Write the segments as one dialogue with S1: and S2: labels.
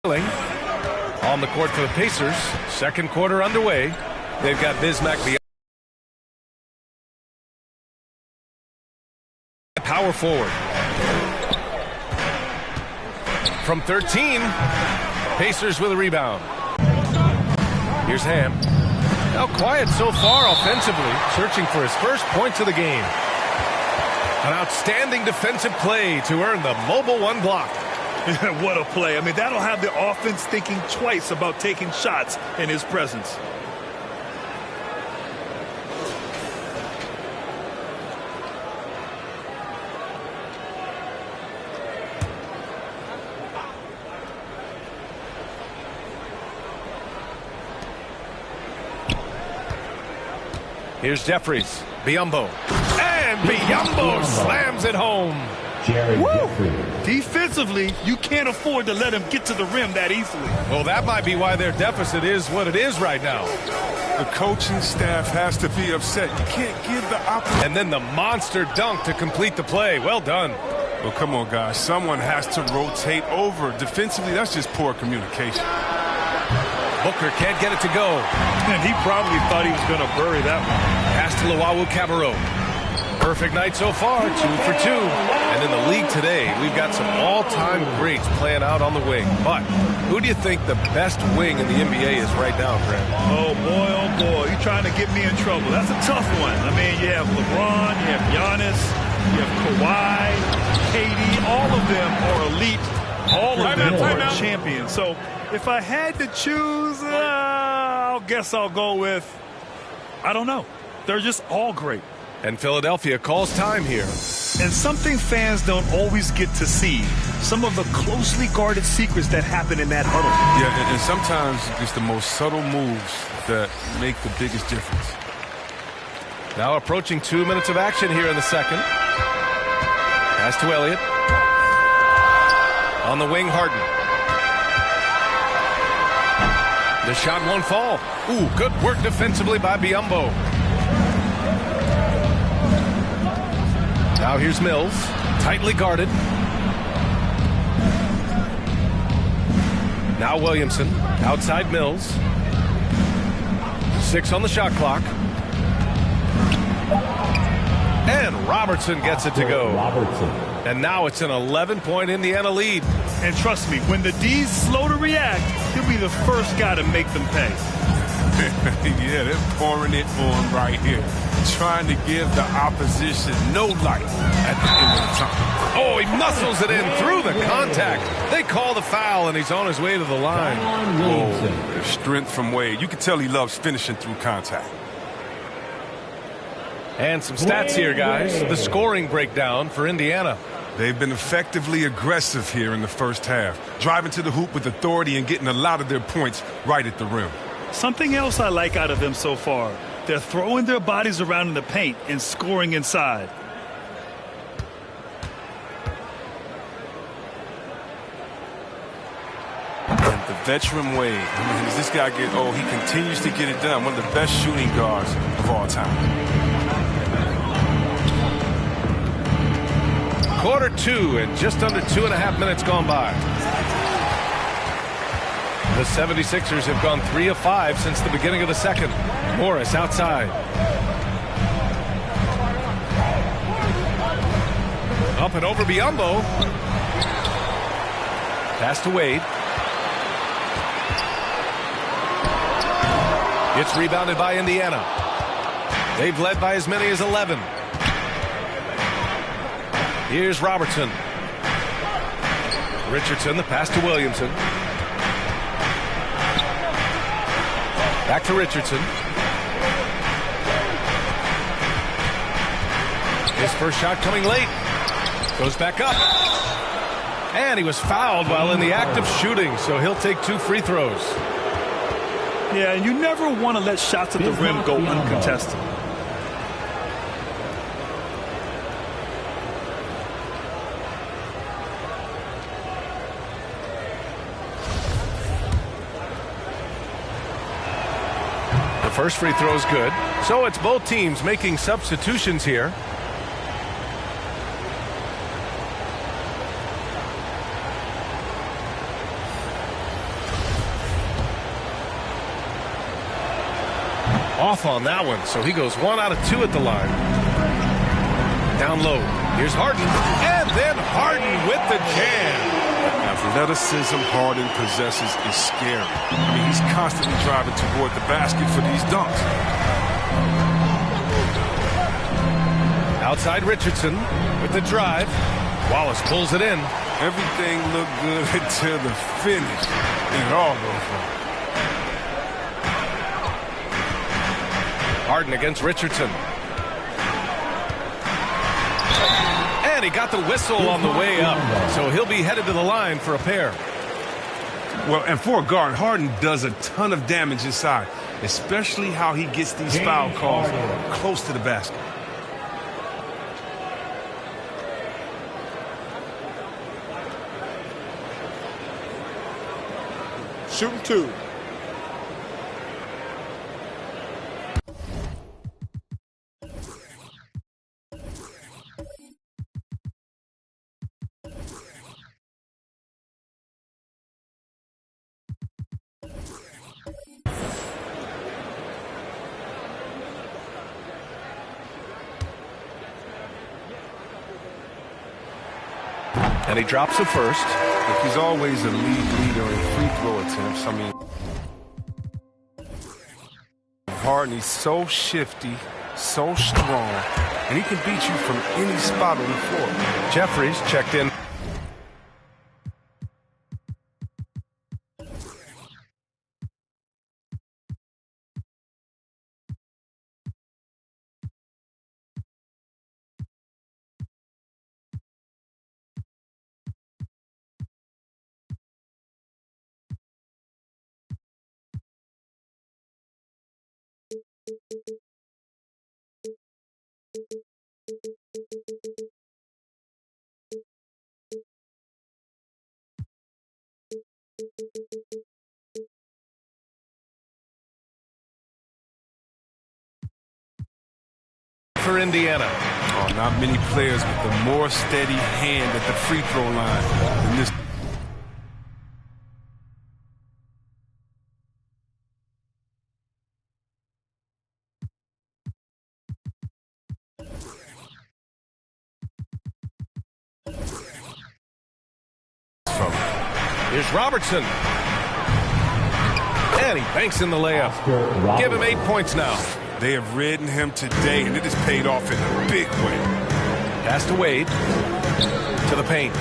S1: On the court for the Pacers. Second quarter underway. They've got Bismack the power forward. From 13, Pacers with a rebound. Here's Ham. Now quiet so far offensively, searching for his first points of the game. An outstanding defensive play to earn the mobile one block.
S2: What a play. I mean, that'll have the offense thinking twice about taking shots in his presence.
S1: Here's Jeffries. Biyombo. And Biyombo slams it home.
S2: Defensively, you can't afford to let him get to the rim that easily.
S1: Well, that might be why their deficit is what it is right now.
S3: The coaching staff has to be upset. You can't give the opposite.
S1: And then the monster dunk to complete the play. Well done.
S3: Well, come on, guys. Someone has to rotate over. Defensively, that's just poor communication.
S1: Booker can't get it to go.
S2: And he probably thought he was going to bury that one.
S1: Pass to Luwawu-Cabarrot. Perfect night so far, 2 for 2. And in the league today, we've got some all-time greats playing out on the wing. But who do you think the best wing in the NBA is right now, Grant?
S2: Oh, boy, you're trying to get me in trouble. That's a tough one. I mean, you have LeBron, you have Giannis, you have Kawhi, KD. All of them are elite. All of them are champions. So if I had to choose, I guess I'll go with, I don't know. They're just all great.
S1: And Philadelphia calls time here.
S2: And something fans don't always get to see, some of the closely guarded secrets that happen in that huddle.
S3: Yeah, and sometimes it's the most subtle moves that make the biggest difference.
S1: Now approaching 2 minutes of action here in the second. Pass to Elliott. On the wing, Harden. The shot won't fall. Ooh, good work defensively by Biyombo. Now here's Mills, tightly guarded. Now Williamson, outside Mills. 6 on the shot clock. And Robertson gets it to go. And now it's an 11-point Indiana lead.
S2: And trust me, when the D's slow to react, he'll be the first guy to make them pay.
S3: Yeah, they're pouring it on right here. Trying to give the opposition no light at the end of the time.
S1: Oh, he muscles it in through the contact. They call the foul, and he's on his way to the line.
S3: Oh, strength from Wade. You can tell he loves finishing through contact.
S1: And some stats here, guys. The scoring breakdown for Indiana.
S3: They've been effectively aggressive here in the first half, driving to the hoop with authority and getting a lot of their points right at the rim.
S2: Something else I like out of them so far. They're throwing their bodies around in the paint and scoring inside.
S3: And the veteran Wade, I mean, as this guy he continues to get it done. One of the best shooting guards of all time.
S1: Quarter 2 and just under 2.5 minutes gone by. The 76ers have gone 3 of 5 since the beginning of the second. Morris outside. Up and over Biyombo. Pass to Wade. It's rebounded by Indiana. They've led by as many as 11. Here's Robertson. Richardson, the pass to Williamson. Back to Richardson. His first shot coming late. Goes back up. And he was fouled while in the act of shooting, so he'll take 2 free throws.
S2: Yeah, and you never want to let shots at the rim go uncontested.
S1: First free throw is good. So it's both teams making substitutions here. off on that one, so he goes 1 out of 2 at the line. Down low. Here's Harden, and then Harden with the jam.
S3: Athleticism Harden possesses is scary. I mean, he's constantly driving toward the basket for these dunks.
S1: Outside Richardson with the drive. Wallace pulls it in.
S3: Everything looked good until the finish, and it all goes wrong.
S1: Harden against Richardson. And he got the whistle on the way up, so he'll be headed to the line for a pair.
S3: Well, and for a guard, Harden does a ton of damage inside, especially how he gets these foul calls close to the basket.
S2: Shooting 2.
S1: And he drops it first.
S3: Look, he's always a leader in free throw attempts. I mean, Harden, he's so shifty, so strong, and he can beat you from any spot on the floor.
S1: Jeffries checked in. For Indiana.
S3: Oh, not many players with a more steady hand at the free throw line than this.
S1: Here's Robertson. And he banks in the layup. Give him 8 points now.
S3: They have ridden him today, and it has paid off in a big way.
S1: Pass to Wade. To the paint.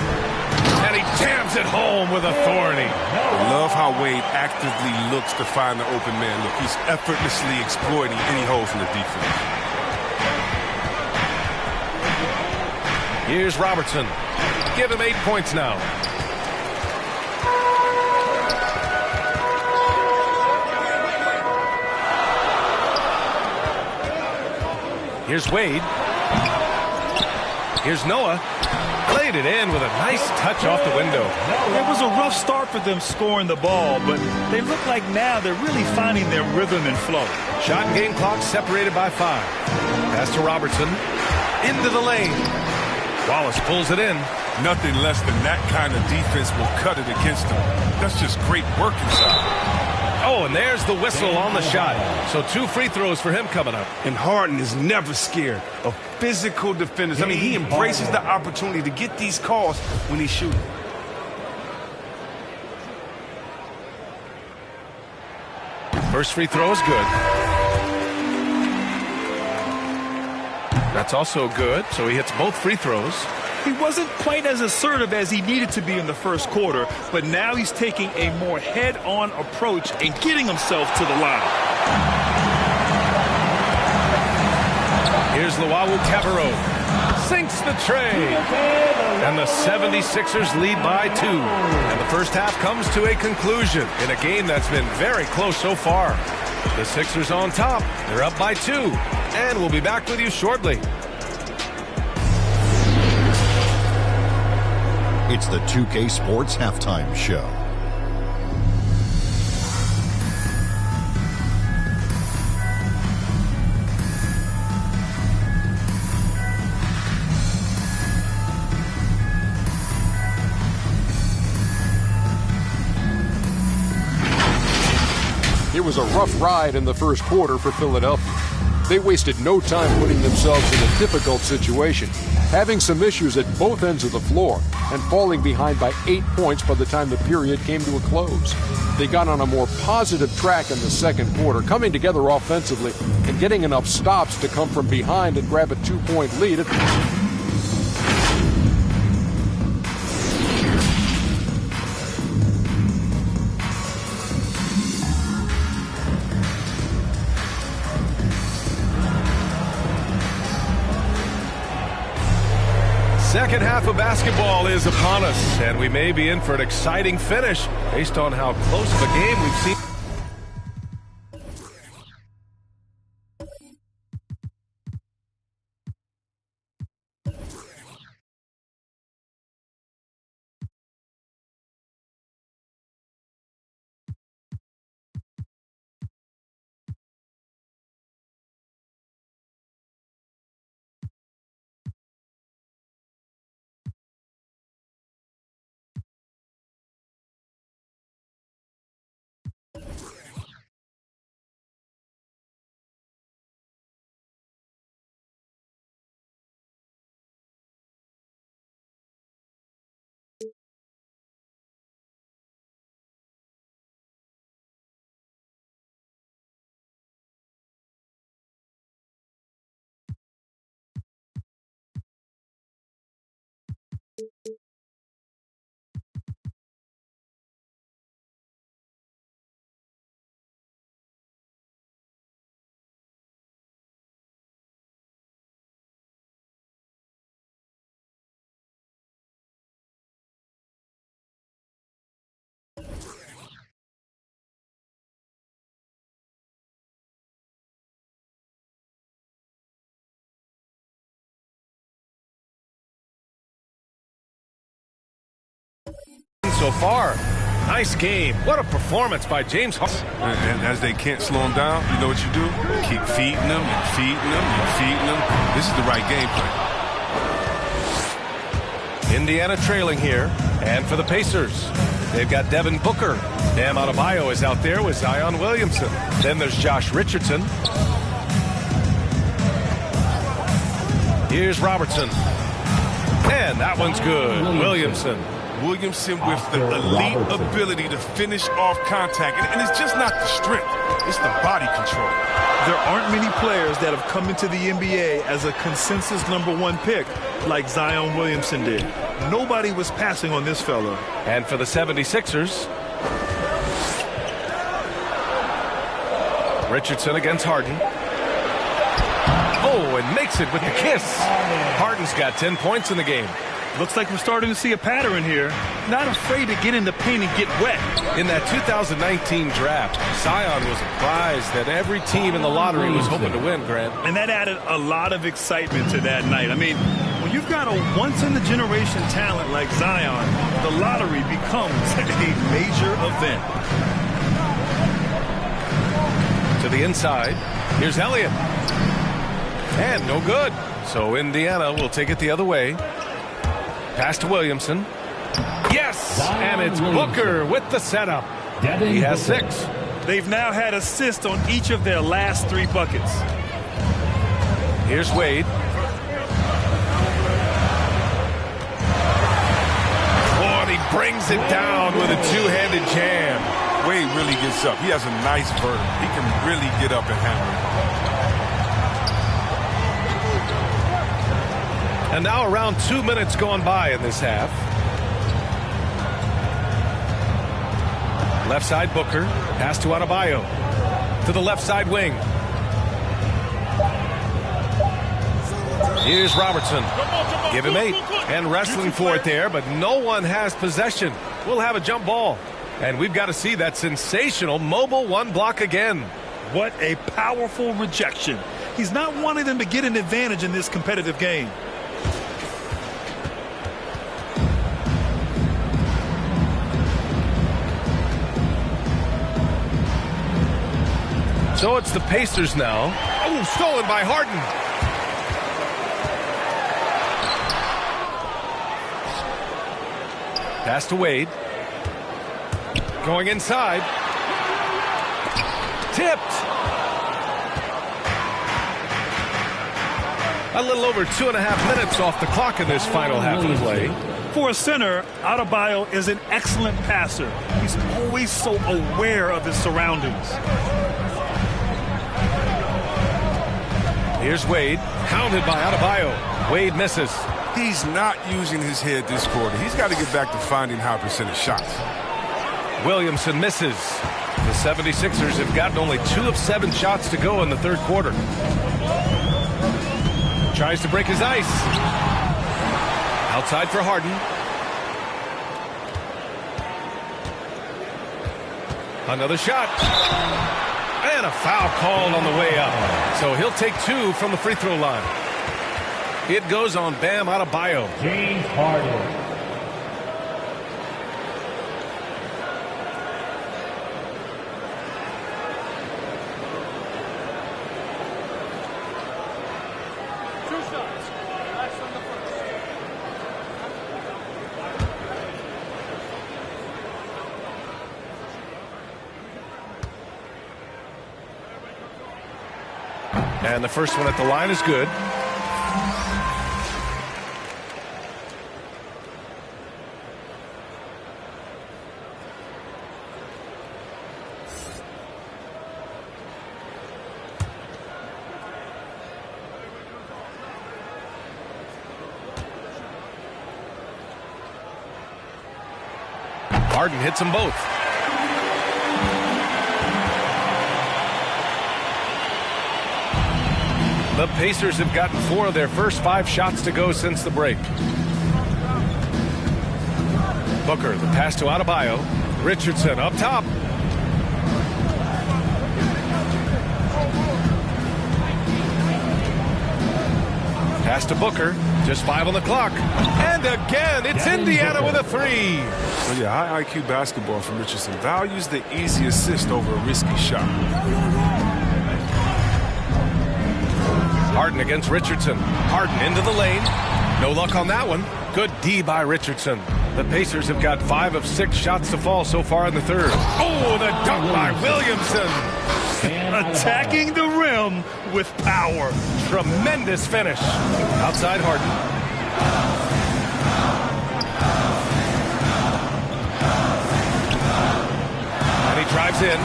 S1: And he jams it home with authority.
S3: I love how Wade actively looks to find the open man. Look, he's effortlessly exploiting any holes in the defense.
S1: Here's Robertson. Give him 8 points now. Here's Wade. Here's Noah. Played it in with a nice touch off the window.
S2: It was a rough start for them scoring the ball, but they look like now they're really finding their rhythm and flow.
S1: Shot and game clock separated by 5. Pass to Robertson. Into the lane. Wallace pulls it in.
S3: Nothing less than that kind of defense will cut it against them. That's just great work inside.
S1: Oh, and there's the whistle on the shot. So 2 free throws for him coming up.
S3: And Harden is never scared of physical defenders. I mean, he embraces the opportunity to get these calls when he's shooting.
S1: First free throw is good. That's also good, so he hits both free throws.
S2: He wasn't quite as assertive as he needed to be in the first quarter, but now he's taking a more head-on approach and getting himself to the line.
S1: Here's Luau Cabarro. Sinks the tray. And the 76ers lead by 2. And the first half comes to a conclusion in a game that's been very close so far. The Sixers on top. They're up by 2. And we'll be back with you shortly.
S4: It's the 2K Sports Halftime Show.
S5: It was a rough ride in the first quarter for Philadelphia. They wasted no time putting themselves in a difficult situation, having some issues at both ends of the floor and falling behind by 8 points by the time the period came to a close. They got on a more positive track in the second quarter, coming together offensively and getting enough stops to come from behind and grab a 2-point lead.
S1: Second half of basketball is upon us, and we may be in for an exciting finish based on how close of a game we've seen. So far, nice game. What a performance by James Harden.
S3: And as they can't slow him down, you know what you do? Keep feeding them and feeding them and feeding them. This is the right game plan.
S1: Indiana trailing here. And for the Pacers, they've got Devin Booker. Bam Adebayo is out there with Zion Williamson. Then there's Josh Richardson. Here's Robertson. And that one's good. Williamson.
S3: Williamson with the elite ability to finish off contact. And it's just not the strength. It's the body control.
S2: There aren't many players that have come into the NBA as a consensus #1 pick like Zion Williamson did. Nobody was passing on this fella.
S1: And for the 76ers, Richardson against Harden. Oh, and makes it with the kiss. Harden's got 10 points in the game.
S2: Looks like we're starting to see a pattern here. Not afraid to get in the paint and get wet.
S1: In that 2019 draft, Zion was a prize that every team in the lottery was hoping to win, Grant.
S2: And that added a lot of excitement to that night. I mean, when you've got a once-in-a-generation talent like Zion, the lottery becomes a major event.
S1: To the inside, here's Elliott. And no good. So Indiana will take it the other way. Pass to Williamson. Yes! And it's Booker with the setup. He has 6.
S2: They've now had assists on each of their last 3 buckets.
S1: Here's Wade. Oh, and he brings it down with a two-handed jam.
S3: Wade really gets up. He has a nice vertical. He can really get up and hammer it.
S1: And now around 2 minutes gone by in this half. Left side Booker. Pass to Adebayo. To the left side wing. Here's Robertson. Give him 8. And wrestling for it there, but no one has possession. We'll have a jump ball. And we've got to see that sensational mobile 1 block again.
S2: What a powerful rejection. He's not wanting them to get an advantage in this competitive game.
S1: So it's the Pacers now. Oh, stolen by Harden. Pass to Wade. Going inside. tipped. A little over 2.5 minutes off the clock in this final half of play.
S2: For a center, Adebayo is an excellent passer. He's always so aware of his surroundings.
S1: Here's Wade, hounded by Adebayo. Wade misses.
S3: He's not using his head this quarter. He's got to get back to finding high percentage shots.
S1: Williamson misses. The 76ers have gotten only 2 of 7 shots to go in the third quarter. Tries to break his ice. Outside for Harden. Another shot. And a foul called on the way up. So he'll take 2 from the free throw line. It goes on Bam Adebayo.
S6: James Harden.
S1: And the first one at the line is good. Harden hits them both. The Pacers have gotten 4 of their first 5 shots to go since the break. Booker, the pass to Adebayo. Richardson up top. Pass to Booker. Just 5 on the clock. And again, it's Indiana with a 3.
S3: Well, yeah, high IQ basketball from Richardson. Values the easy assist over a risky shot.
S1: Harden against Richardson. Harden into the lane. No luck on that one. Good D by Richardson. The Pacers have got 5 of 6 shots to fall so far in the third. Oh, the dunk by Williamson.
S2: Attacking the rim with power.
S1: Tremendous finish. Outside Harden. And he drives in.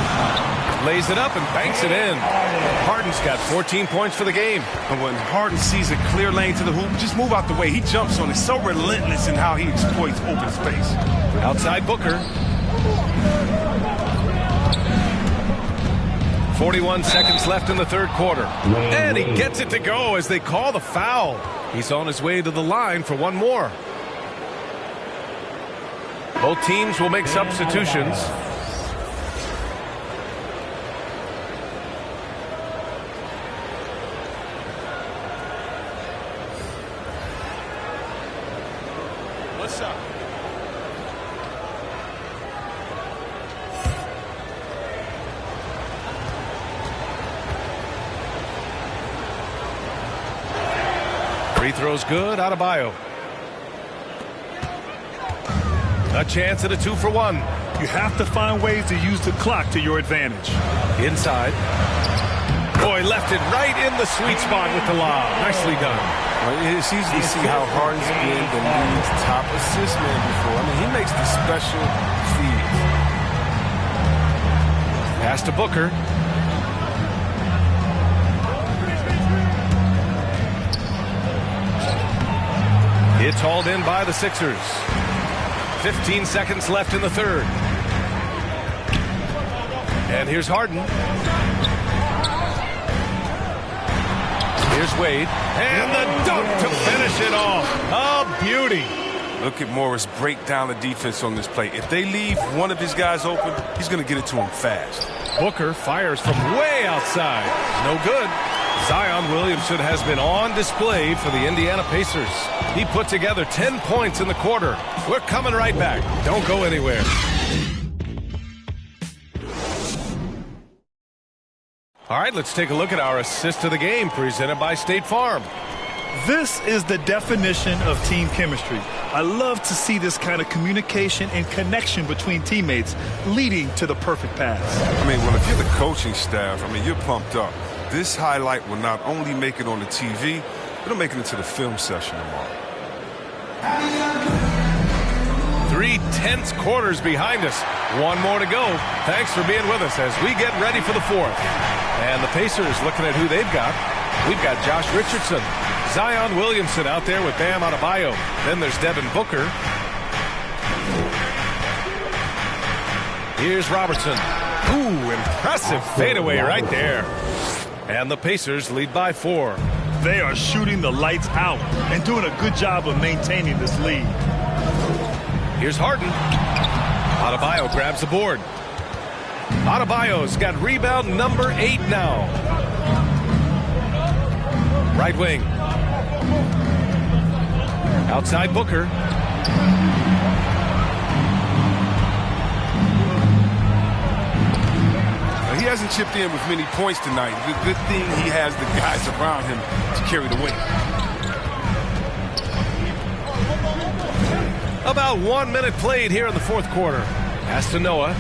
S1: Lays it up and banks it in. Harden's got 14 points for the game.
S3: And when Harden sees a clear lane to the hoop, just move out the way. He jumps on it. So relentless in how he exploits open space.
S1: Outside Booker. 41 seconds left in the third quarter. And he gets it to go as they call the foul. He's on his way to the line for one more. Both teams will make substitutions.
S3: What's up?
S1: Free throw's good. Adebayo. A chance at a 2-for-1.
S2: You have to find ways to use the clock to your advantage.
S1: Inside. Boy, left it right in the sweet spot with the lob. Nicely done.
S3: Well, it's easy to see how Harden's been the league's top assist man before. I mean, he makes the special feeds.
S1: Pass to Booker. It's hauled in by the Sixers. 15 seconds left in the third. And here's Harden. Here's Wade. And the dunk to finish it off. A beauty.
S3: Look at Morris break down the defense on this play. If they leave one of his guys open, he's going to get it to him fast.
S1: Booker fires from way outside. No good. Zion Williamson has been on display for the Indiana Pacers. He put together 10 points in the quarter. We're coming right back. Don't go anywhere. All right, let's take a look at our assist of the game presented by State Farm.
S2: This is the definition of team chemistry. I love to see this kind of communication and connection between teammates leading to the perfect pass.
S3: I mean, well, if you're the coaching staff, I mean, you're pumped up. This highlight will not only make it on the TV, it'll make it into the film session tomorrow.
S1: 3 tense quarters behind us. One more to go. Thanks for being with us as we get ready for the fourth. And the Pacers looking at who they've got. We've got Josh Richardson, Zion Williamson out there with Bam Adebayo. Then there's Devin Booker. Here's Robertson. Ooh, impressive fadeaway right there. And the Pacers lead by 4.
S2: They are shooting the lights out and doing a good job of maintaining this lead.
S1: Here's Harden. Adebayo grabs the board. Adebayo's got rebound number 8 now. Right wing. Outside Booker.
S3: He hasn't chipped in with many points tonight. The good thing he has the guys around him to carry the weight.
S1: About 1 minute played here in the fourth quarter. Pass to Noah.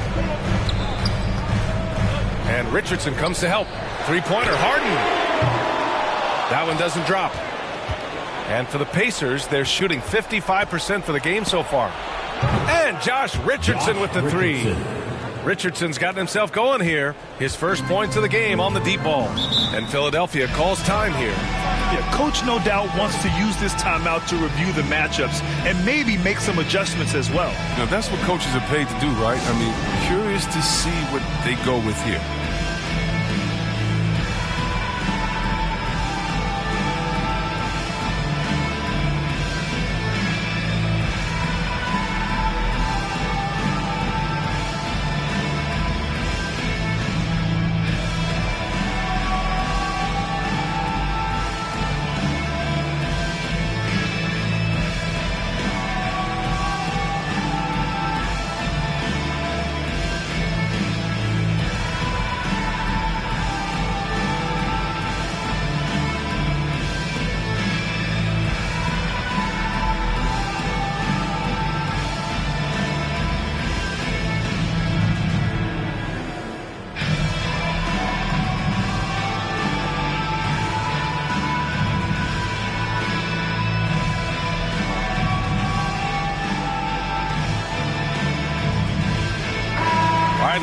S1: And Richardson comes to help. Three-pointer, Harden. That one doesn't drop. And for the Pacers, they're shooting 55% for the game so far. And Josh Richardson with the 3. Richardson's gotten himself going here. His first points of the game on the deep ball. And Philadelphia calls time here.
S2: Yeah, Coach no doubt wants to use this timeout to review the matchups and maybe make some adjustments as well.
S3: You know, that's what coaches are paid to do, right? I mean, curious to see what they go with here.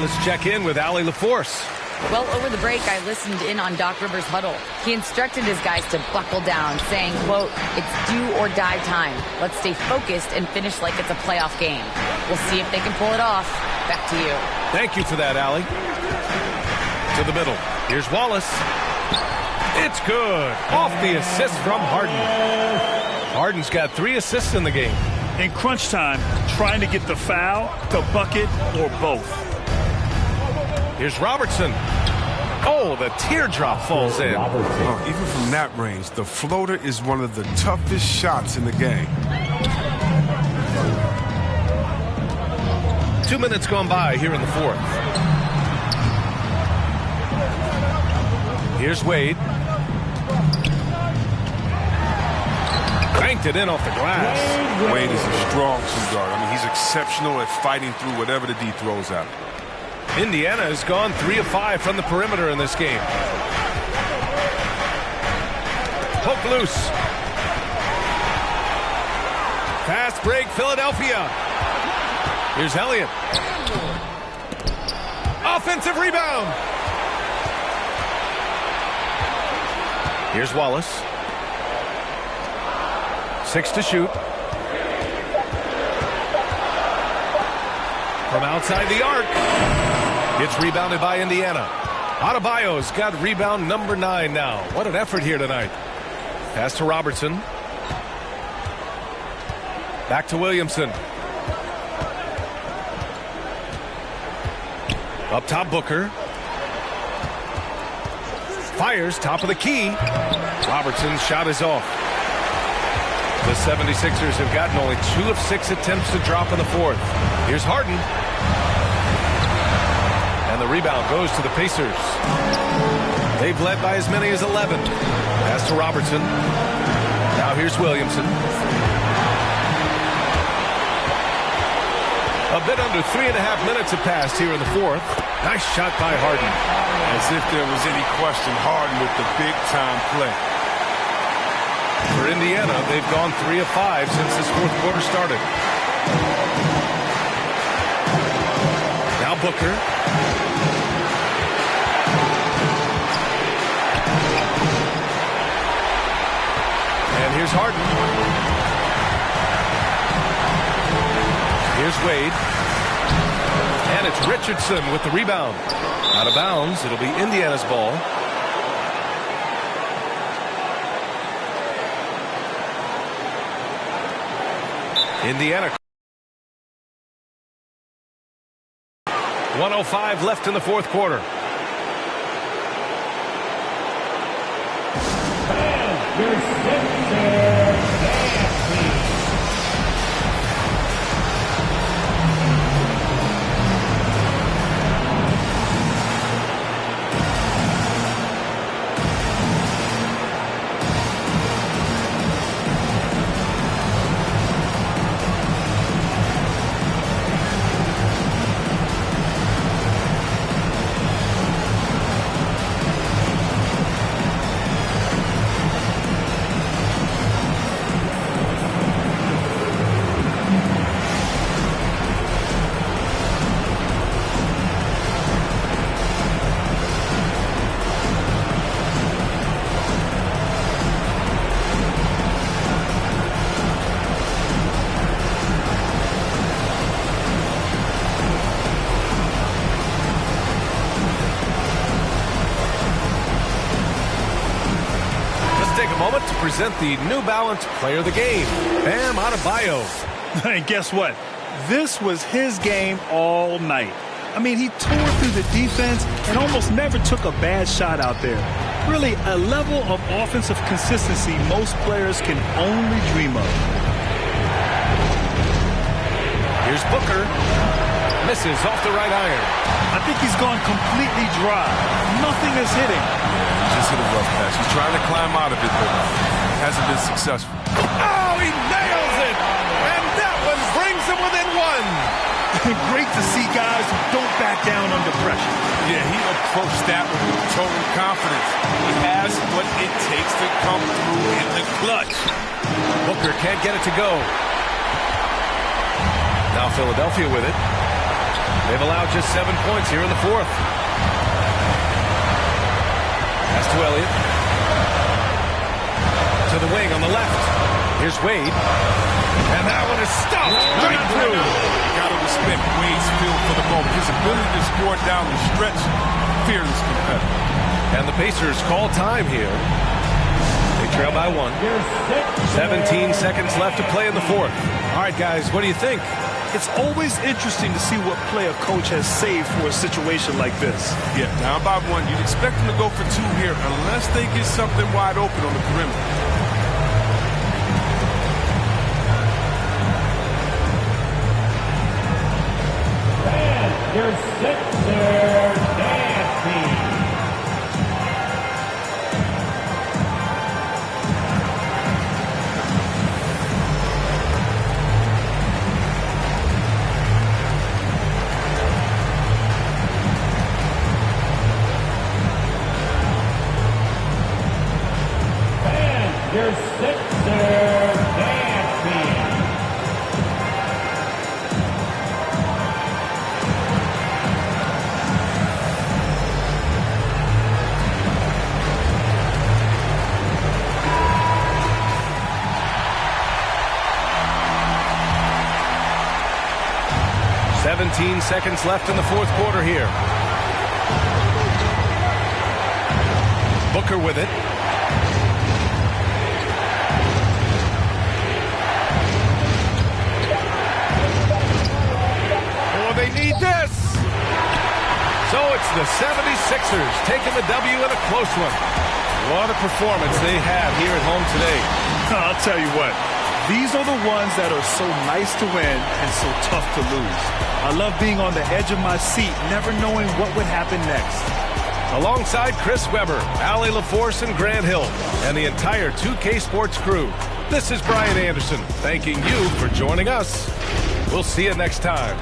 S1: Let's check in with Allie LaForce.
S6: Well, over the break, I listened in on Doc Rivers' huddle. He instructed his guys to buckle down, saying, quote, "It's do or die time. Let's stay focused and finish like it's a playoff game. We'll see if they can pull it off." Back to you.
S1: Thank you for that, Allie. To the middle. Here's Wallace. It's good. Off the assist from Harden. Harden's got 3 assists in the game.
S2: In crunch time, trying to get the foul, the bucket, or both.
S1: Here's Robertson. Oh, the teardrop falls in.
S3: Oh, even from that range, the floater is one of the toughest shots in the game.
S1: 2 minutes gone by here in the fourth. Here's Wade. Banked it in off the glass.
S3: Wade is a strong two-guard. I mean, he's exceptional at fighting through whatever the D throws at him.
S1: Indiana has gone 3 of 5 from the perimeter in this game. Poke loose. Fast break, Philadelphia. Here's Elliott. Offensive rebound. Here's Wallace. 6 to shoot. From outside the arc. It's rebounded by Indiana. Adebayo's got rebound number 9 now. What an effort here tonight. Pass to Robertson. Back to Williamson. Up top, Booker. Fires, top of the key. Robertson's shot is off. The 76ers have gotten only 2 of 6 attempts to drop in the fourth. Here's Harden. And the rebound goes to the Pacers. They've led by as many as 11. Pass to Robertson. Now here's Williamson. A bit under 3.5 minutes have passed here in the fourth. Nice shot by Harden.
S3: As if there was any question, Harden with the big-time play.
S1: For Indiana, they've gone 3 of 5 since this fourth quarter started. Now Booker. And here's Harden. Here's Wade. And it's Richardson with the rebound. Out of bounds. It'll be Indiana's ball. Indiana. 1:05 left in the fourth quarter. To present the New Balance Player of the Game, Bam Adebayo.
S2: And guess what? This was his game all night. I mean, he tore through the defense and almost never took a bad shot out there. Really, a level of offensive consistency most players can only dream of.
S1: Here's Booker. Misses off the right iron.
S2: I think he's gone completely dry. Nothing is hitting.
S3: Just hit a rough pass. He's trying to climb out of it, but hasn't been successful.
S1: Oh, he nails it! And that one brings him within one.
S2: Great to see guys who don't back down under pressure.
S3: Yeah, he approached that with total confidence. He has what it takes to come through in the clutch.
S1: Booker can't get it to go. Now Philadelphia with it. They've allowed just 7 points here in the fourth. Pass to Elliott. To the wing on the left. Here's Wade. And that one is stopped right through.
S3: Got to respect Wade's feel for the moment. His ability to score down the stretch, fearless competitor.
S1: And the Pacers call time here. They trail by 1. 17 seconds left to play in the fourth. All right, guys, what do you think?
S2: It's always interesting to see what play a coach has saved for a situation like this.
S3: Yeah, down by 1. You'd expect them to go for 2 here unless they get something wide open on the perimeter.
S7: And your Sixer nasty. Your Sixer nasty.
S1: "17 seconds left in the fourth quarter here. Booker with it. They need this. So it's the 76ers taking the W in a close one. What a performance they have here at home today.
S2: I'll tell you what, these are the ones that are so nice to win and so tough to lose. I love being on the edge of my seat, never knowing what would happen next.
S1: Alongside Chris Webber, Allie LaForce, and Grant Hill, and the entire 2K Sports crew, this is Brian Anderson, thanking you for joining us. We'll see you next time.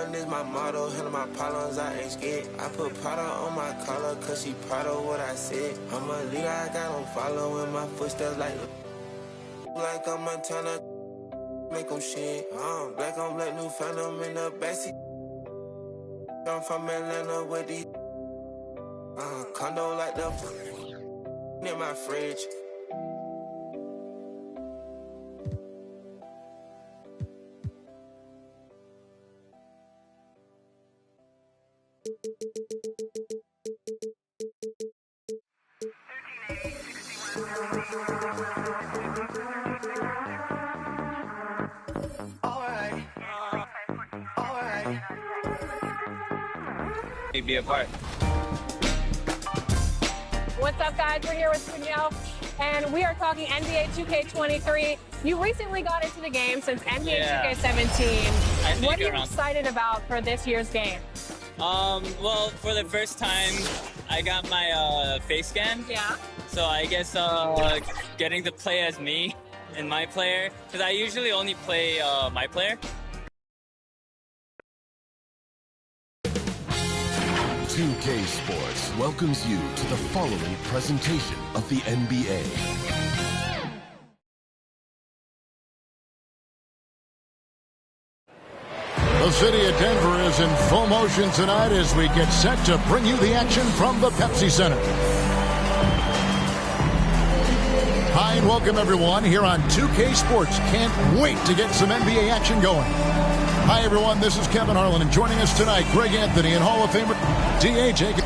S8: Is my motto, handle my problems, I ain't scared. I put Prada on my collar, cause she proud of what I said. I'm a leader, I got them following my footsteps like I'm Montana, make them shit. Black on black, new phantom in the backseat. I'm from Atlanta with these condo like the in my fridge.
S9: Be a part.
S10: What's up, guys? We're here with Tourney, and we are talking NBA 2K23. You recently got into the game since NBA 2K17. What are you excited about for this year's game?
S9: Well, for the first time, I got my face scan.
S10: Yeah.
S9: So I guess getting to play as me and my player, because I usually only play my player.
S11: 2K Sports welcomes you to the following presentation of the NBA.
S12: The city of Denver is in full motion tonight as we get set to bring you the action from the Pepsi Center. Hi and welcome everyone here on 2K Sports. Can't wait to get some NBA action going. Hi everyone, this is Kevin Harlan, and joining us tonight, Greg Anthony and Hall of Famer D.A. Jacob.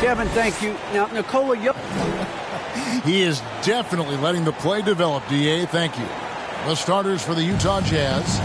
S13: Kevin, thank you. Now, Nikola,
S12: he is definitely letting the play develop, D.A. Thank you. The starters for the Utah Jazz.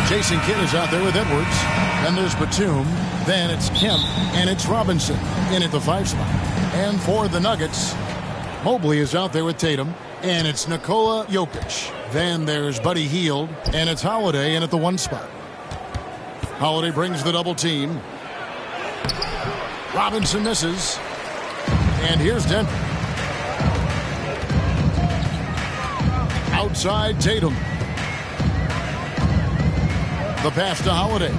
S12: Jason Kidd is out there with Edwards. Then there's Batum. Then it's Kemp. And it's Robinson in at the 5 spot. And for the Nuggets, Mobley is out there with Tatum. And it's Nikola Jokic. Then there's Buddy Hield. And it's Holiday in at the 1 spot. Holiday brings the double team. Robinson misses. And here's Denver. Outside Tatum. The pass to Holiday.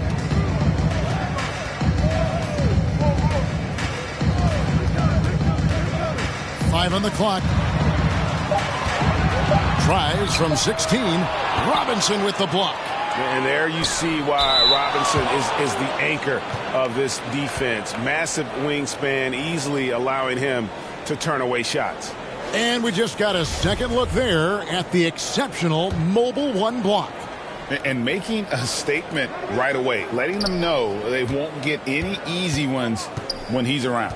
S12: Five on the clock. Tries from 16. Robinson with the block.
S14: And there you see why Robinson is the anchor of this defense. Massive wingspan, easily allowing him to turn away shots.
S12: And we just got a second look there at the exceptional Mobile 1 block.
S15: And making a statement right away, letting them know they won't get any easy ones when he's around.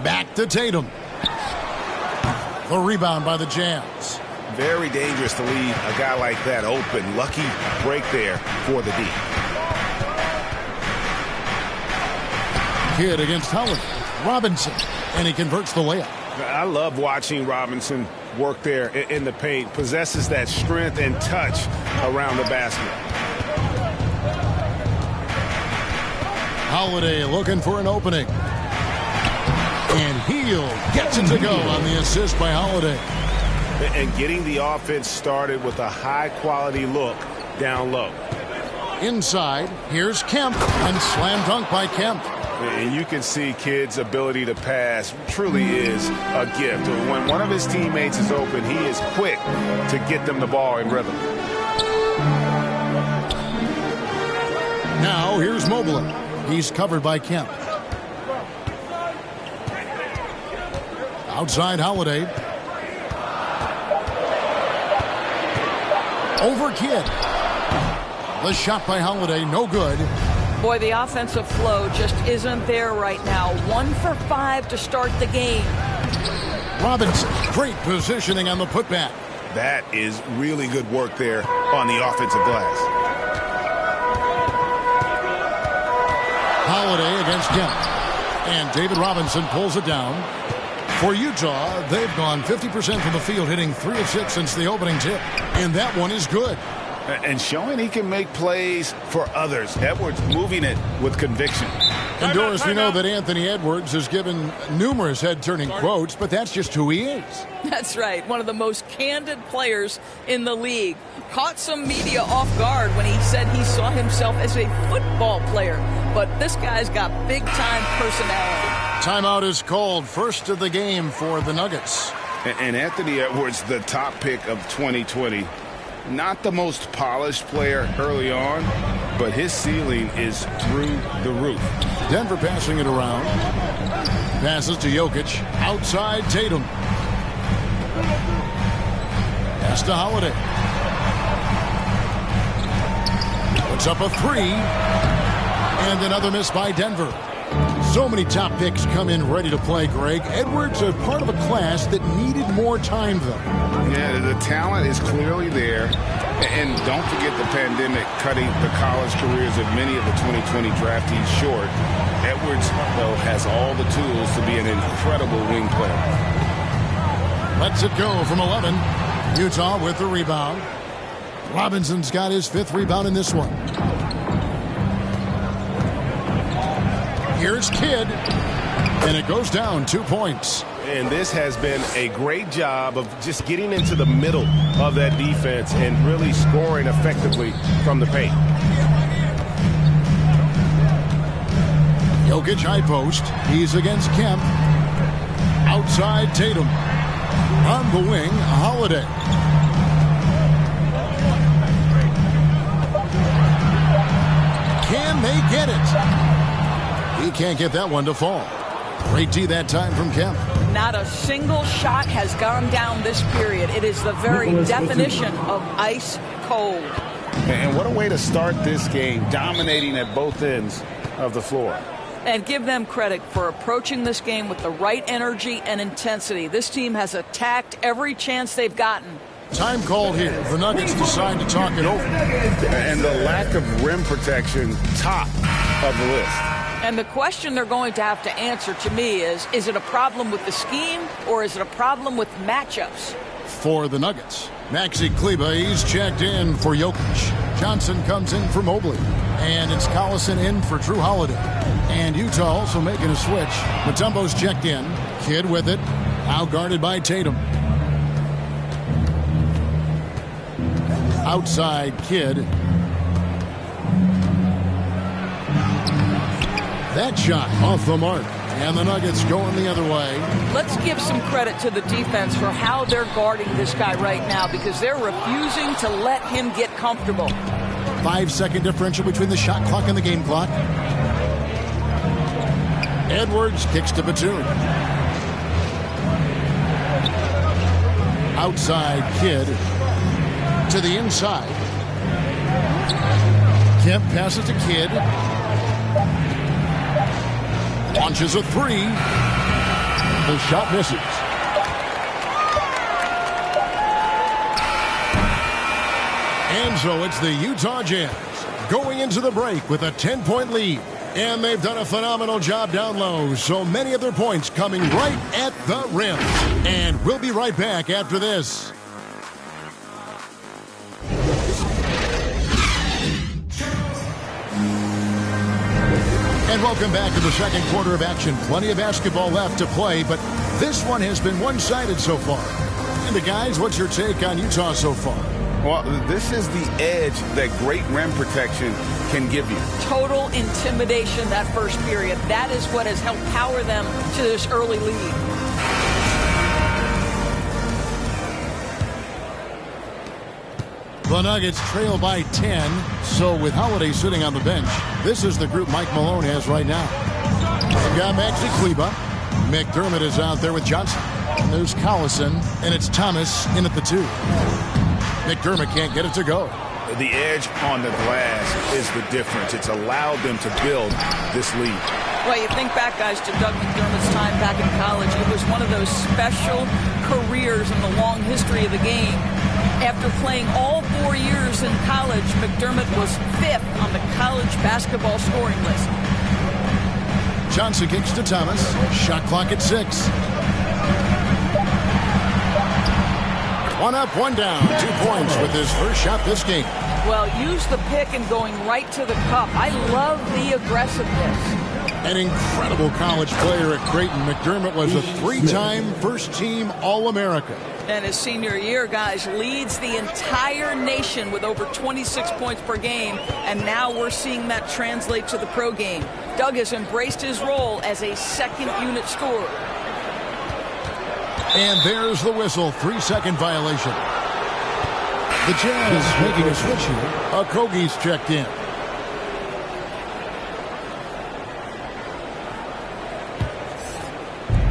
S12: Back to Tatum. The rebound by the Jazz.
S15: Very dangerous to leave a guy like that open. Lucky break there for the D.
S12: Kidd against Howard. Robinson. And he converts the layup.
S14: I love watching Robinson work there in the paint. Possesses that strength and touch around the basket.
S12: Holiday looking for an opening. And Heel gets it to go on the assist by Holiday.
S14: And getting the offense started with a high-quality look down low.
S12: Inside, here's Kemp, and slam dunk by Kemp.
S14: And you can see Kidd's ability to pass truly is a gift. When one of his teammates is open, he is quick to get them the ball in rhythm.
S12: Now here's Mobley. He's covered by Kemp. Outside Holiday. Over Kidd. The shot by Holiday, no good.
S16: Boy, the offensive flow just isn't there right now. 1 for 5 to start the game.
S12: Robinson, great positioning on the putback.
S15: That is really good work there on the offensive glass.
S12: Holiday against Kemp. And David Robinson pulls it down. For Utah, they've gone 50% from the field, hitting 3 of 6 since the opening tip. And that one is good.
S15: And showing he can make plays for others. Edwards moving it with conviction.
S12: And Doris, we know that Anthony Edwards has given numerous head-turning quotes, but that's just who he is.
S16: That's right. One of the most candid players in the league. Caught some media off guard when he said he saw himself as a football player. But this guy's got big-time personality.
S12: Timeout is called. First of the game for the Nuggets.
S15: And Anthony Edwards, the top pick of 2020. Not the most polished player early on, but his ceiling is through the roof.
S12: Denver passing it around. Passes to Jokic. Outside Tatum. Pass to Holiday. Puts up a 3. And another miss by Denver. So many top picks come in ready to play, Greg. Edwards is part of a class that needed more time, though.
S15: Yeah, the talent is clearly there. And don't forget the pandemic cutting the college careers of many of the 2020 draftees short. Edwards, though, has all the tools to be an incredible wing player.
S12: Lets it go from 11. Utah with the rebound. Robinson's got his 5th rebound in this one. Here's Kidd, and it goes down 2 points.
S14: And this has been a great job of just getting into the middle of that defense and really scoring effectively from the paint.
S12: Jokic high post. He's against Kemp. Outside Tatum. On the wing, Holiday. Can they get it? He can't get that one to fall. Great D that time from Kemp.
S16: Not a single shot has gone down this period. It is the very definition of ice cold.
S15: And what a way to start this game, dominating at both ends of the floor.
S16: And give them credit for approaching this game with the right energy and intensity. This team has attacked every chance they've gotten.
S12: Time called here. The Nuggets decide to talk it over.
S15: And the lack of rim protection, top of the list.
S16: And the question they're going to have to answer to me is it a problem with the scheme or is it a problem with matchups?
S12: For the Nuggets, Maxi Kleber, he's checked in for Jokic. Johnson comes in for Mobley. And it's Collison in for Drew Holiday. And Utah also making a switch. Mutombo's checked in. Kidd with it. Out guarded by Tatum. Outside Kidd. That shot off the mark. And the Nuggets going the other way.
S16: Let's give some credit to the defense for how they're guarding this guy right now because they're refusing to let him get comfortable.
S12: 5-second differential between the shot clock and the game clock. Edwards kicks to Batum. Outside Kidd to the inside. Kemp passes to Kidd. Launches a three. The shot misses. And so it's the Utah Jazz going into the break with a 10-point lead. And they've done a phenomenal job down low. So many of their points coming right at the rim. And we'll be right back after this. And welcome back to the second quarter of action. Plenty of basketball left to play, but this one has been one-sided so far. And the guys, what's your take on Utah so far?
S15: Well, this is the edge that great rim protection can give you.
S16: Total intimidation that first period. That is what has helped power them to this early lead.
S12: The Nuggets trail by 10. So with Holiday sitting on the bench, this is the group Mike Malone has right now. They've got Maxi Kleber. McDermott is out there with Johnson. And there's Collison, and it's Thomas in at the 2. McDermott can't get it to go.
S14: The edge on the glass is the difference. It's allowed them to build this lead.
S16: Well, you think back, guys, to Doug McDermott's time back in college. It was one of those special careers in the long history of the game. After playing all 4 years in college, McDermott was 5th on the college basketball scoring list.
S12: Johnson kicks to Thomas. Shot clock at 6. 1 up, 1 down. 2 points with his first shot this game.
S16: Well, use the pick and going right to the cup. I love the aggressiveness.
S12: An incredible college player at Creighton. McDermott was a 3-time first-team All-America.
S16: And his senior year, guys, leads the entire nation with over 26 points per game. And now we're seeing that translate to the pro game. Doug has embraced his role as a second-unit scorer.
S12: And there's the whistle. 3-second violation. The Jazz making a switch here. Okogie's checked in.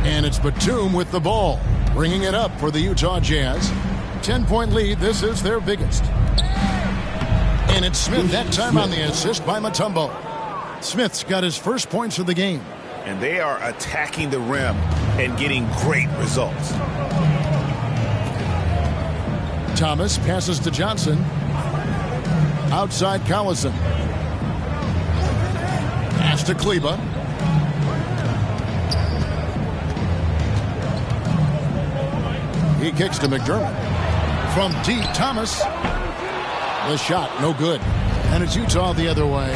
S12: And it's Batum with the ball, bringing it up for the Utah Jazz. 10-point lead. This is their biggest. And it's Smith that time on the assist by Mutombo. Smith's got his first points of the game.
S14: And they are attacking the rim and getting great results.
S12: Thomas passes to Johnson. Outside Collison. Pass to Kleber. He kicks to McDermott. From deep, Thomas. The shot, no good. And it's Utah the other way.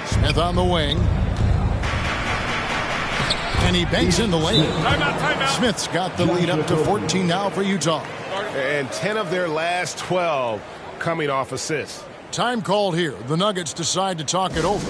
S12: Smith on the wing. And he banks in the lane.
S14: Timeout.
S12: Smith's got the lead up to 14 now for Utah.
S14: And 10 of their last 12 coming off assists.
S12: Time called here. The Nuggets decide to talk it over.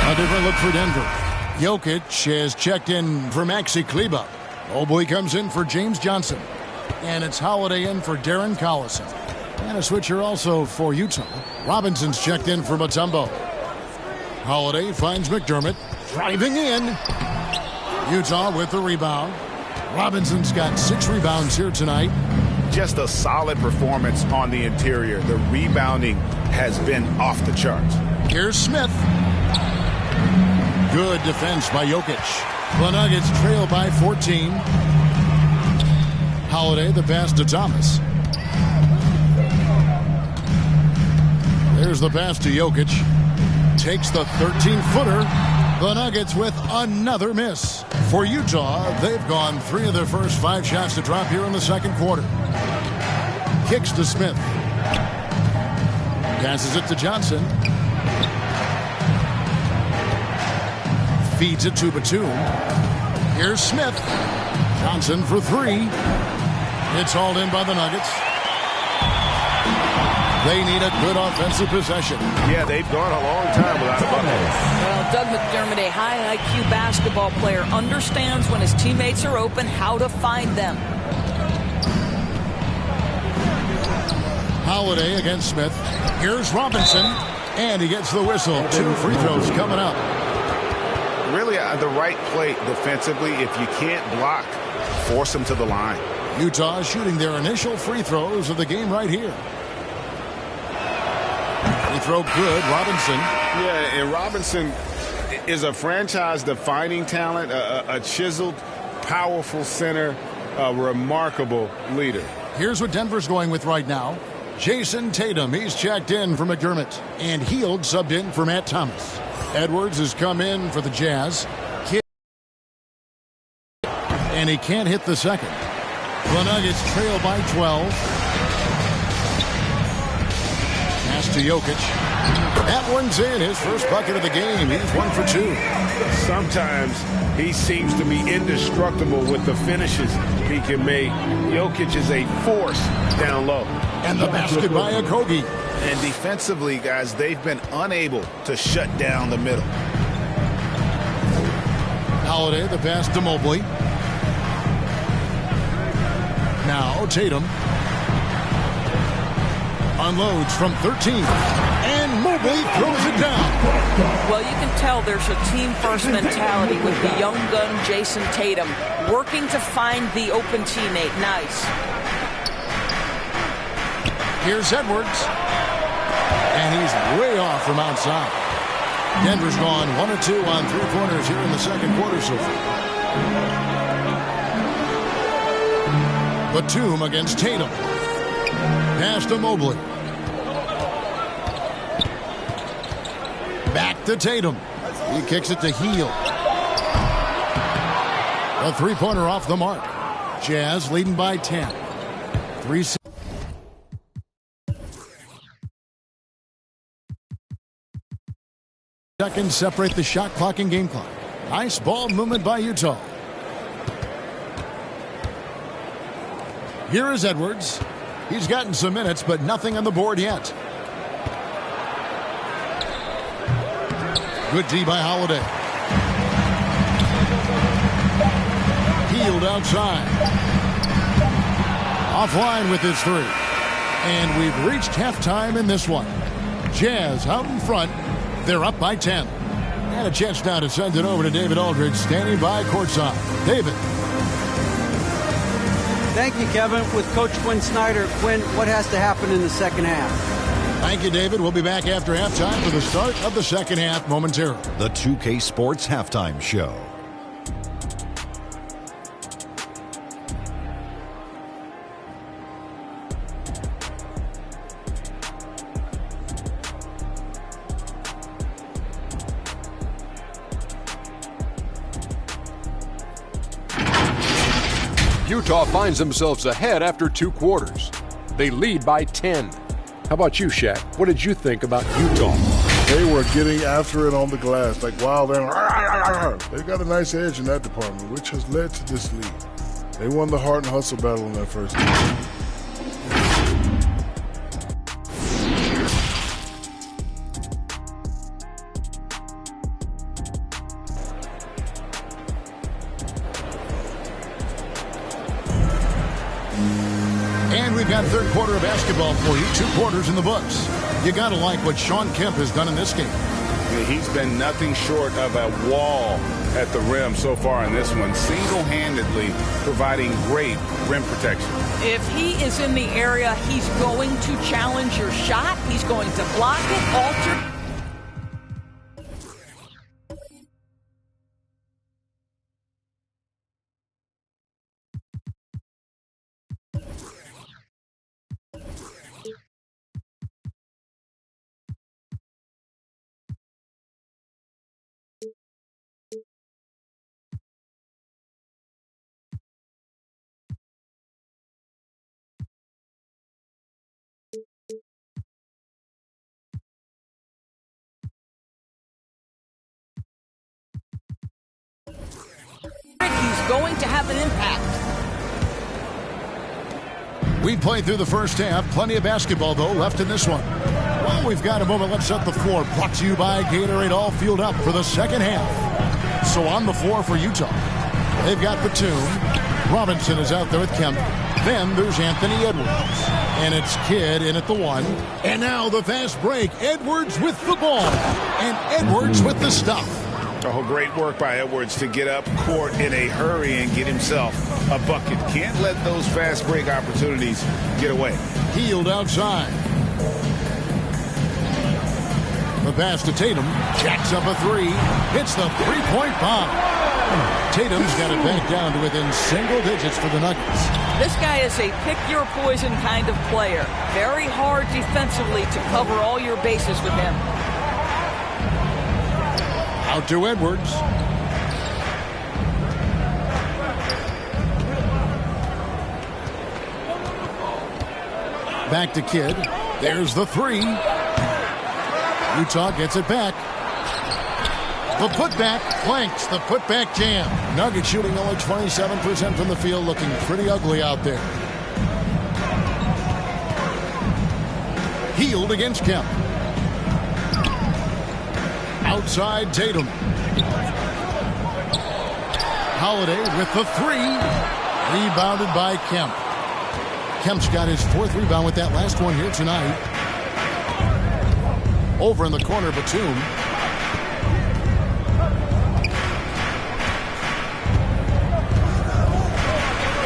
S12: A different look for Denver. Jokic has checked in for Maxi Kleber. Mobley comes in for James Johnson. And it's Holiday in for Darren Collison. And a switcher also for Utah. Robinson's checked in for Mutombo. Holiday finds McDermott. Driving in. Utah with the rebound. Robinson's got 6 rebounds here tonight.
S14: Just a solid performance on the interior. The rebounding has been off the charts.
S12: Here's Smith. Good defense by Jokic. The Nuggets trail by 14. Holiday, the pass to Thomas. There's the pass to Jokic. Takes the 13-footer. The Nuggets with another miss. For Utah, they've gone 3 of their first 5 shots to drop here in the second quarter. Kicks to Smith. Passes it to Johnson. Feeds it to Batum. Here's Smith. Johnson for 3. It's hauled in by the Nuggets. They need a good offensive possession.
S14: Yeah, they've gone a long time without a bucket.
S16: Well, Doug McDermott, a high IQ basketball player, understands when his teammates are open how to find them.
S12: Holiday against Smith. Here's Robinson, and he gets the whistle. 2 free throws coming up.
S14: Really the right play defensively. If you can't block, force them to the line.
S12: Utah shooting their initial free throws of the game right here. Free throw good, Robinson.
S14: Yeah, and Robinson is a franchise-defining talent, a chiseled, powerful center, a remarkable leader.
S12: Here's what Denver's going with right now. Jason Tatum, he's checked in for McDermott, and Hield subbed in for Matt Thomas. Edwards has come in for the Jazz. And he can't hit the second. The Nuggets trail by 12. Pass to Jokic. That one's in. His first bucket of the game. He's 1 for 2.
S14: Sometimes he seems to be indestructible with the finishes he can make. Jokic is a force down low.
S12: And the basket by Okogie.
S14: And defensively, guys, they've been unable to shut down the middle.
S12: Holiday, the pass to Mobley. Now Tatum unloads from 13, and Mobley throws it down.
S16: Well, you can tell there's a team-first mentality with the young gun Jason Tatum working to find the open teammate. Nice.
S12: Here's Edwards, and he's way off from outside. Denver's gone 1 of 2 on 3-pointers here in the second quarter so far. Batum against Tatum. Pass to Mobley. Back to Tatum. He kicks it to Hield. A 3-pointer off the mark. Jazz leading by 10. 3 seconds separate the shot clock and game clock. Nice ball movement by Utah. Here is Edwards. He's gotten some minutes, but nothing on the board yet. Good D by Holiday. Hield outside. Offline with his 3. And we've reached halftime in this one. Jazz out in front. They're up by 10. And a chance now to send it over to David Aldridge, standing by courtside. David.
S13: Thank you, Kevin. With Coach Quinn Snyder. Quinn, what has to happen in the second half?
S12: Thank you, David. We'll be back after halftime for the start of the second half momentarily.
S4: The 2K Sports Halftime Show.
S5: Utah finds themselves ahead after 2 quarters. They lead by 10. How about you, Shaq? What did you think about Utah?
S17: They were getting after it on the glass, like wild. They've got a nice edge in that department, which has led to this lead. They won the heart and hustle battle in that first game.
S12: We've got third quarter of basketball for you. 2 quarters in the books. You got to like what Sean Kemp has done in this game.
S14: Yeah, he's been nothing short of a wall at the rim so far in this one, single-handedly providing great rim protection.
S16: If he is in the area, he's going to challenge your shot. He's going to block it, alter. He's going to have an impact.
S12: We played through the first half. Plenty of basketball, though, left in this one. Well, we've got a moment. Let's set the floor. Brought to you by Gatorade, all fueled up for the second half. So on the floor for Utah, they've got Batum. Robinson is out there with Kemp. Then there's Anthony Edwards. And it's Kidd in at the 1. And now the fast break. Edwards with the ball. And Edwards with the stuff.
S14: Oh, great work by Edwards to get up court in a hurry and get himself a bucket. Can't let those fast break opportunities get away.
S12: Healed outside. The pass to Tatum. Jacks up a 3. Hits the three-point bomb. Tatum's got it back down to within single digits for the Nuggets.
S16: This guy is a pick-your-poison kind of player. Very hard defensively to cover all your bases with him.
S12: Out to Edwards. Back to Kidd. There's the 3. Utah gets it back. The putback clanks. The putback jam. Nuggets shooting only 27% from the field, looking pretty ugly out there. Healed against Kemp. Outside Tatum. Holiday with the 3. Rebounded by Kemp. Kemp's got his 4th rebound with that last one here tonight. Over in the corner, Batum.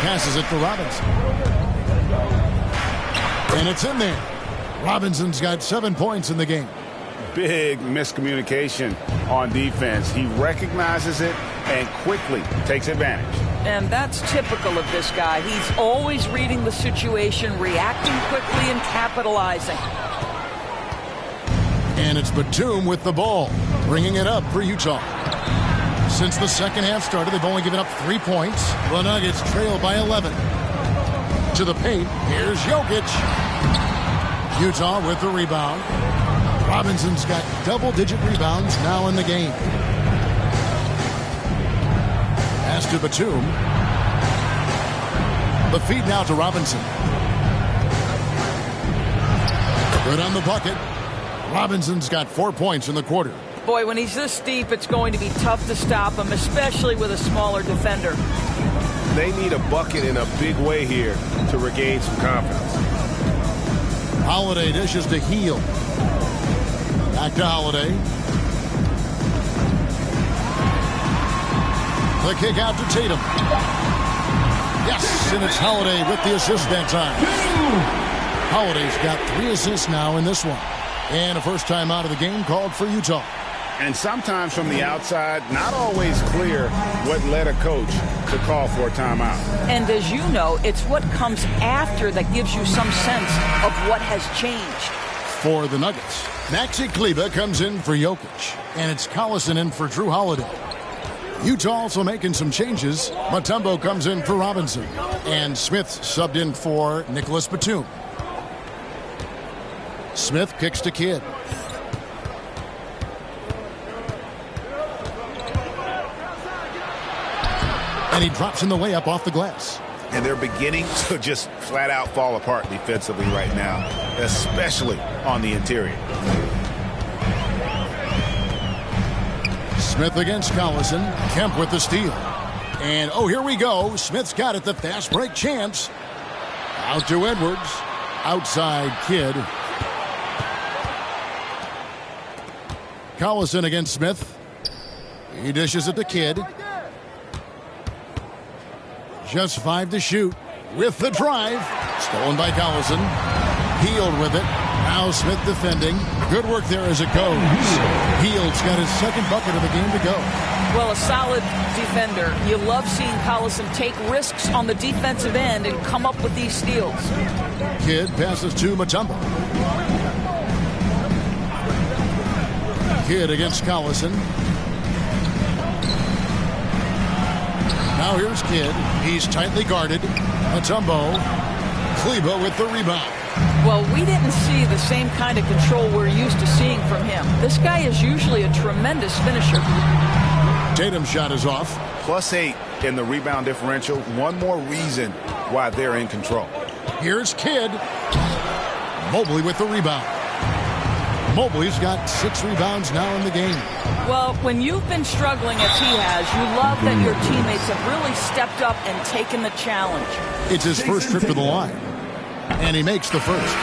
S12: Passes it to Robinson. And it's in there. Robinson's got 7 points in the game.
S14: Big miscommunication on defense. He recognizes it and quickly takes advantage.
S16: And that's typical of this guy. He's always reading the situation, reacting quickly, and capitalizing.
S12: And it's Batum with the ball, bringing it up for Utah. Since the second half started, they've only given up 3 points. The Nuggets trail by 11. To the paint, here's Jokic. Utah with the rebound. Robinson's got double-digit rebounds now in the game. Pass to Batum. The feed now to Robinson. Good on the bucket. Robinson's got 4 points in the quarter.
S16: Boy, when he's this deep, it's going to be tough to stop him, especially with a smaller defender.
S14: They need a bucket in a big way here to regain some confidence.
S12: Holiday dishes to Heel. Back to Holiday. The kick out to Tatum. Yes, and it's Holiday with the assist that time. Holiday's got 3 assists now in this one. And a first time out of the game called for Utah.
S14: And sometimes from the outside, not always clear what led a coach to call for a timeout.
S16: And as you know, it's what comes after that gives you some sense of what has changed.
S12: For the Nuggets, Maxi Kleber comes in for Jokic. And it's Collison in for Drew Holiday. Utah also making some changes. Mutombo comes in for Robinson. And Smith subbed in for Nicholas Batum. Smith kicks to Kidd. And he drops in the layup off the glass.
S14: And they're beginning to just flat out fall apart defensively right now, especially on the interior.
S12: Smith against Collison. Kemp with the steal. And, oh, here we go. Smith's got it, the fast break chance. Out to Edwards. Outside Kidd. Collison against Smith. He dishes it to Kidd. Just 5 to shoot. With the drive. Stolen by Collison. Healed with it. Now Smith defending. Good work there as it goes. Heald's got his second bucket of the game to go.
S16: Well, a solid defender. You love seeing Collison take risks on the defensive end and come up with these steals.
S12: Kidd passes to Mutombo. Kidd against Collison. Now here's Kidd. He's tightly guarded. Mutombo. Kleber with the rebound.
S16: Well, we didn't see the same kind of control we're used to seeing from him. This guy is usually a tremendous finisher.
S12: Tatum's shot is off.
S14: +8 in the rebound differential. One more reason why they're in control.
S12: Here's Kidd. Mobley with the rebound. Mobley's got 6 rebounds now in the game.
S16: Well, when you've been struggling as he has, you love that your teammates have really stepped up and taken the challenge.
S12: It's his first trip to the line, and he makes the first.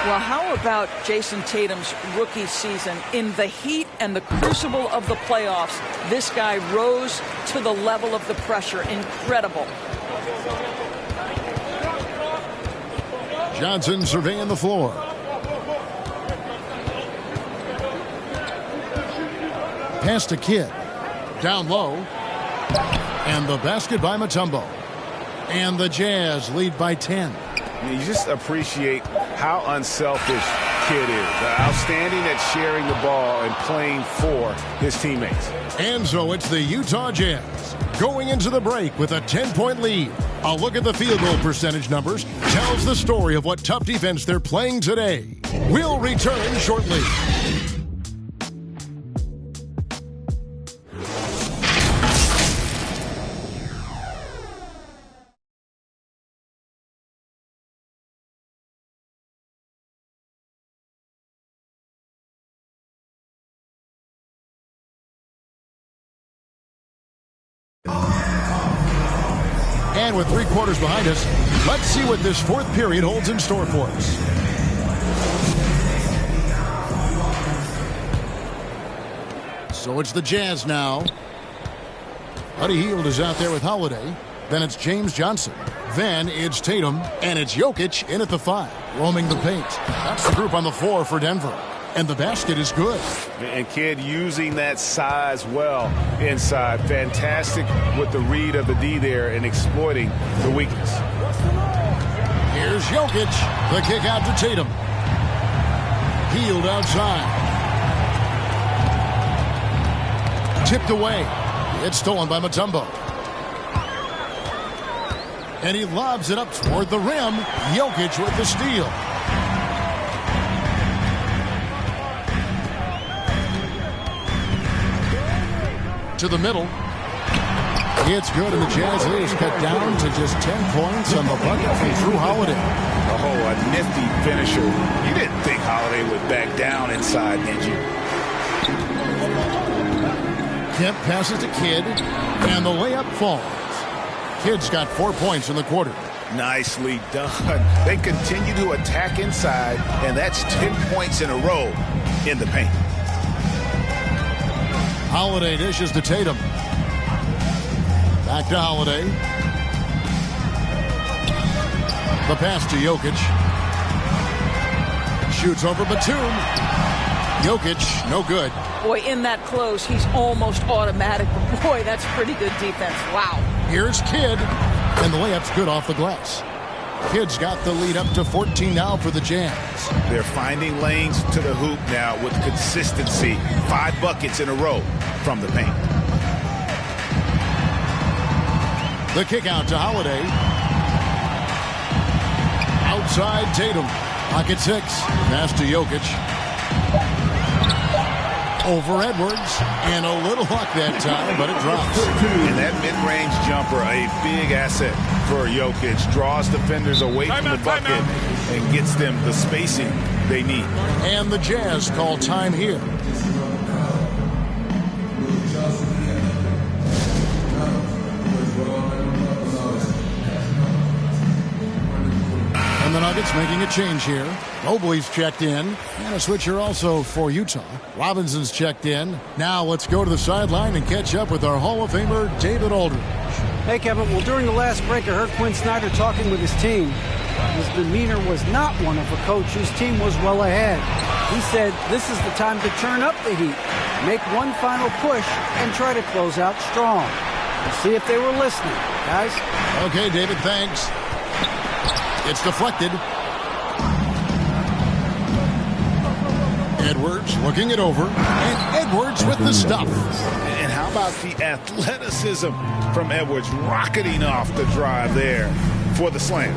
S16: Well, how about Jason Tatum's rookie season? In the heat and the crucible of the playoffs, this guy rose to the level of the pressure. Incredible.
S12: Johnson surveying the floor. Pass to Kidd. Down low. And the basket by Mutombo. And the Jazz lead by 10.
S14: You just appreciate how unselfish Kidd is. Outstanding at sharing the ball and playing for his teammates.
S12: And so it's the Utah Jazz going into the break with a 10-point lead. A look at the field goal percentage numbers tells the story of what tough defense they're playing today. We'll return shortly. And with 3 quarters behind us, let's see what this 4th period holds in store for us. So it's the Jazz now. Buddy Hield is out there with Holiday. Then it's James Johnson. Then it's Tatum. And it's Jokic in at the 5, roaming the paint. That's the group on the floor for Denver. And the basket is good.
S14: And Kidd using that size well inside. Fantastic with the read of the D there and exploiting the weakness.
S12: Here's Jokic. The kick out to Tatum. Hield outside. Tipped away. It's stolen by Mutombo. And he lobs it up toward the rim. Jokic with the steal. To the middle. It's good, and the Jazz is cut down to just 10 points on the bucket from Drew Holiday.
S14: Oh, a nifty finisher. You didn't think Holiday would back down inside, did you?
S12: Kemp passes to Kidd, and the layup falls. Kidd's got 4 points in the quarter.
S14: Nicely done. They continue to attack inside, and that's 10 points in a row in the paint.
S12: Holiday dishes to Tatum. Back to Holiday. The pass to Jokic. Shoots over Batum. Jokic, no good.
S16: Boy, in that close, he's almost automatic. But boy, that's pretty good defense. Wow.
S12: Here's Kidd. And the layup's good off the glass. Kidd's got the lead up to 14 now for the Jazz.
S14: They're finding lanes to the hoop now with consistency. 5 buckets in a row from the paint.
S12: The kick out to Holiday. Outside Tatum. Pocket 6. Pass to Jokic. Over Edwards. And a little luck that time, but it drops.
S14: And that mid-range jumper, a big asset for Jokic. Draws defenders away from the bucket and gets them the spacing they need.
S12: And the Jazz call time here. And the Nuggets making a change here. Mobley's checked in. And a switcher also for Utah. Robinson's checked in. Now let's go to the sideline and catch up with our Hall of Famer, David Aldridge.
S13: Hey, Kevin. Well, during the last break, I heard Quinn Snyder talking with his team. His demeanor was not one of a coach whose team was well ahead. He said this is the time to turn up the heat, make one final push, and try to close out strong. Let's see if they were listening, guys.
S12: Okay, David, thanks. It's deflected. Edwards looking it over. And Edwards with the stuff.
S14: And how about the athleticism from Edwards rocketing off the drive there for the slam.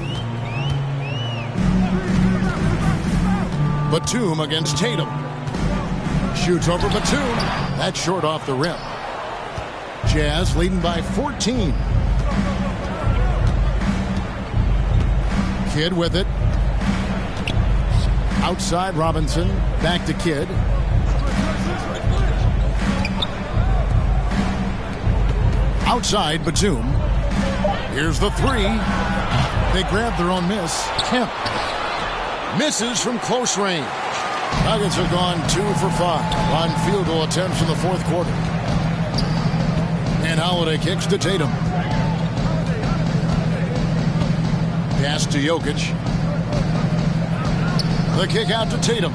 S12: Batum against Tatum. Shoots over Batum. That's short off the rim. Jazz leading by 14. Kidd with it. Outside Robinson. Back to Kidd. Outside Batum. Here's the three. They grab their own miss. Kemp misses from close range. Nuggets have gone 2 for 5 on field goal attempts in the fourth quarter. And Holiday kicks to Tatum. Pass to Jokic. The kick out to Tatum.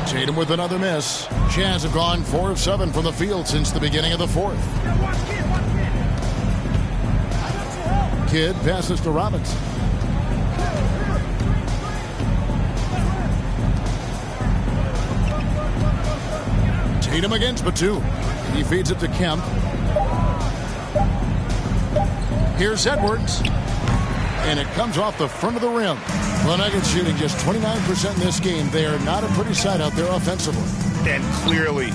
S12: Tatum with another miss. Jazz have gone 4 of 7 from the field since the beginning of the fourth. Kidd passes to Robinson. Tatum against Batum. He feeds it to Kemp. Here's Edwards. And it comes off the front of the rim. The Nuggets shooting just 29% in this game. They are not a pretty sight out there offensively.
S14: And clearly,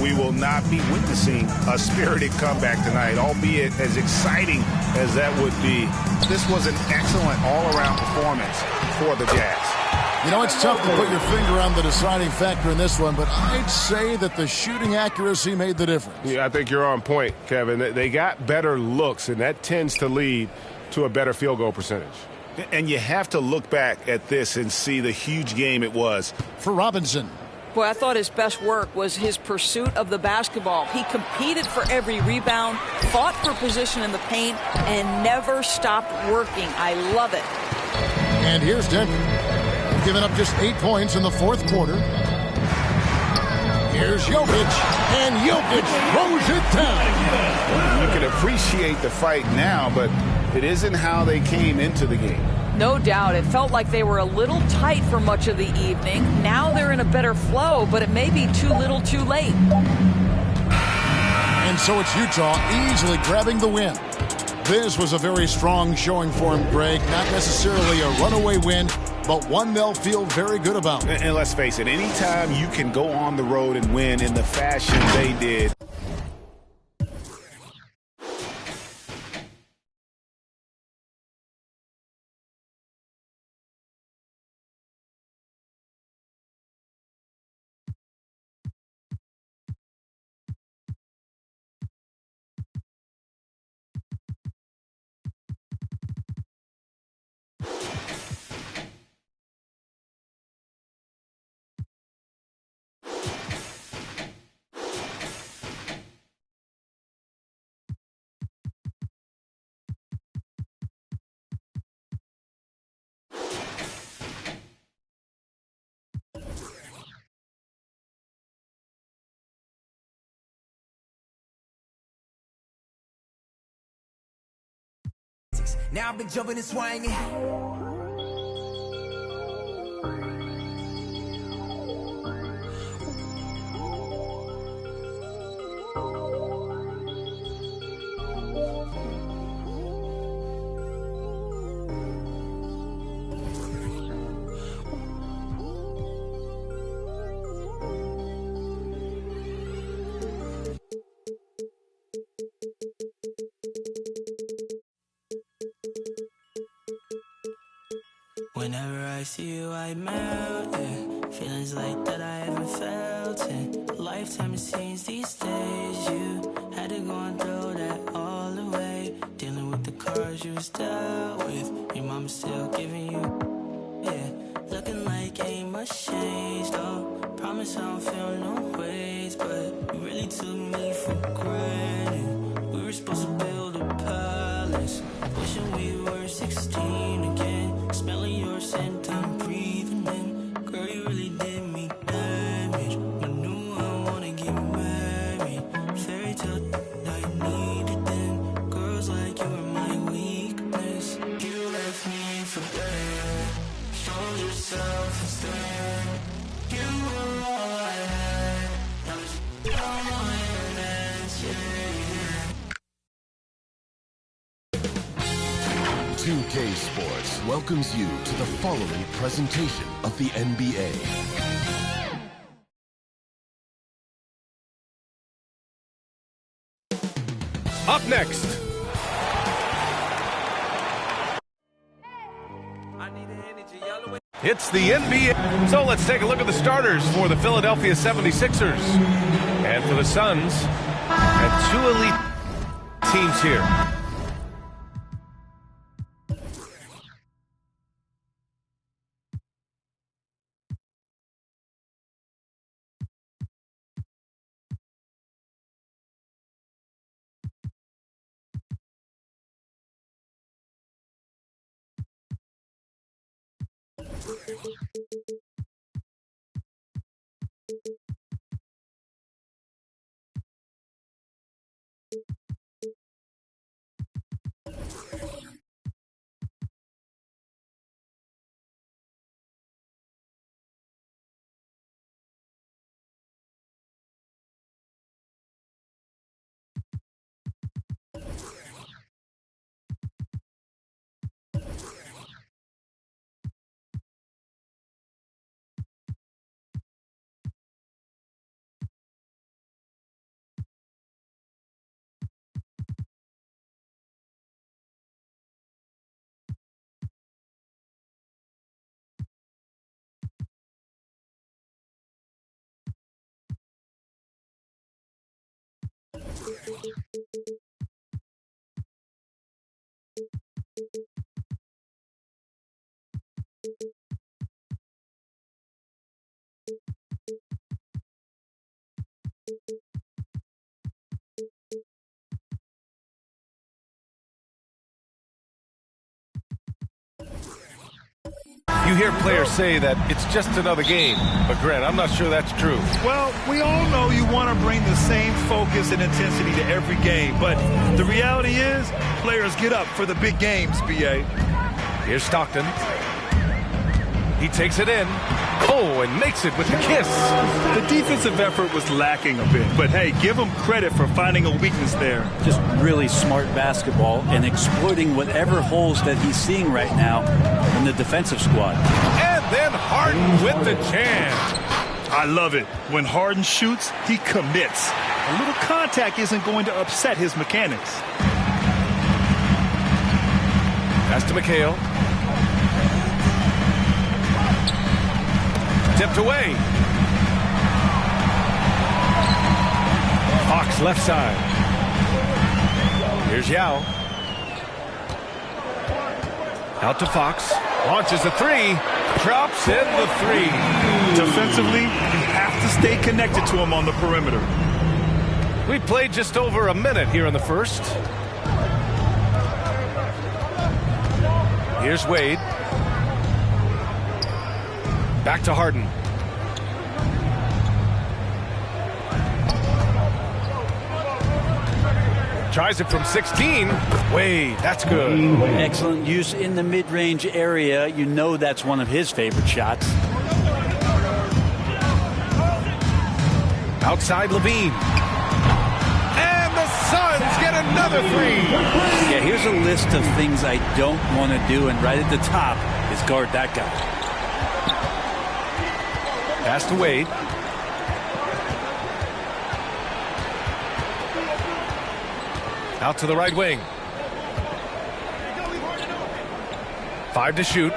S14: we will not be witnessing a spirited comeback tonight, albeit as exciting as that would be. This was an excellent all-around performance for the Jazz.
S12: You know, it's tough to put your finger on the deciding factor in this one, but I'd say that the shooting accuracy made the difference.
S14: Yeah, I think you're on point, Kevin. They got better looks, and that tends to lead to a better field goal percentage. And you have to look back at this and see the huge game it was.
S12: For Robinson.
S16: Boy, I thought his best work was his pursuit of the basketball. He competed for every rebound, fought for position in the paint, and never stopped working. I love it.
S12: And here's Denver, giving up just 8 points in the fourth quarter. Here's Jokic, and Jokic throws it down.
S14: You can appreciate the fight now, but it isn't how they came into the game.
S16: No doubt. It felt like they were a little tight for much of the evening. Now they're in a better flow, but it may be too little too late.
S12: And so it's Utah easily grabbing the win. This was a very strong showing for him, Greg. Not necessarily a runaway win, but one they'll feel very good about.
S14: And let's face it, anytime you can go on the road and win in the fashion they did.
S18: Now I've been jumping and swinging.
S8: Whenever I see you, I melt, yeah. Feelings like that I haven't felt in a lifetime, it seems these days. You had to go and throw that all away. Dealing with the cards you was dealt with. Your mama's still giving you, yeah. Looking like ain't much changed, though. Promise I don't feel no ways, but you really took me for granted. We were supposed to build a palace. Wishing we were 16 again. Smelling your scent, I'm breathing in. Girl, you really did me damage. But knew I wanna get married. Fairy tale I needed then. Girls like you are my weakness. You left me for dead. Showed yourself instead. You were all I had. Now it's all my hands, yeah.
S11: 2K Sports welcomes you to the following presentation of the NBA.
S1: Up next. It's the NBA. So let's take a look at the starters for the Philadelphia 76ers. And for the Suns, and two elite teams here. You hear players say that it's just another game, but Grant, I'm not sure that's true.
S2: Well, we all know you want to bring the same focus and intensity to every game, but the reality is players get up for the big games, B.A.
S1: Here's Stockton. He takes it in. Oh, and makes it with the kiss.
S2: The defensive effort was lacking a bit, but hey, give him credit for finding a weakness there.
S18: Just really smart basketball and exploiting whatever holes that he's seeing right now in the defensive squad.
S1: And then Harden with the jam.
S2: I love it. When Harden shoots, he commits. A little contact isn't going to upset his mechanics.
S1: Pass to McHale. Tipped away. Fox left side. Here's Yao. Out to Fox. Launches a three. Drops in the three.
S2: Defensively, you have to stay connected to him on the perimeter.
S1: We played just over a minute here in the first. Here's Wade. Back to Harden. Tries it from 16. Wade, that's good.
S18: Excellent use in the mid-range area. You know that's one of his favorite shots.
S1: Outside Levine. And the Suns get another three.
S18: Yeah, here's a list of things I don't want to do, and right at the top is guard that guy.
S1: Pass to Wade. Out to the right wing. 5 to shoot.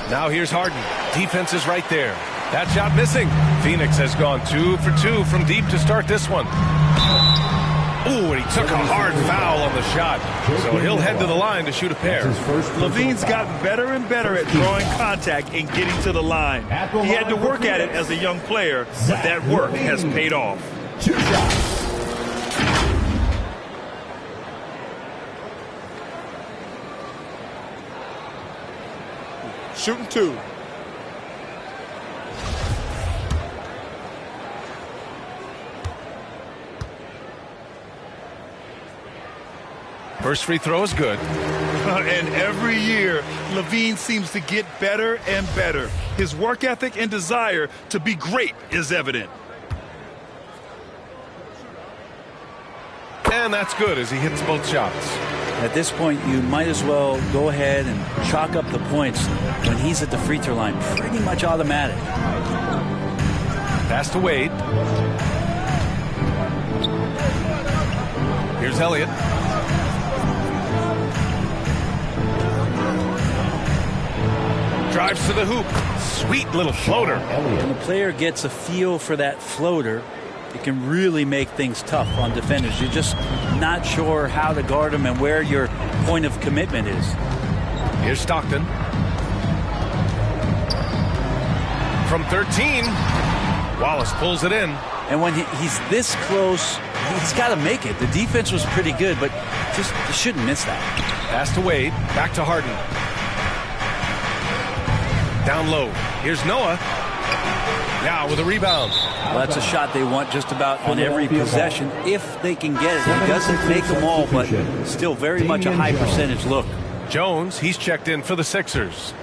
S1: Now here's Harden. Defense is right there. That shot missing. Phoenix has gone 2 for 2 from deep to start this one. Ooh, and he took a hard foul on the shot. So he'll head to the line to shoot a pair.
S2: Levine's gotten better and better at drawing contact and getting to the line. He had to work at it as a young player, but that work has paid off.
S7: 2 shots.
S17: Shooting 2.
S1: First free throw is good.
S2: And every year, Levine seems to get better and better. His work ethic and desire to be great is evident.
S1: And that's good as he hits both shots.
S18: At this point, you might as well go ahead and chalk up the points when he's at the free throw line. Pretty much automatic.
S1: Pass to Wade. Here's Elliott. Drives to the hoop. Sweet little floater.
S18: When the player gets a feel for that floater, it can really make things tough on defenders. You're just not sure how to guard them and where your point of commitment is.
S1: Here's Stockton. From 13, Wallace pulls it in.
S18: And when he's this close, he's got to make it. The defense was pretty good, but just you shouldn't miss that.
S1: Pass to Wade. Back to Harden. Down low. Here's Noah. Now with a rebound.
S18: Well, that's a shot they want just about on every possession if they can get it. He doesn't make them all, but still very much a high percentage look.
S1: Jones, he's checked in for the Sixers.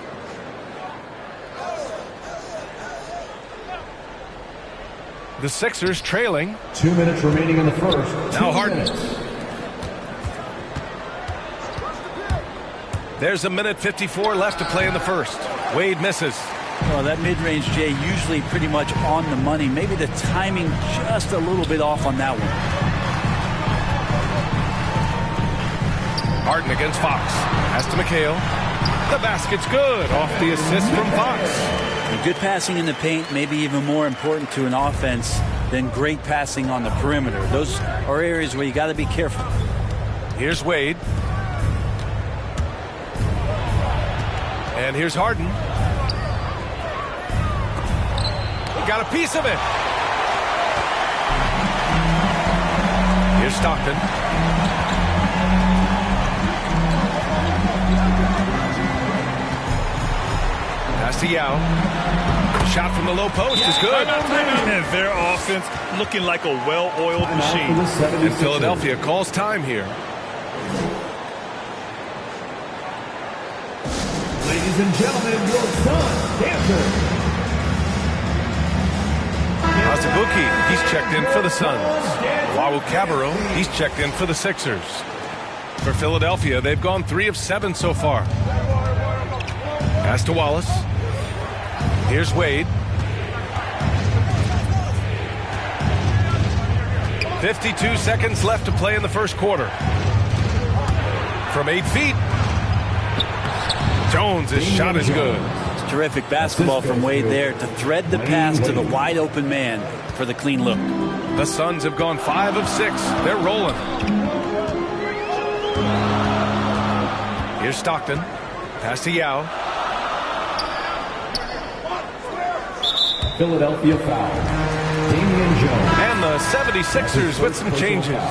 S1: The Sixers trailing.
S7: 2 minutes remaining in the first.
S1: Now Harden. There's a minute 54 left to play in the first. Wade misses.
S18: Well, that mid-range, Jay, usually pretty much on the money. Maybe the timing just a little bit off on that one.
S1: Harden against Fox. Pass to McHale. The basket's good. Off the assist from Fox.
S18: And good passing in the paint may be even more important to an offense than great passing on the perimeter. Those are areas where you got to be careful.
S1: Here's Wade. And here's Harden. He got a piece of it. Here's Stockton. Pass to Yao. Shot from the low post is good.
S2: And their offense looking like a well-oiled machine.
S1: And Philadelphia calls time here.
S7: Ladies and gentlemen, your son, dancer.
S1: Azubuike, he's checked in for the Suns. Wawu Cabarro, he's checked in for the Sixers. For Philadelphia, they've gone 3 of 7 so far. Pass to Wallace. Here's Wade. 52 seconds left to play in the first quarter. From 8 feet. Jones, his shot is good.
S18: It's terrific basketball from Wade there to thread the pass to the wide open man for the clean look.
S1: The Suns have gone 5 of 6. They're rolling. Here's Stockton. Pass to Yao.
S7: Philadelphia foul. Damian Jones.
S1: And the 76ers with some changes.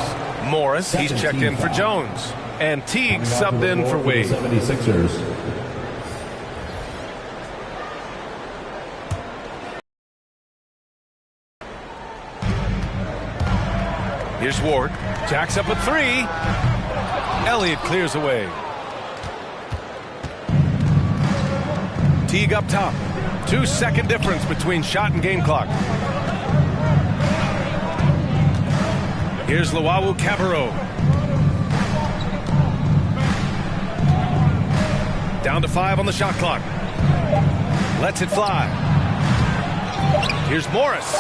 S1: Morris, he's checked in for Jones. And Teague subbed in for Wade.
S7: 76ers.
S1: Here's Ward. Jacks up a 3. Elliott clears away. Teague up top. 2-second difference between shot and game clock. Here's Wawu Cabarro. Down to 5 on the shot clock. Lets it fly. Here's Morris.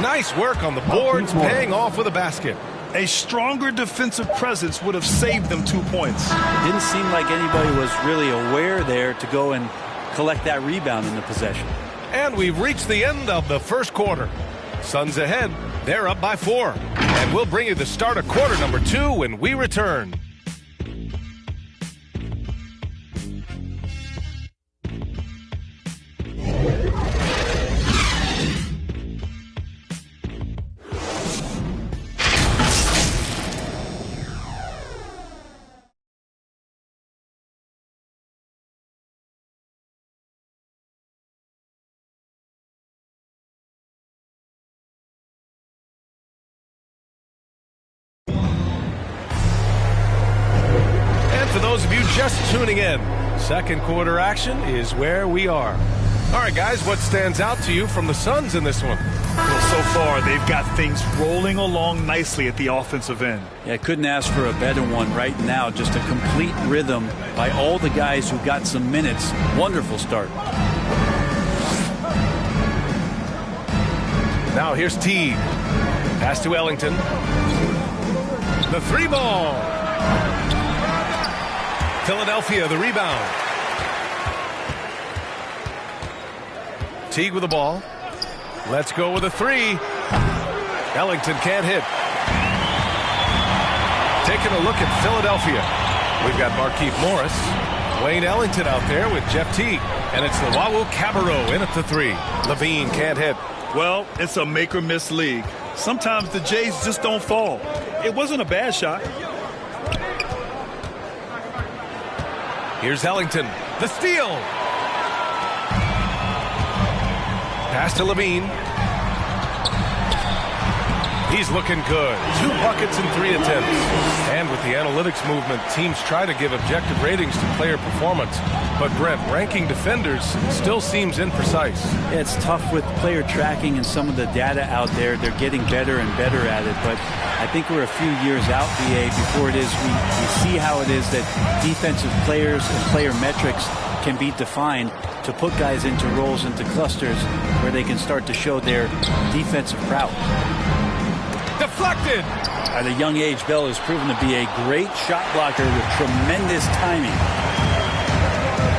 S1: Nice work on the boards, paying off with a basket.
S2: A stronger defensive presence would have saved them 2 points.
S18: It didn't seem like anybody was really aware there to go and collect that rebound in the possession.
S1: And we've reached the end of the first quarter. Suns ahead. They're up by 4. And we'll bring you the start of quarter number 2 when we return. For those of you just tuning in, second quarter action is where we are. All right, guys, what stands out to you from the Suns in this one?
S2: Well, so far, they've got things rolling along nicely at the offensive end.
S18: Yeah, I couldn't ask for a better one right now. Just a complete rhythm by all the guys who got some minutes. Wonderful start.
S1: Now here's Teague. Pass to Ellington. The 3-ball. Philadelphia, the rebound. Teague with the ball. Let's go with a three. Ellington can't hit. Taking a look at Philadelphia. We've got Markieff Morris, Wayne Ellington out there with Jeff Teague. And it's Luau Cabarrot in at the three. Levine can't hit.
S2: Well, it's a make or miss league. Sometimes the Jays just don't fall. It wasn't a bad shot.
S1: Here's Ellington. The steal. Pass to Levine. He's looking good. 2 buckets in 3 attempts. And with the analytics movement, teams try to give objective ratings to player performance. But Brent, ranking defenders still seems imprecise.
S18: Yeah, it's tough with player tracking and some of the data out there. They're getting better and better at it. But I think we're a few years out, BA, before it is we see how it is that defensive players and player metrics can be defined to put guys into roles, into clusters where they can start to show their defensive prowess.
S1: Deflected.
S18: At a young age, Bell has proven to be a great shot blocker with tremendous timing.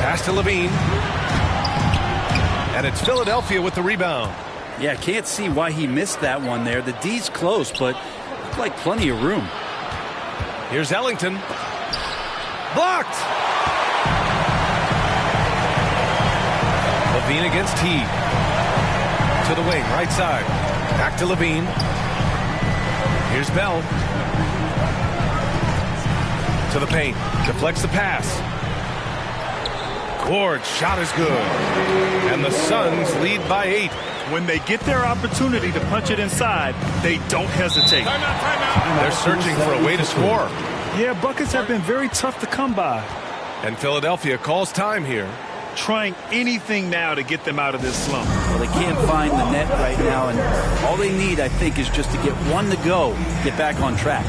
S1: Pass to Levine. And it's Philadelphia with the rebound.
S18: Yeah, can't see why he missed that one there. The D's close, but like plenty of room.
S1: Here's Ellington. Blocked. Levine against Teague. To the wing, right side. Back to Levine. Here's Bell. To the paint. Deflects the pass. Gord's shot is good. And the Suns lead by 8.
S2: When they get their opportunity to punch it inside, they don't hesitate.
S1: They're searching for a way to score.
S2: Yeah, buckets have been very tough to come by.
S1: And Philadelphia calls time here.
S2: Trying anything now to get them out of this slump.
S18: Well, they can't find the net right now, and all they need, I think, is just to get one to go, get back on track.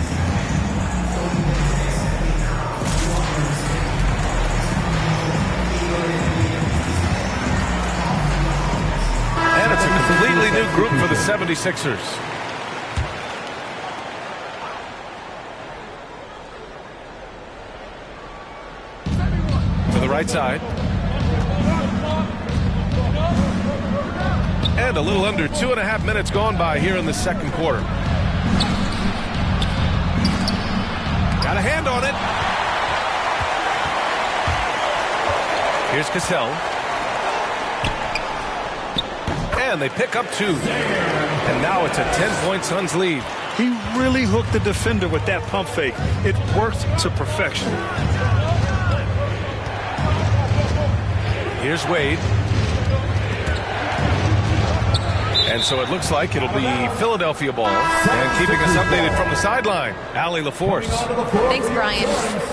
S1: And it's a completely new group for the 76ers. To the right side. And a little under 2.5 minutes gone by here in the second quarter. Got a hand on it. Here's Cassell. And they pick up 2. And now it's a 10-point Suns lead.
S2: He really hooked the defender with that pump fake. It worked to perfection.
S1: Here's Wade. And so it looks like it'll be Philadelphia ball. And keeping us updated from the sideline, Allie LaForce.
S6: Thanks, Brian.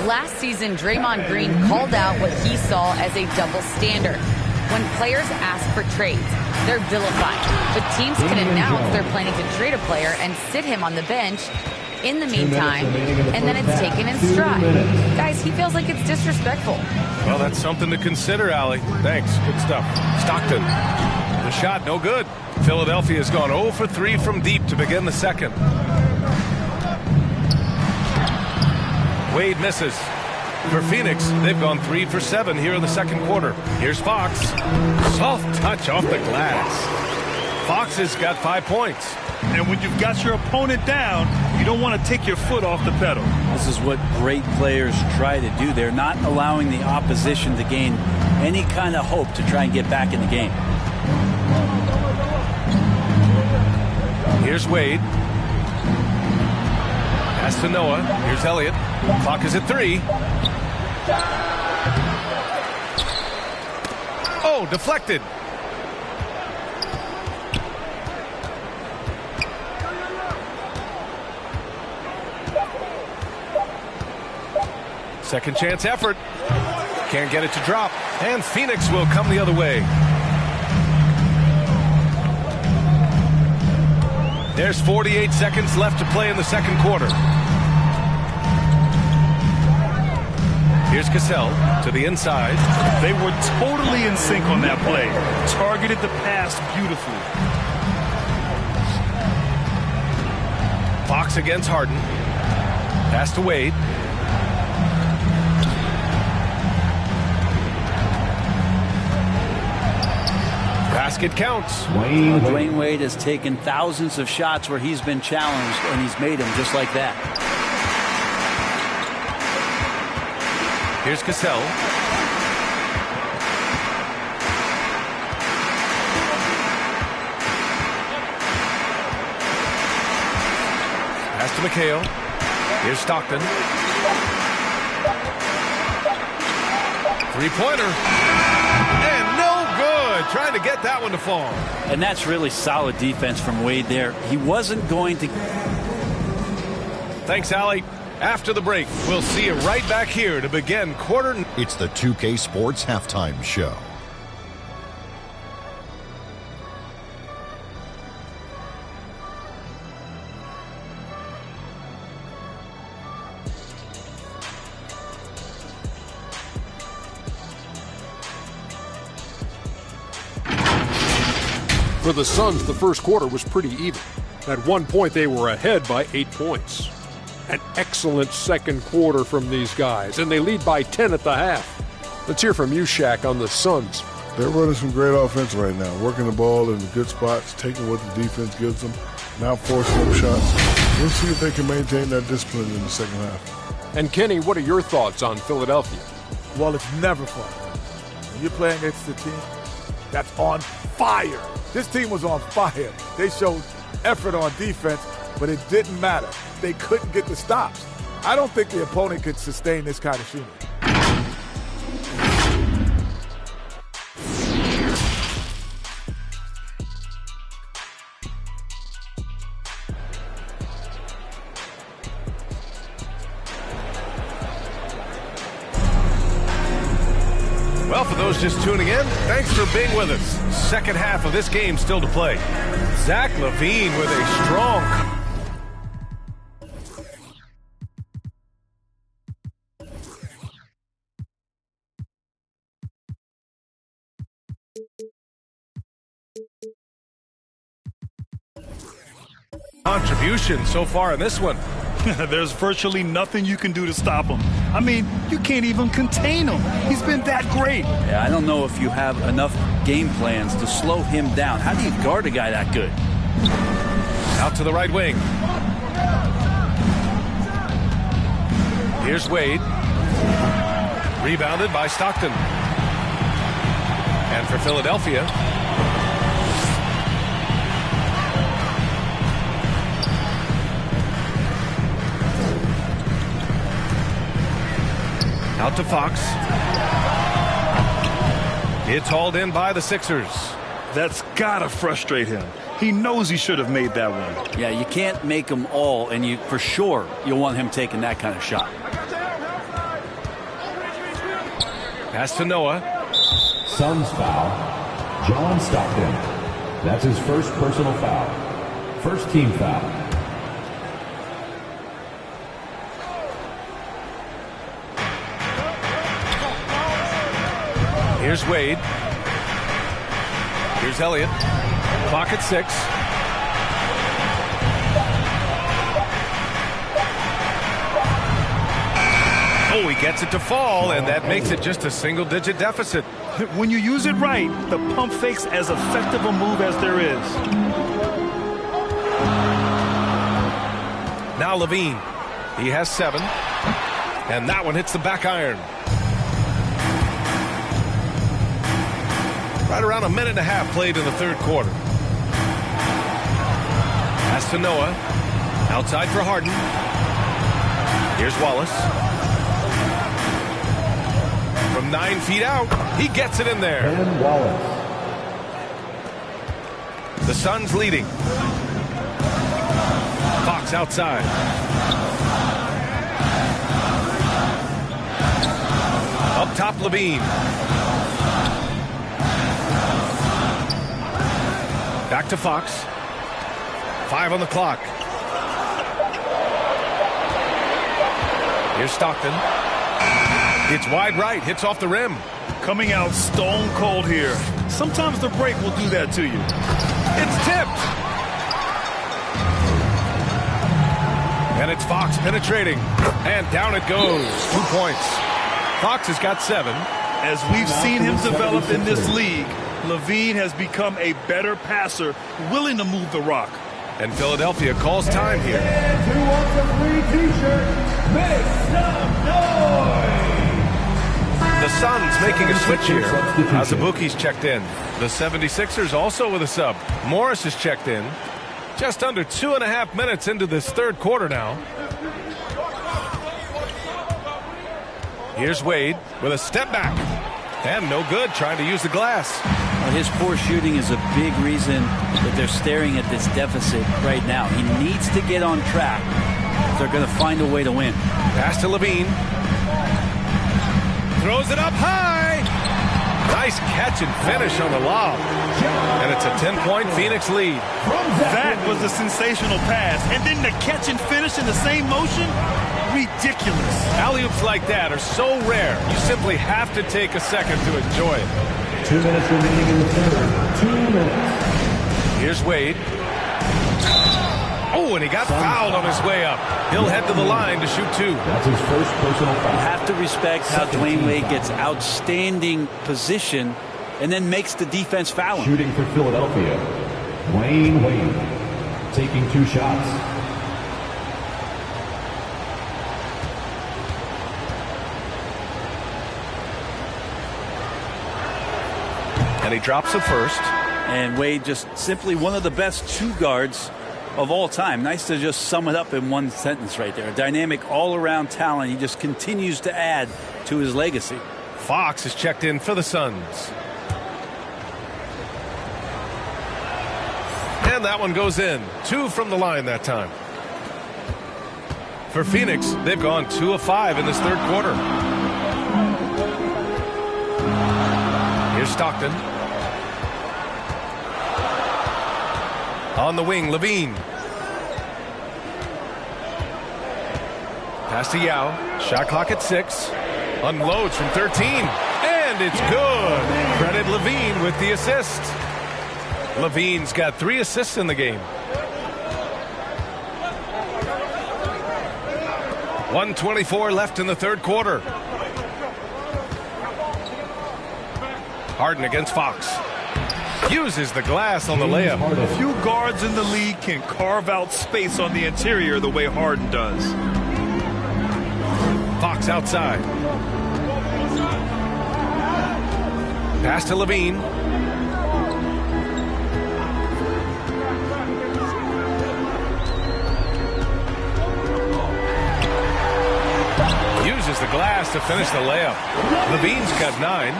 S6: Last season, Draymond Green called out what he saw as a double standard. When players ask for trades, they're vilified. But teams can announce they're planning to trade a player and sit him on the bench in the meantime, and then it's taken in stride. Guys, he feels like it's disrespectful.
S1: Well, that's something to consider, Allie. Thanks. Good stuff. Stockton. The shot, no good. Philadelphia has gone 0 for 3 from deep to begin the second. Wade misses. For Phoenix, they've gone 3 for 7 here in the second quarter. Here's Fox. Soft touch off the glass. Fox has got 5 points.
S2: And when you've got your opponent down, you don't want to take your foot off the pedal.
S18: This is what great players try to do. They're not allowing the opposition to gain any kind of hope to try and get back in the game.
S1: Here's Wade. Pass to Noah. Here's Elliott. Clock is at 3. Oh, deflected. Second chance effort. Can't get it to drop. And Phoenix will come the other way. There's 48 seconds left to play in the second quarter. Here's Cassell to the inside.
S2: They were totally in sync on that play. Targeted the pass beautifully.
S1: Fox against Harden. Pass to Wade. Basket counts.
S18: Dwayne Wade has taken thousands of shots where he's been challenged, and he's made them just like that.
S1: Here's Cassell. Pass to McHale. Here's Stockton. Three-pointer. And no good. Trying to get that one to fall.
S18: And that's really solid defense from Wade there. He wasn't going to...
S1: Thanks, Allie. After the break, we'll see you right back here to begin quarter...
S4: It's the 2K Sports Halftime Show.
S5: For the Suns, the first quarter was pretty even. At one point, they were ahead by 8 points. An excellent second quarter from these guys, and they lead by 10 at the half. Let's hear from you, Shaq, on the Suns.
S17: They're running some great offense right now, working the ball in the good spots, taking what the defense gives them, not forcing up shots. We'll see if they can maintain that discipline in the second half.
S5: And Kenny, what are your thoughts on Philadelphia?
S2: Well, it's never fun. When you're playing against a team that's on fire. This team was on fire. They showed effort on defense, but it didn't matter. They couldn't get the stops. I don't think the opponent could sustain this kind of shooting.
S1: Well, for those just tuning in, thanks for being with us. Second half of this game still to play. Zach LaVine with a strong... contribution so far in this one.
S2: There's virtually nothing you can do to stop him. I mean, you can't even contain him. He's been that great.
S18: Yeah, I don't know if you have enough game plans to slow him down. How do you guard a guy that good?
S1: Out to the right wing. Here's Wade. Rebounded by Stockton. And for Philadelphia... out to Fox. It's hauled in by the Sixers.
S2: That's gotta frustrate him. He knows he should have made that one.
S18: Yeah, you can't make them all, and you for sure you'll want him taking that kind of shot.
S1: Pass to Noah.
S7: Suns foul. John Stockton. That's his first personal foul. First team foul.
S1: Here's Wade. Here's Elliott. Clock at 6. Oh, he gets it to fall, and that makes it just a single-digit deficit.
S2: When you use it right, the pump fake's as effective a move as there is.
S1: Now LaVine. He has 7. And that one hits the back iron. Right around a minute and a half played in the third quarter. Pass to Noah. Outside for Harden. Here's Wallace. From 9 feet out, he gets it in there.
S7: And Wallace.
S1: The Suns leading. Fox outside. Up top, LaVine. Back to Fox. 5 on the clock. Here's Stockton. It's wide right. Hits off the rim.
S2: Coming out stone cold here. Sometimes the break will do that to you.
S1: It's tipped. And it's Fox penetrating. And down it goes. 2 points. Fox has got 7.
S2: As we've seen him develop in this league, Levine has become a better passer, willing to move the rock.
S1: And Philadelphia calls time here.
S19: And who wants a free t-shirt? Make some noise!
S1: The Suns making a switch here. Azubuike's checked in. The 76ers also with a sub. Morris is checked in. Just under 2.5 minutes into this third quarter now. Here's Wade with a step back. And no good, trying to use the glass.
S18: Well, his poor shooting is a big reason that they're staring at this deficit right now. He needs to get on track if they're going to find a way to win.
S1: Pass to Levine. Throws it up high. Nice catch and finish on the lob. And it's a 10-point Phoenix lead.
S2: That was a sensational pass. And then the catch and finish in the same motion? Ridiculous.
S1: Alley-oops like that are so rare, you simply have to take a second to enjoy it.
S7: 2 minutes remaining in the third. 2 minutes.
S1: Here's Wade. Oh, and he got fouled on his way up. He'll head to the line to shoot 2.
S7: That's his first personal foul.
S18: You have to respect how Dwayne Wade gets outstanding position and then makes the defense foul him.
S7: Shooting for Philadelphia, Dwayne Wade, taking 2 shots.
S1: And he drops it first.
S18: And Wade just simply one of the best 2 guards of all time. Nice to just sum it up in one sentence right there. A dynamic all-around talent. He just continues to add to his legacy.
S1: Fox is checked in for the Suns. And that one goes in. 2 from the line that time. For Phoenix, they've gone 2 of 5 in this third quarter. Here's Stockton. On the wing, Levine. Pass to Yao. Shot clock at 6. Unloads from 13. And it's good. Credit Levine with the assist. Levine's got 3 assists in the game. 1:24 left in the third quarter. Harden against Fox. Uses the glass on the layup.
S2: Few guards in the league can carve out space on the interior the way Harden does.
S1: Fox outside. Pass to Levine. Uses the glass to finish the layup. Levine's got 9.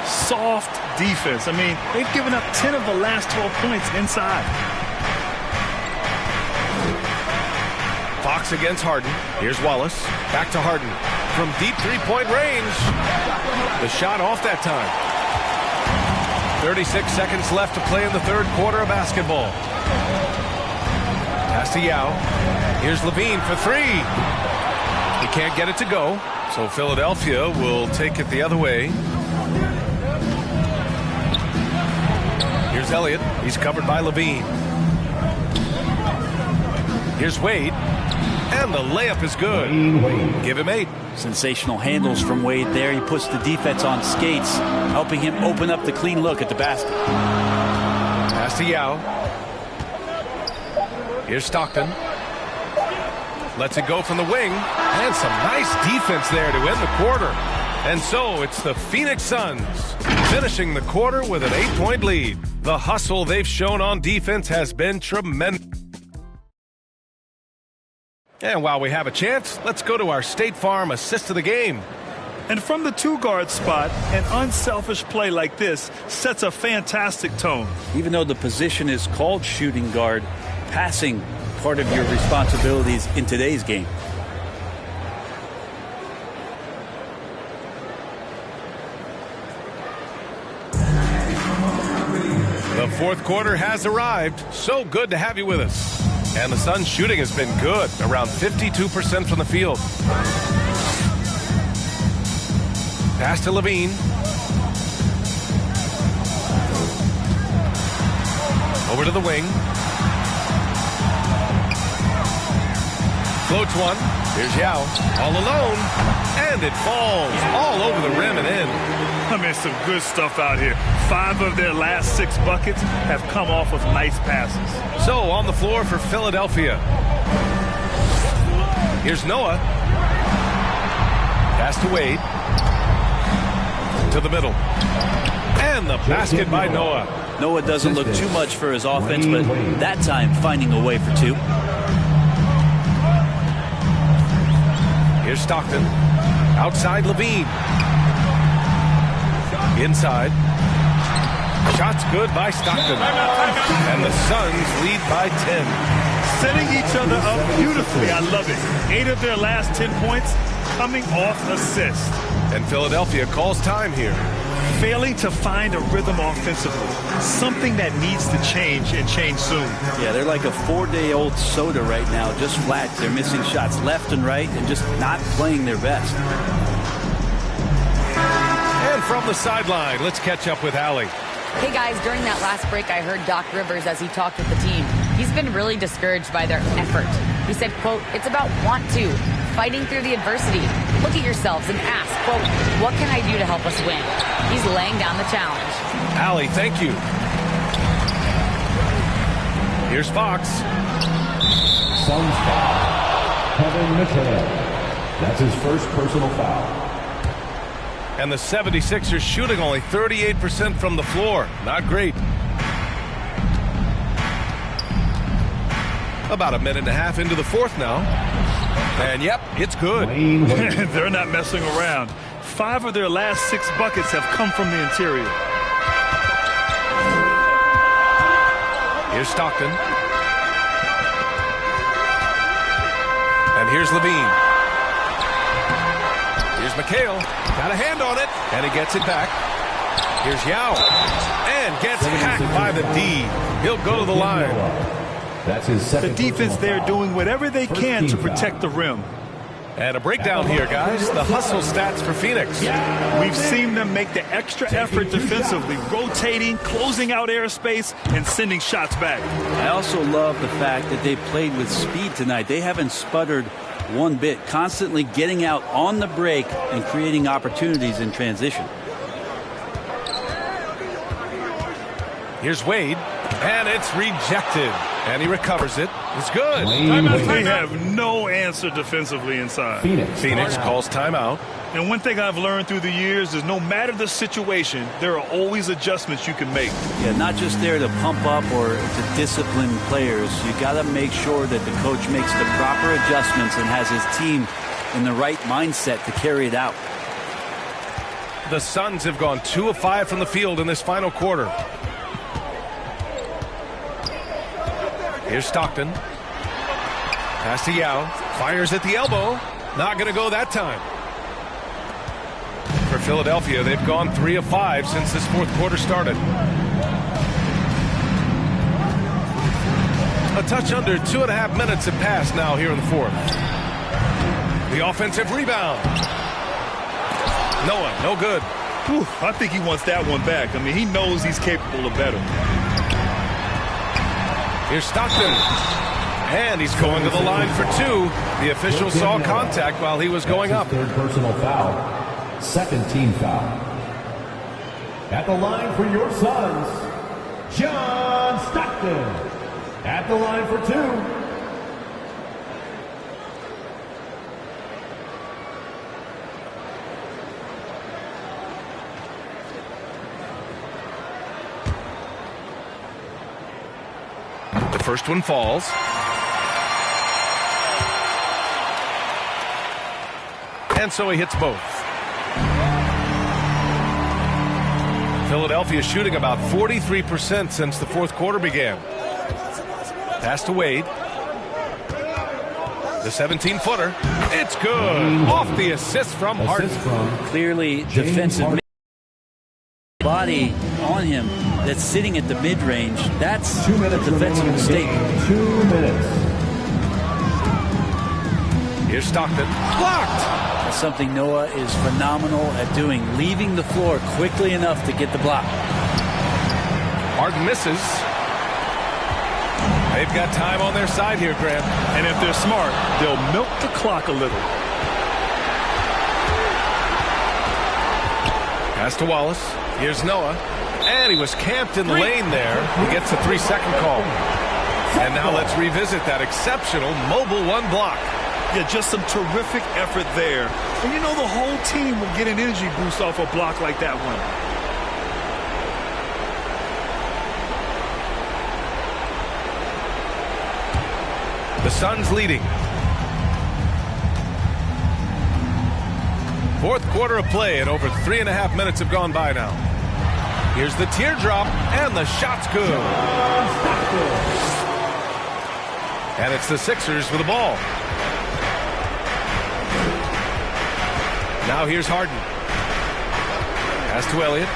S2: Soft defense. I mean, they've given up 10 of the last 12 points inside.
S1: Fox against Harden. Here's Wallace. Back to Harden. From deep three-point range. The shot off that time. 36 seconds left to play in the third quarter of basketball. Pass to Yao. Here's Levine for 3. He can't get it to go, so Philadelphia will take it the other way. Here's Elliott. He's covered by Levine. Here's Wade. And the layup is good. Give him 8.
S18: Sensational handles from Wade there. He puts the defense on skates, helping him open up the clean look at the basket.
S1: Pass to Yao. Here's Stockton. Lets it go from the wing. And some nice defense there to end the quarter. And so it's the Phoenix Suns finishing the quarter with an 8-point lead. The hustle they've shown on defense has been tremendous. And while we have a chance, let's go to our State Farm assist of the game.
S2: And from the 2-guard spot, an unselfish play like this sets a fantastic tone.
S18: Even though the position is called shooting guard, passing part of your responsibilities in today's game.
S1: The fourth quarter has arrived. So good to have you with us. And the Suns' shooting has been good, around 52% from the field. Pass to Levine. Over to the wing. Floats one. Here's Yao. All alone. And it falls all over the rim and in.
S2: I mean, some good stuff out here. 5 of their last 6 buckets have come off of nice passes.
S1: So on the floor for Philadelphia. Here's Noah. Pass to Wade. To the middle. And the basket by Noah.
S18: Noah doesn't look too much for his offense, but that time finding a way for 2.
S1: Here's Stockton. Outside Levine. Inside. Shots good by Stockton. And the Suns lead by 10.
S2: Setting each other up beautifully. I love it. 8 of their last 10 points coming off assists.
S1: And Philadelphia calls time here.
S2: Failing to find a rhythm offensively. Something that needs to change and change soon.
S18: Yeah, they're like a 4-day-old soda right now, just flat. They're missing shots left and right and just not playing their best.
S1: And from the sideline, let's catch up with Allie.
S6: Hey guys, during that last break, I heard Doc Rivers as he talked with the team. He's been really discouraged by their effort. He said, quote, "It's about want to, fighting through the adversity. Look at yourselves and ask, quote, what can I do to help us win?" He's laying down the challenge.
S1: Allie, thank you. Here's Fox.
S7: Suns foul. Kevin McHale. That's his first personal foul.
S1: And the 76ers shooting only 38% from the floor. Not great. About a minute and a half into the fourth now. And yep, it's good.
S2: They're not messing around. 5 of their last 6 buckets have come from the interior.
S1: Here's Stockton. And here's Levine. Here's McHale. Got a hand on it. And he gets it back. Here's Yao. And gets hacked by the D. He'll go to the line.
S7: That's his second.
S2: The defense there doing whatever they can to protect the rim.
S1: And a breakdown here, guys. The hustle stats for Phoenix.
S2: We've seen them make the extra effort defensively, rotating, closing out airspace, and sending shots back.
S18: I also love the fact that they played with speed tonight. They haven't sputtered one bit, constantly getting out on the break and creating opportunities in transition.
S1: Here's Wade, and it's rejected. And he recovers it. It's good.
S2: They have no answer defensively inside.
S1: Phoenix calls timeout.
S2: And one thing I've learned through the years is no matter the situation, there are always adjustments you can make.
S18: Yeah, not just there to pump up or to discipline players. You got to make sure that the coach makes the proper adjustments and has his team in the right mindset to carry it out.
S1: The Suns have gone 2 of 5 from the field in this final quarter. Here's Stockton. Pass to Yao. Fires at the elbow. Not going to go that time. For Philadelphia, they've gone 3 of 5 since this fourth quarter started. A touch under 2.5 minutes have passed now here in the fourth. The offensive rebound. Noah, no good.
S2: Whew, I think he wants that one back. I mean, he knows he's capable of better.
S1: Here's Stockton. And he's going to the line for 2. The official saw contact while he was going up.
S7: Third personal foul. Second team foul. At the line for your Suns, John Stockton. At the line for 2.
S1: The first one falls. And so he hits both. Philadelphia shooting about 43% since the fourth quarter began. Pass to Wade. The 17-footer. It's good. Off the assist from Harden.
S18: Clearly defensive body on him that's sitting at the mid-range. That's a defensive mistake.
S7: 2 minutes.
S1: Here's Stockton. Blocked.
S18: That's something Noah is phenomenal at doing, leaving the floor quickly enough to get the block.
S1: Harden misses. They've got time on their side here, Grant.
S2: And if they're smart, they'll milk the clock a little.
S1: Pass to Wallace. Here's Noah. And he was camped in the lane there. He gets a 3-second call. And now let's revisit that exceptional mobile one block.
S2: Yeah, just some terrific effort there. And you know the whole team will get an energy boost off a block like that one.
S1: The Suns leading. Fourth quarter of play, and over 3.5 minutes have gone by now. Here's the teardrop, and the shot's good. And it's the Sixers with the ball. Now here's Harden. Pass to Elliott.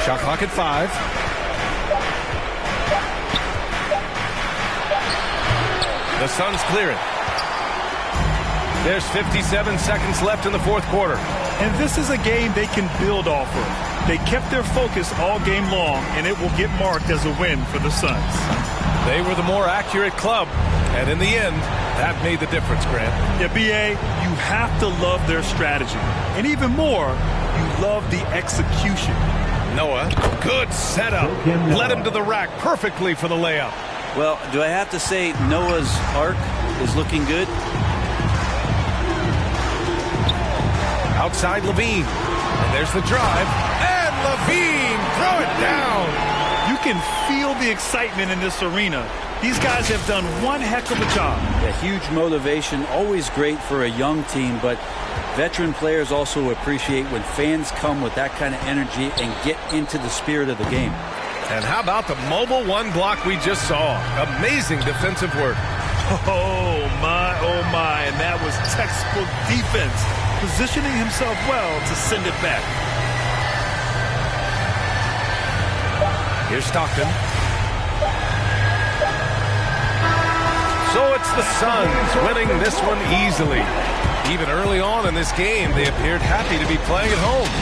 S1: Shot clock at 5. The Suns clear it. There's 57 seconds left in the fourth quarter.
S2: And this is a game they can build off of. They kept their focus all game long, and it will get marked as a win for the Suns.
S1: They were the more accurate club, and in the end, that made the difference, Grant.
S2: Yeah, B.A., you have to love their strategy. And even more, you love the execution.
S1: Noah, good setup. Led him to the rack perfectly for the layup.
S18: Well, do I have to say Noah's arc is looking good?
S1: Outside Levine. And there's the drive. And Levine, throw it down.
S2: You can feel the excitement in this arena. These guys have done one heck of a job.
S18: A huge motivation, always great for a young team, but veteran players also appreciate when fans come with that kind of energy and get into the spirit of the game.
S1: And how about the mobile one block we just saw? Amazing defensive work.
S2: Oh, my. And that was textbook defense. Positioning himself well to send it back.
S1: Here's Stockton. So it's the Suns winning this one easily. Even early on in this game, they appeared happy to be playing at home.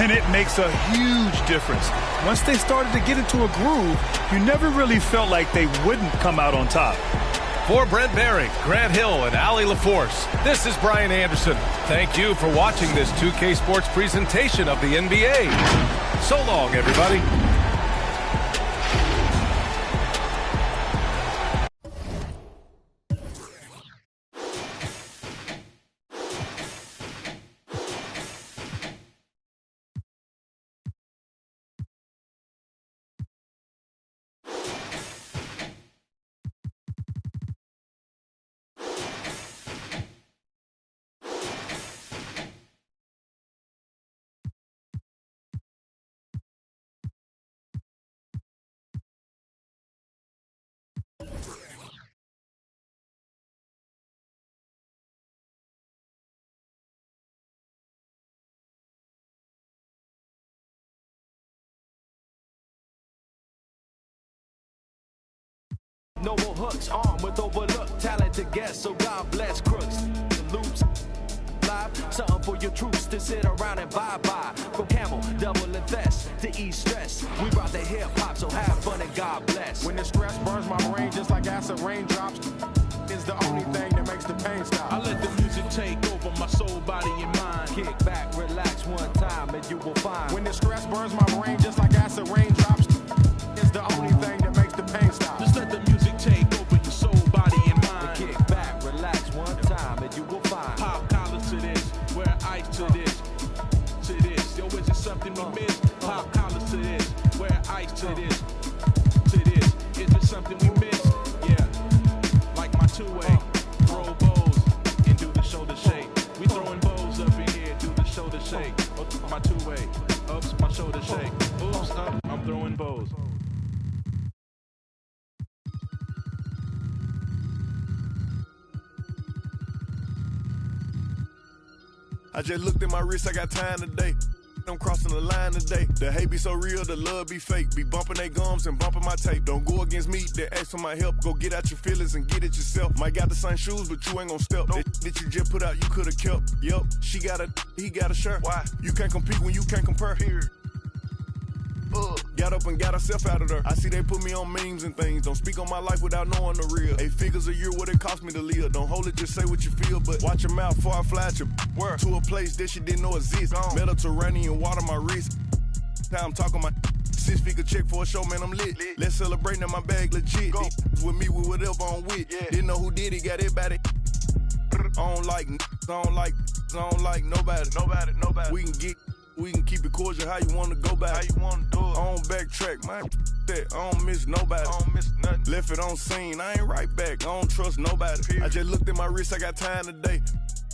S2: And it makes a huge difference. Once they started to get into a groove, you never really felt like they wouldn't come out on top.
S1: For Brent Barry, Grant Hill, and Allie LaForce, this is Brian Anderson. Thank you for watching this 2K Sports presentation of the NBA. So long, everybody.
S20: No more hooks, armed with overlooked talented guests, so God bless crooks. The loops live, something for your troops to sit around and bye-bye. From Camel, double and Thess, to ease stress. We brought the hip-hop, so have fun and God bless.
S21: When the stress burns my brain just like acid raindrops, is the only thing that makes the pain stop.
S20: I let the music take over my soul, body, and mind. Kick back, relax one time, and you will find.
S21: When the stress burns my brain just like acid raindrops, is the only thing that makes the pain stop.
S20: Just let the music take over your soul, body, and mind. Kick back, relax one time, and you will find.
S21: Pop collars to this, wear ice to this, to this. Yo, is it something we miss? Pop collars to this, wear ice to this, to this. Is it something we miss? Yeah, like my two-way, throw bows and do the shoulder shake. We throwing bows up in here, do the shoulder shake. My two-way, oops, my shoulder shake. Oops, up, I'm throwing bows.
S22: I just looked at my wrist, I got time today. I'm crossing the line today. The hate be so real, the love be fake. Be bumping they gums and bumping my tape. Don't go against me, they ask for my help. Go get out your feelings and get it yourself. Might got the same shoes, but you ain't gon' step. That you just put out, you could've kept. Yup, she got a, he got a shirt. Why? You can't compete when you can't compare. Here. got up and got herself out of there. I see they put me on memes and things. Don't speak on my life without knowing the real. 8 figures a year, what it cost me to live. Don't hold it, just say what you feel, but watch your mouth before I fly at your word. To a place that she didn't know exists. Mediterranean water my wrist. Time I'm talking my 6-figure check for a show, man, I'm lit. Let's celebrate, now my bag legit. With me, with whatever I'm with. Didn't know who did it, got it about it. I don't like nobody. We can keep it cordial, how you wanna go back. How you wanna do it. I don't backtrack, man. That I don't miss nobody. I don't miss nothing. Left it on scene, I ain't right back. I don't trust nobody. Period. I just looked at my wrist, I got time today.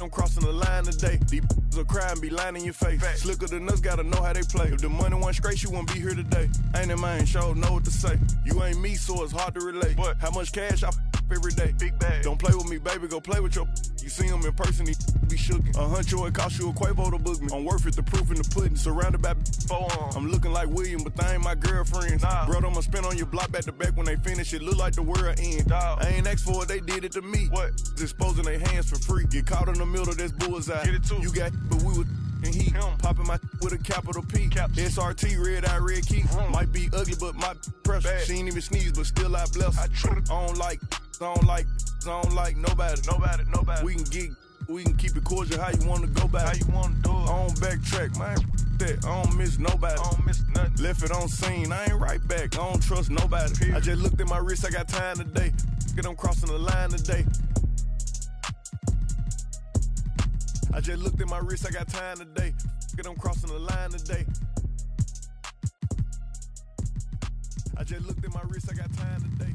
S22: I'm crossing the line today. These will cry and be lying in your face. Fact. Slicker than us, gotta know how they play. If the money wasn't straight, you wouldn't be here today. Ain't in mind, sure know what to say. You ain't me, so it's hard to relate. What? How much cash I every day? Big bag. Don't play with me, baby, go play with your. You see him in person, he be shookin'. A huncho, it cost you a Quavo to book me. I'm worth it, the proof in the pudding. Surrounded by forearms. I'm looking like William, but they ain't my girlfriends. Nah. Bro, I'ma spin on your block back to back when they finish. It look like the world end. Dog. I ain't asked for it, they did it to me. What? Disposing their hands for free. Get caught in the middle, that's bullseye. Get it too. You got, but we was and he popping my with a capital P. SRT, red eye, red key. Might be ugly, but my pressure. She ain't even sneeze, but still I bless her. I don't like nobody. We can keep it cordial, how you wanna go back. How you wanna do it. I don't backtrack, man. That I don't miss nobody. I don't miss nothing. Left it on scene, I ain't right back. I don't trust nobody. Period. I just looked at my wrist, I got time today. I'm crossing the line today. I just looked at my wrist, I got time today. I'm crossing the line today. I just looked at my wrist, I got time today.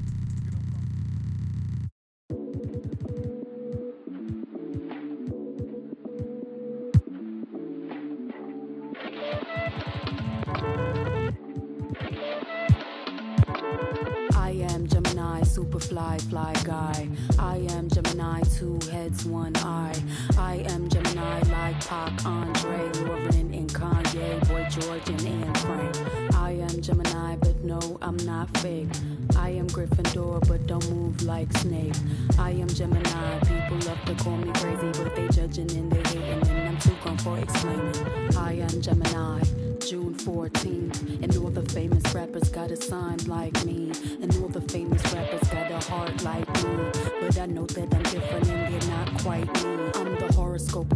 S3: I am Gemini, super fly guy. I am Gemini, 2 heads, 1 eye. I am Gemini like Pac, Andre, Lauren, and Kanye, Boy George, and Anne Frank. I am Gemini, but no, I'm not fake. I am Gryffindor, but don't move like Snape. I am Gemini, people love to call me crazy, but they judging and they hating, and I'm too gone for explaining. I am Gemini, June 14th, and all the famous rappers got a sign like me, and all the famous rappers got a heart like me, but I know that I'm different and they're not quite me. I'm the horoscope,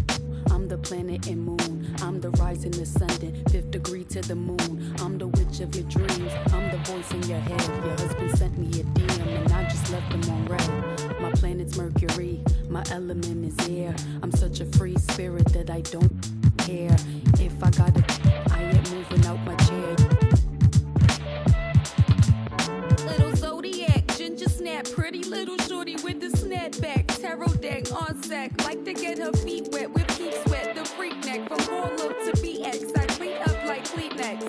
S3: I'm the planet and moon, I'm the rising ascendant, 5th degree to the moon, I'm the witch of your dreams, I'm the voice in your head. Your husband sent me a DM and I just left him on red. My planet's Mercury, my element is air. I'm such a free spirit that I don't care if I got I ain't moving out my chair. Little zodiac, ginger snap, pretty little shorty with the snapback, tarot deck on sack, like to get her feet wet with peep sweat, the freak neck from Harlem to BX. I clean up like Kleenex.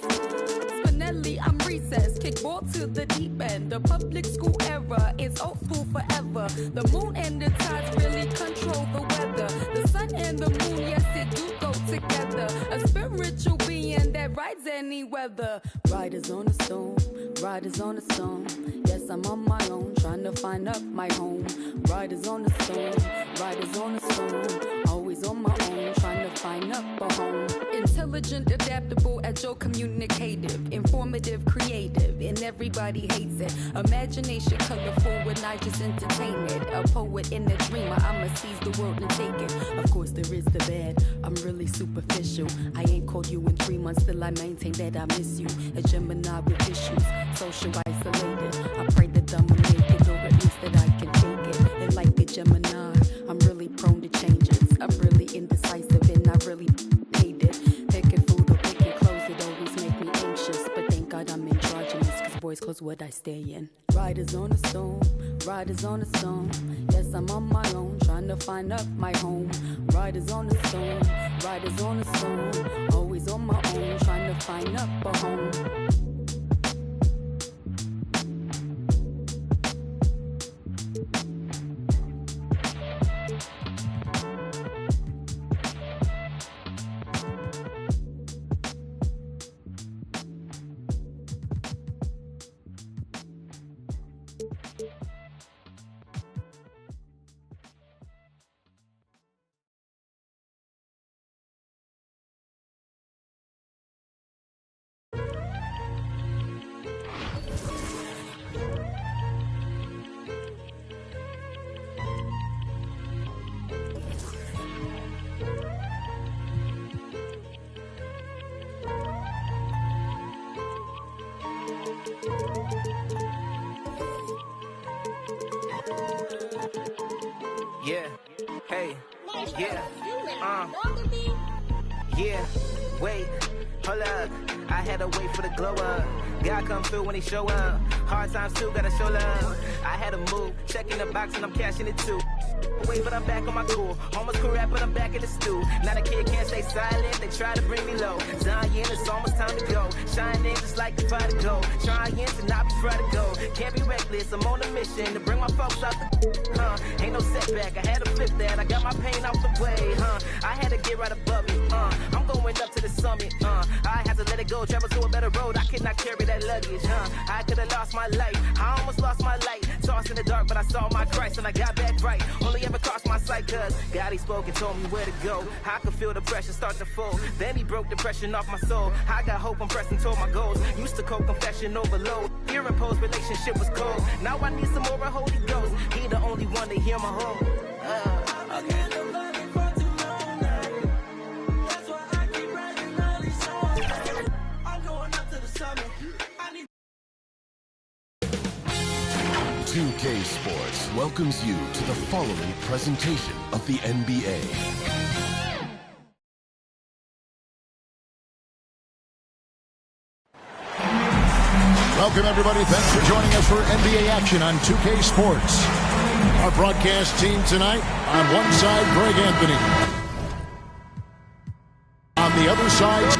S3: Spinelli, I'm recessed, kick ball to the deep end. The public school era is old school forever. The moon and the tides really control the weather. The sun and the moon, yes, it do go together. A spiritual being that rides any weather. Riders on a stone, riders on a stone. Yes, I'm on my own, trying to find up my home. Riders on a stone, riders on a stone. Always on my own, trying to find up a home. Intelligent, adaptable, agile, communicative, informative, creative, and everybody hates it. Imagination colorful when I just entertain it. A poet and a dreamer, I'ma seize the world and take it. Of course there is the bad, I'm really superficial. I ain't called you in 3 months, still I maintain that I miss you. A Gemini with issues, social isolated. I pray that I'ma make it, or at least that I can take it. And like a Gemini, I'm really prone to changes. I'm really indecisive and I really hate it. Picking food or picking clothes, it always make me anxious. But thank God I'm androgynous, cause boys clothes what I stay in. Riders on a stone, riders on a stone. Yes, I'm on my own, trying to find up my home. Riders on a stone, riders on a stone. Always on my own, trying to find up a home.
S9: Yeah, hey, yeah, yeah, wait, hold up, I had to wait for the glow up. God come through when he show up. Hard times too, gotta show love. I had to move, checking the box and I'm cashing it too. Wait, but I'm back on my cool. Almost cool rap, but I'm back in the stew. Now the kid can't stay silent, they try to bring me low. Zion, it's almost time to go. Shining just like the fire to go. Trying to not be afraid to go. Can't be reckless, I'm on a mission to bring my folks out the ain't no setback, I had to flip that. I got my pain out the way, I had to get right above it, I'm going up to the summit, I had to let it go, travel to a better road. I could not carry that luggage, I could have lost my life. I almost lost my light, tossed in the dark, but I saw my Christ and I got back right. Only ever crossed my sight, cause God, he spoke and told me where to go. I could feel the pressure start to fold. Then he broke depression off my soul. I got hope, I'm pressing toward my goals. Used to cope, confession overload. Fear imposed, relationship was cold. Now I need some more of Holy Ghost. He the only one to hear my home. Okay.
S11: 2K Sports welcomes you to the following presentation of the NBA.
S12: Welcome, everybody. Thanks for joining us for NBA action on 2K Sports. Our broadcast team tonight, on one side, Greg Anthony. On the other side...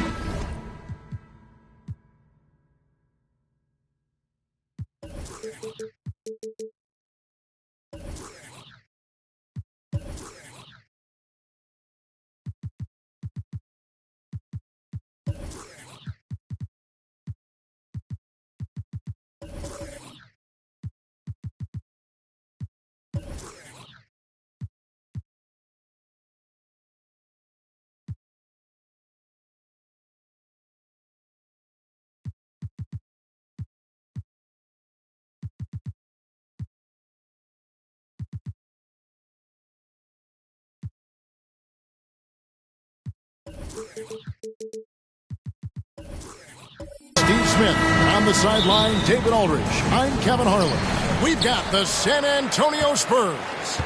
S12: Steve Smith on the sideline, David Aldridge. I'm Kevin Harlan. We've got the San Antonio Spurs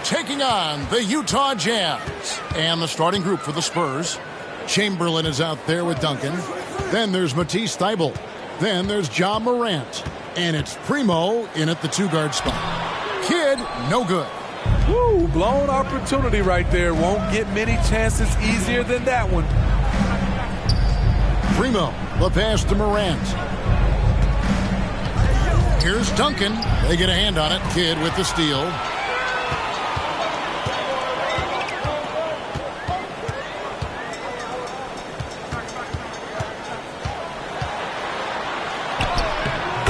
S12: taking on the Utah Jazz. And the starting group for the Spurs, Chamberlain is out there with Duncan. Then there's Matisse Thybulle. Then there's Ja Morant. And it's Primo in at the two-guard spot. Kid, no good.
S10: Woo, blown opportunity right there. Won't get many chances easier than that one.
S12: Primo, the pass to Morant. Here's Duncan. They get a hand on it. Kid with the steal.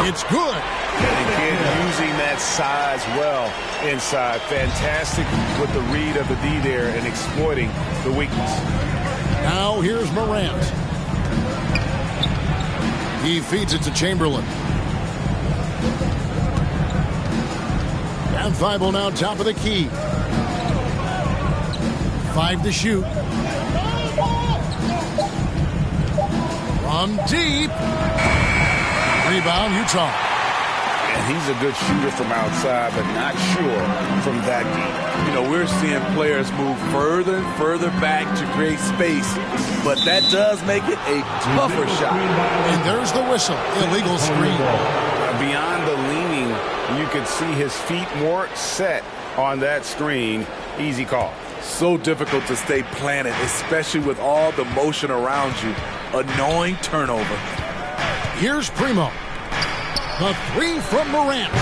S12: It's good.
S14: And Kid using that size well inside. Fantastic with the read of the D there and exploiting the weakness.
S12: Now here's Morant. He feeds it to Chamberlain. And Thybulle now top of the key. 5 to shoot. From deep. Rebound, Utah.
S14: And he's a good shooter from outside, but not sure from that deep.
S10: You know, we're seeing players move further and further back to create space, but that does make it a tougher shot.
S12: And there's the whistle. Illegal screen.
S14: Beyond the leaning, you could see his feet more set on that screen. Easy call.
S10: So difficult to stay planted, especially with all the motion around you. Annoying turnover.
S12: Here's Primo. The three from Morant.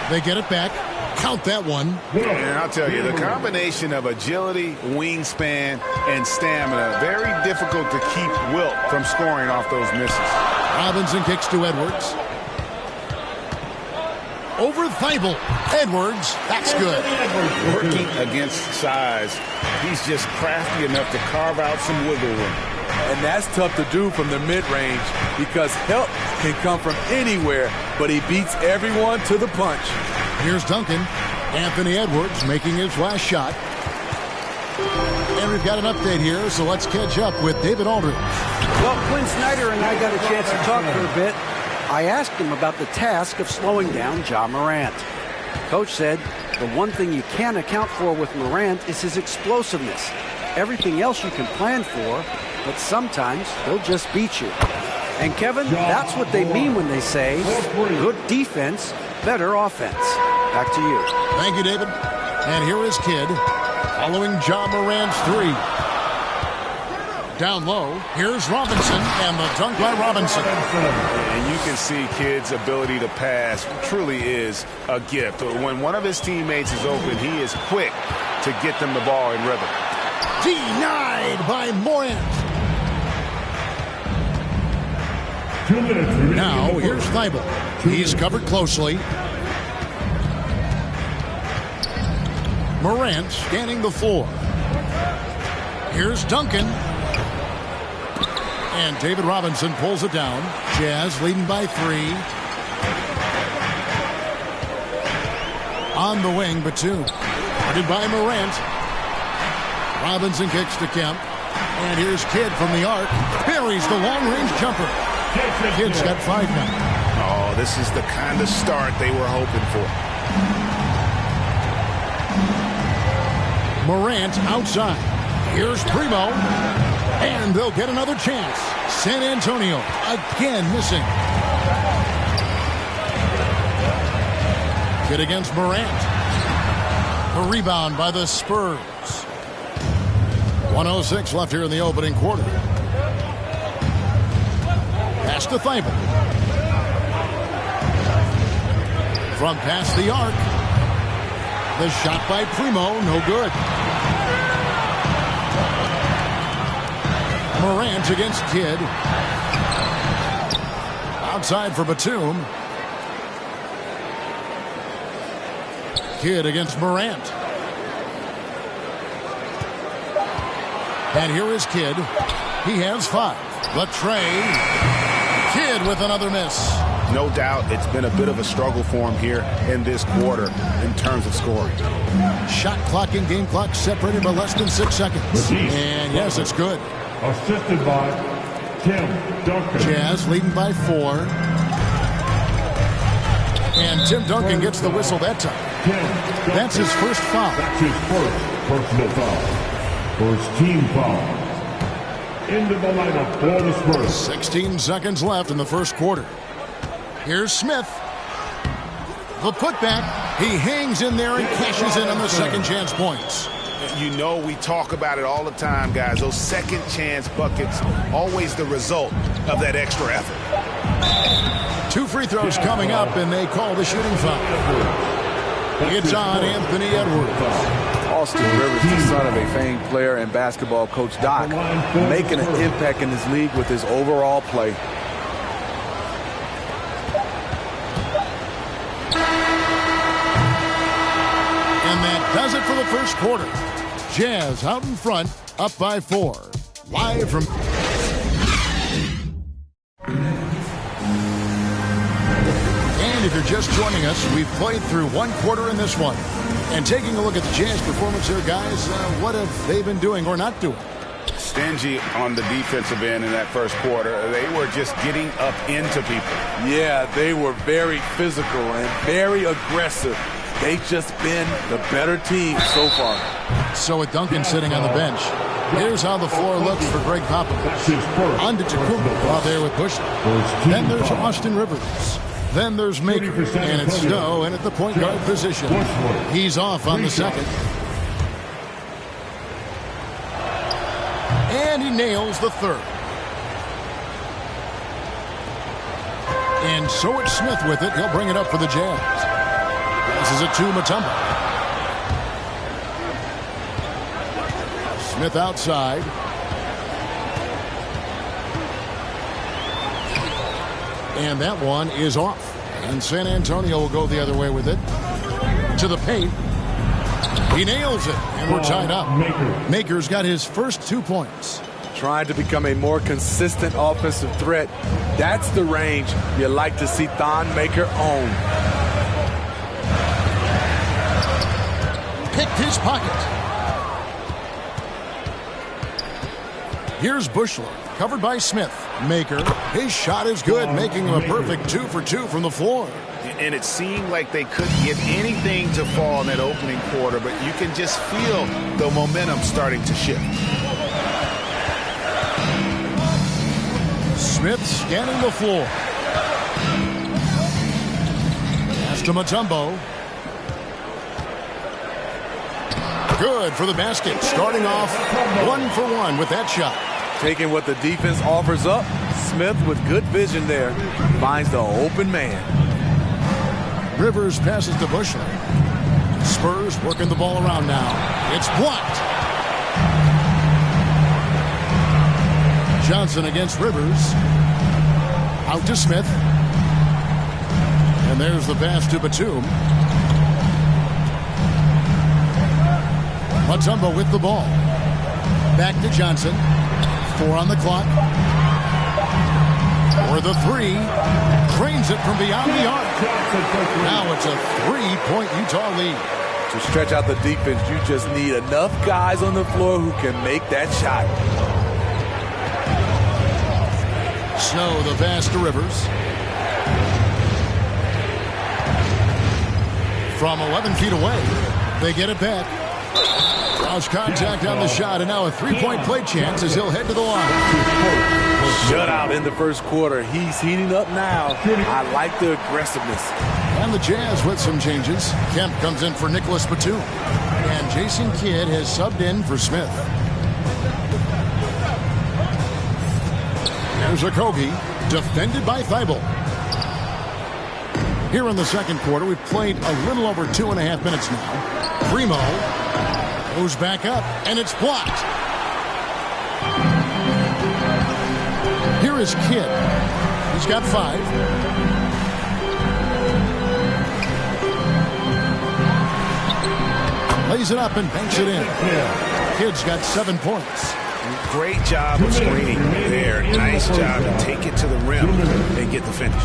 S12: They get it back. Count that one.
S14: And I'll tell you, the combination of agility, wingspan, and stamina, very difficult to keep Wilt from scoring off those misses.
S12: Robinson kicks to Edwards. Over Thybulle. Edwards, that's good.
S14: Working against size, he's just crafty enough to carve out some wiggle room.
S10: And that's tough to do from the mid-range because help can come from anywhere, but he beats everyone to the punch.
S12: Here's Duncan. Anthony Edwards making his last shot. And we've got an update here, so let's catch up with David Aldridge.
S13: Well, Quinn Snyder and I got a chance to talk for a bit. I asked him about the task of slowing down Ja Morant. Coach said the one thing you can't account for with Morant is his explosiveness. Everything else you can plan for, but sometimes they'll just beat you. And Kevin, that's what they mean when they say good defense, better offense. Back to you.
S12: Thank you, David. And here is Kidd following Ja Morant's three. Down low, here's Robinson, and the dunk by Robinson.
S14: And you can see Kidd's ability to pass truly is a gift. When one of his teammates is open, he is quick to get them the ball in rhythm.
S12: Denied by Morant.
S19: 2 minutes.
S12: Now, here's Thibault. He's covered closely. Morant scanning the floor. Here's Duncan. And David Robinson pulls it down. Jazz leading by 3. On the wing, Batum. Guarded by Morant. Robinson kicks to Kemp. And here's Kidd from the arc. Buries the long-range jumper. Kidd's got 5 now.
S14: Oh, this is the kind of start they were hoping for.
S12: Morant outside. Here's Primo. And they'll get another chance. San Antonio again missing. Kidd against Morant. A rebound by the Spurs. 1:06 left here in the opening quarter. Pass to Thibault. From past the arc. The shot by Primo, no good. Morant against Kidd. Outside for Batum. Kidd against Morant. And here is Kidd. He has 5. The tray. Kidd with another miss.
S14: No doubt it's been a bit of a struggle for him here in this quarter in terms of scoring.
S12: Shot clock and game clock separated by less than 6 seconds. And yes, it's good.
S19: Assisted by Tim Duncan.
S12: Jazz leading by 4. And Tim Duncan gets the whistle that time. That's his first foul.
S19: That's his first personal foul. First team foul. Into the lineup for the Spurs.
S12: 16 seconds left in the first quarter. Here's Smith. The putback. He hangs in there and cashes in on the second chance points.
S14: You know, we talk about it all the time, guys. Those second chance buckets, always the result of that extra effort.
S12: 2 free throws coming up, and they call the shooting foul. It's on Anthony Edwards.
S10: Austin Rivers, the son of a famed player and basketball coach Doc, making an impact in this league with his overall play.
S12: And that does it for the first quarter. Jazz out in front, up by 4. Live from... And if you're just joining us, we've played through 1 quarter in this one. And taking a look at the Jazz performance here, guys, what have they been doing or not doing?
S14: Stingy on the defensive end in that first quarter. They were just getting up into people.
S10: Yeah, they were very physical and very aggressive. They've just been the better team so far.
S12: So with Duncan sitting on the bench, here's how the floor looks for Greg Popovich. Antetokounmpo out there with Bush. Then there's Austin Rivers. Then there's Maker, and it's Snow, and at the point guard position. He's off on the second. And he nails the third. And so it's Smith with it. He'll bring it up for the Jazz. This is a 2 Mutombo. Smith outside. And that one is off. And San Antonio will go the other way with it. To the paint. He nails it. And we're tied up. Maker's got his first 2 points.
S10: Trying to become a more consistent offensive threat. That's the range you like to see Thon Maker own.
S12: Picked his pocket. Here's Bushler, covered by Smith. Maker, his shot is good, making him a perfect 2 for 2 from the floor.
S14: And it seemed like they couldn't get anything to fall in that opening quarter, but you can just feel the momentum starting to shift.
S12: Smith scanning the floor. Pass to Mutombo. Good for the basket. Starting off 1 for 1 with that shot.
S10: Taking what the defense offers up, Smith with good vision there finds the open man.
S12: Rivers passes to Bushley. Spurs working the ball around now. It's blocked. Johnson against Rivers. Out to Smith. And there's the pass to Batum. Mutombo with the ball. Back to Johnson. 4 on the clock. For the 3. Cranes it from beyond the arc. Now it's a 3-point Utah lead.
S10: To stretch out the defense, you just need enough guys on the floor who can make that shot.
S12: Snow the pass to Rivers. From 11 feet away, they get it back. Cross contact on the shot, and now a 3-point play chance as he'll head to the line.
S10: Shutout in the first quarter. He's heating up now. I like the aggressiveness.
S12: And the Jazz with some changes. Kemp comes in for Nicholas Batum. And Jason Kidd has subbed in for Smith. There's Okogie, defended by Thibault. Here in the second quarter, we've played a little over 2.5 minutes now. Primo goes back up, and it's blocked. Here is Kidd. He's got 5. Lays it up and banks it in. Kidd's got 7 points.
S14: Great job of screening there. Nice job to take it to the rim and get the finish.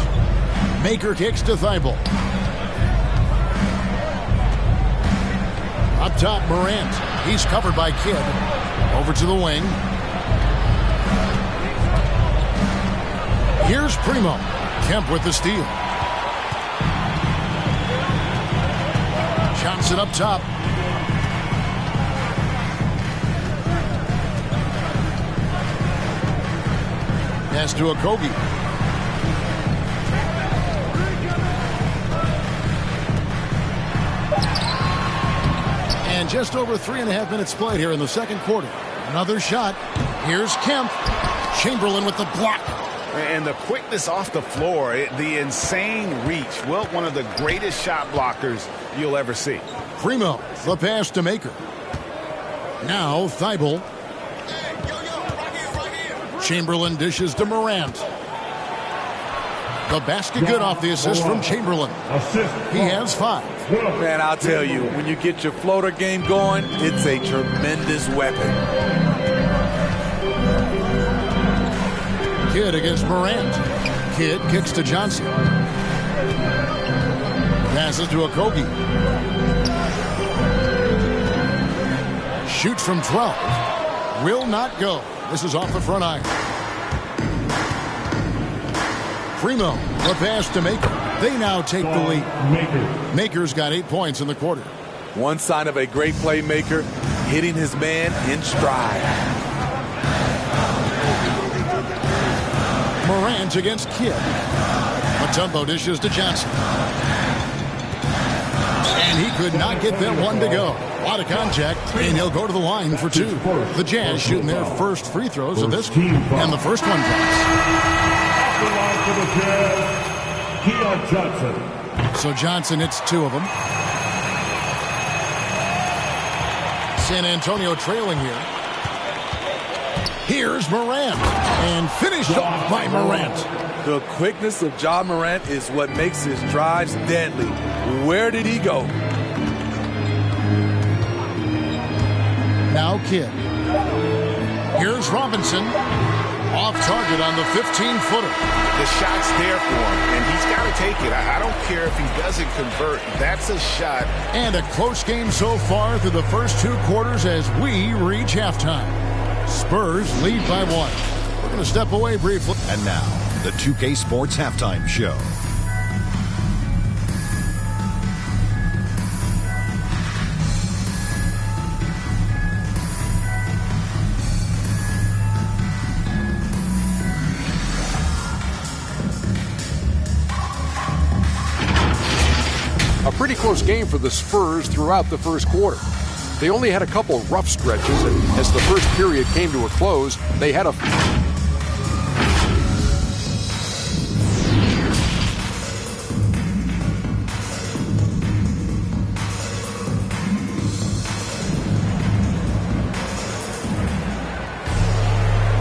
S12: Maker kicks to Thibault. Up top, Morant. He's covered by Kidd. Over to the wing. Here's Primo. Kemp with the steal. Johnson up top. Pass to Okogie. And just over 3.5 minutes played here in the second quarter. Another shot. Here's Kemp. Chamberlain with the block.
S14: And the quickness off the floor, the insane reach. Well, one of the greatest shot blockers you'll ever see.
S12: Primo, the pass to Maker. Now Thibault. Chamberlain dishes to Morant. The basket good off the assist from Chamberlain. He has 5.
S10: Man, I'll tell you, when you get your floater game going, it's a tremendous weapon.
S12: Kidd against Morant. Kidd kicks to Johnson. Passes to Okogie. Shoots from 12. Will not go. This is off the front iron. Primo, the pass to Maker. They now take the lead. Maker's got 8 points in the quarter.
S10: One sign of a great playmaker, hitting his man in stride.
S12: Morant against Kidd. Mutombo dishes to Johnson. And he could not get that one to go. A lot of contact, and he'll go to the line for 2. The Jazz shooting their first free throws of this one, and the first one drops. So Johnson hits 2 of them. San Antonio trailing here. Here's Morant, and finished off by Morant.
S10: The quickness of Ja Morant is what makes his drives deadly. Where did he go?
S12: Now Kidd. Here's Robinson. Off target on the 15-footer.
S14: The shot's there for him, and he's got to take it. I don't care if he doesn't convert. That's a shot.
S12: And a close game so far through the first 2 quarters as we reach halftime. Spurs lead by 1. We're going to step away briefly.
S4: And now, the 2K Sports Halftime Show.
S5: A pretty close game for the Spurs throughout the first quarter. They only had a couple rough stretches, and as the first period came to a close, they had a...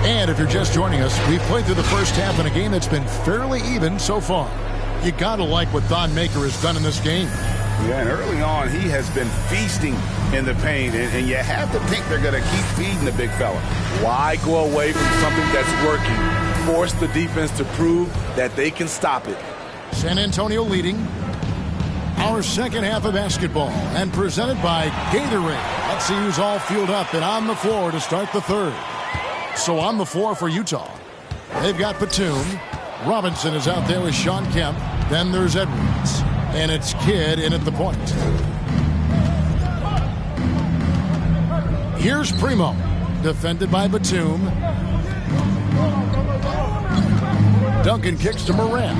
S12: And if you're just joining us, we've played through the first half in a game that's been fairly even so far. You gotta like what Thon Maker has done in this game.
S14: Yeah, and early on, he has been feasting in the paint, and you have to think they're going to keep feeding the big fella.
S10: Why go away from something that's working? Force the defense to prove that they can stop it.
S12: San Antonio leading our second half of basketball, and presented by Gatorade. Let's see who's all fueled up and on the floor to start the third. So on the floor for Utah, they've got Batum. Robinson is out there with Sean Kemp. Then there's Edwards. And it's Kidd in at the point. Here's Primo, defended by Batum. Duncan kicks to Morant.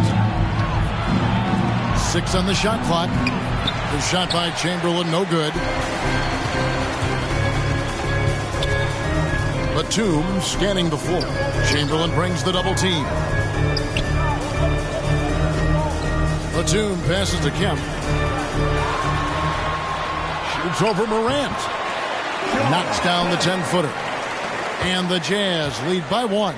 S12: 6 on the shot clock. The shot by Chamberlain, no good. Batum scanning the floor. Chamberlain brings the double team. Batum passes to Kemp. Shoots over Morant. Knocks down the 10-footer. And the Jazz lead by 1.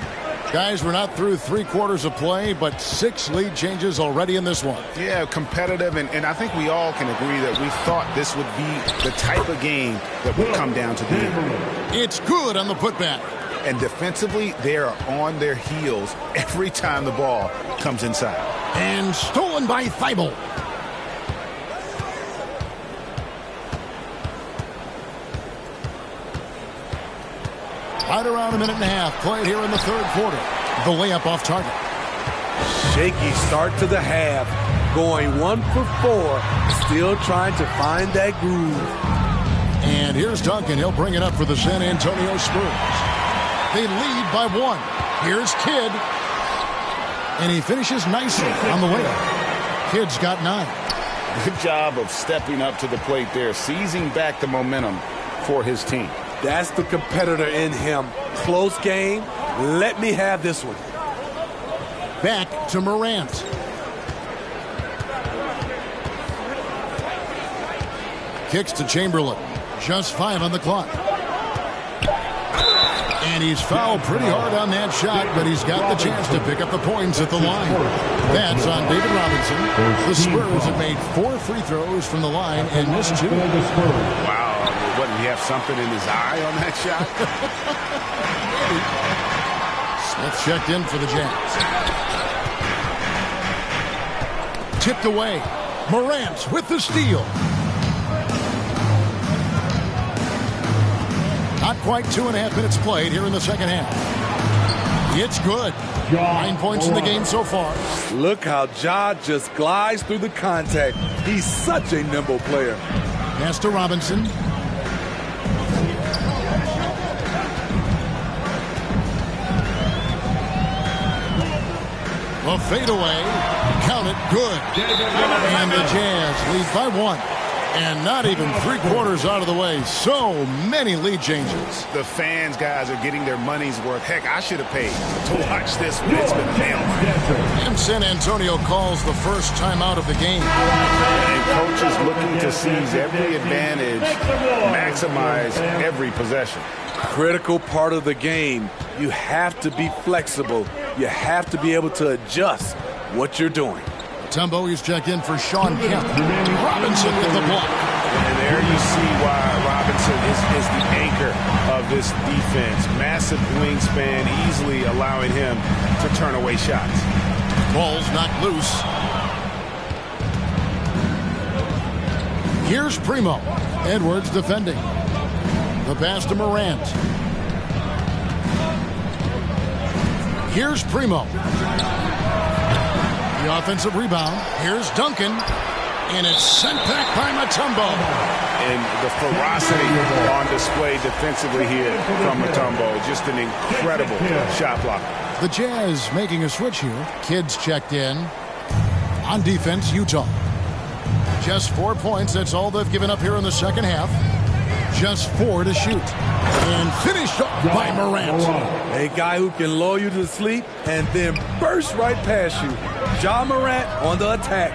S12: Guys, we're not through 3 quarters of play, but 6 lead changes already in this one.
S14: Yeah, competitive, and I think we all can agree that we thought this would be the type of game that would come down to the end.
S12: It's good on the putback.
S14: And defensively, they are on their heels every time the ball comes inside.
S12: And stolen by Thibault. Right around a minute and a half played here in the third quarter. The layup off target.
S10: Shaky start to the half. Going 1 for 4. Still trying to find that groove.
S12: And here's Duncan. He'll bring it up for the San Antonio Spurs. They lead by 1. Here's Kidd. And he finishes nicely on the layup. Kidd's got 9.
S14: Good job of stepping up to the plate there, seizing back the momentum for his team.
S10: That's the competitor in him. Close game. Let me have this one.
S12: Back to Morant. Kicks to Chamberlain. Just 5 on the clock. And he's fouled pretty hard on that shot, but he's got the chance to pick up the points at the line. That's on David Robinson. The Spurs have made 4 free throws from the line and missed 2.
S14: Wow. Wouldn't he have something in his eye on that shot?
S12: Smith checked in for the Jazz. Tipped away. Morant with the steal. Not quite 2.5 minutes played here in the second half. It's good. 9 points in the game so far.
S10: Look how Ja just glides through the contact. He's such a nimble player.
S12: Pass to Robinson. A fadeaway. Count it. Good. And the Jazz lead by 1. And not even 3 quarters out of the way. So many lead changes.
S14: The fans, guys, are getting their money's worth. Heck, I should have paid to watch this one. It's been nailed.
S12: And San Antonio calls the first timeout of the game.
S14: And coaches looking to seize every advantage, maximize every possession.
S10: Critical part of the game. You have to be flexible. You have to be able to adjust what you're doing.
S12: Tumbo is checked in for Sean Kemp. Robinson with the block.
S14: And there you see why Robinson is the anchor of this defense. Massive wingspan, easily allowing him to turn away shots.
S12: Ball's knocked loose. Here's Primo. Edwards defending. The pass to Morant. Here's Primo. The offensive rebound. Here's Duncan. And it's sent back by Mutombo.
S14: And the ferocity on display defensively here from Mutombo. Just an incredible shot block.
S12: The Jazz making a switch here. Kidd's checked in. On defense, Utah. Just 4 points. That's all they've given up here in the second half. Just 4 to shoot. And finished off by Morant.
S10: A guy who can lull you to sleep and then burst right past you. Ja Morant on the attack.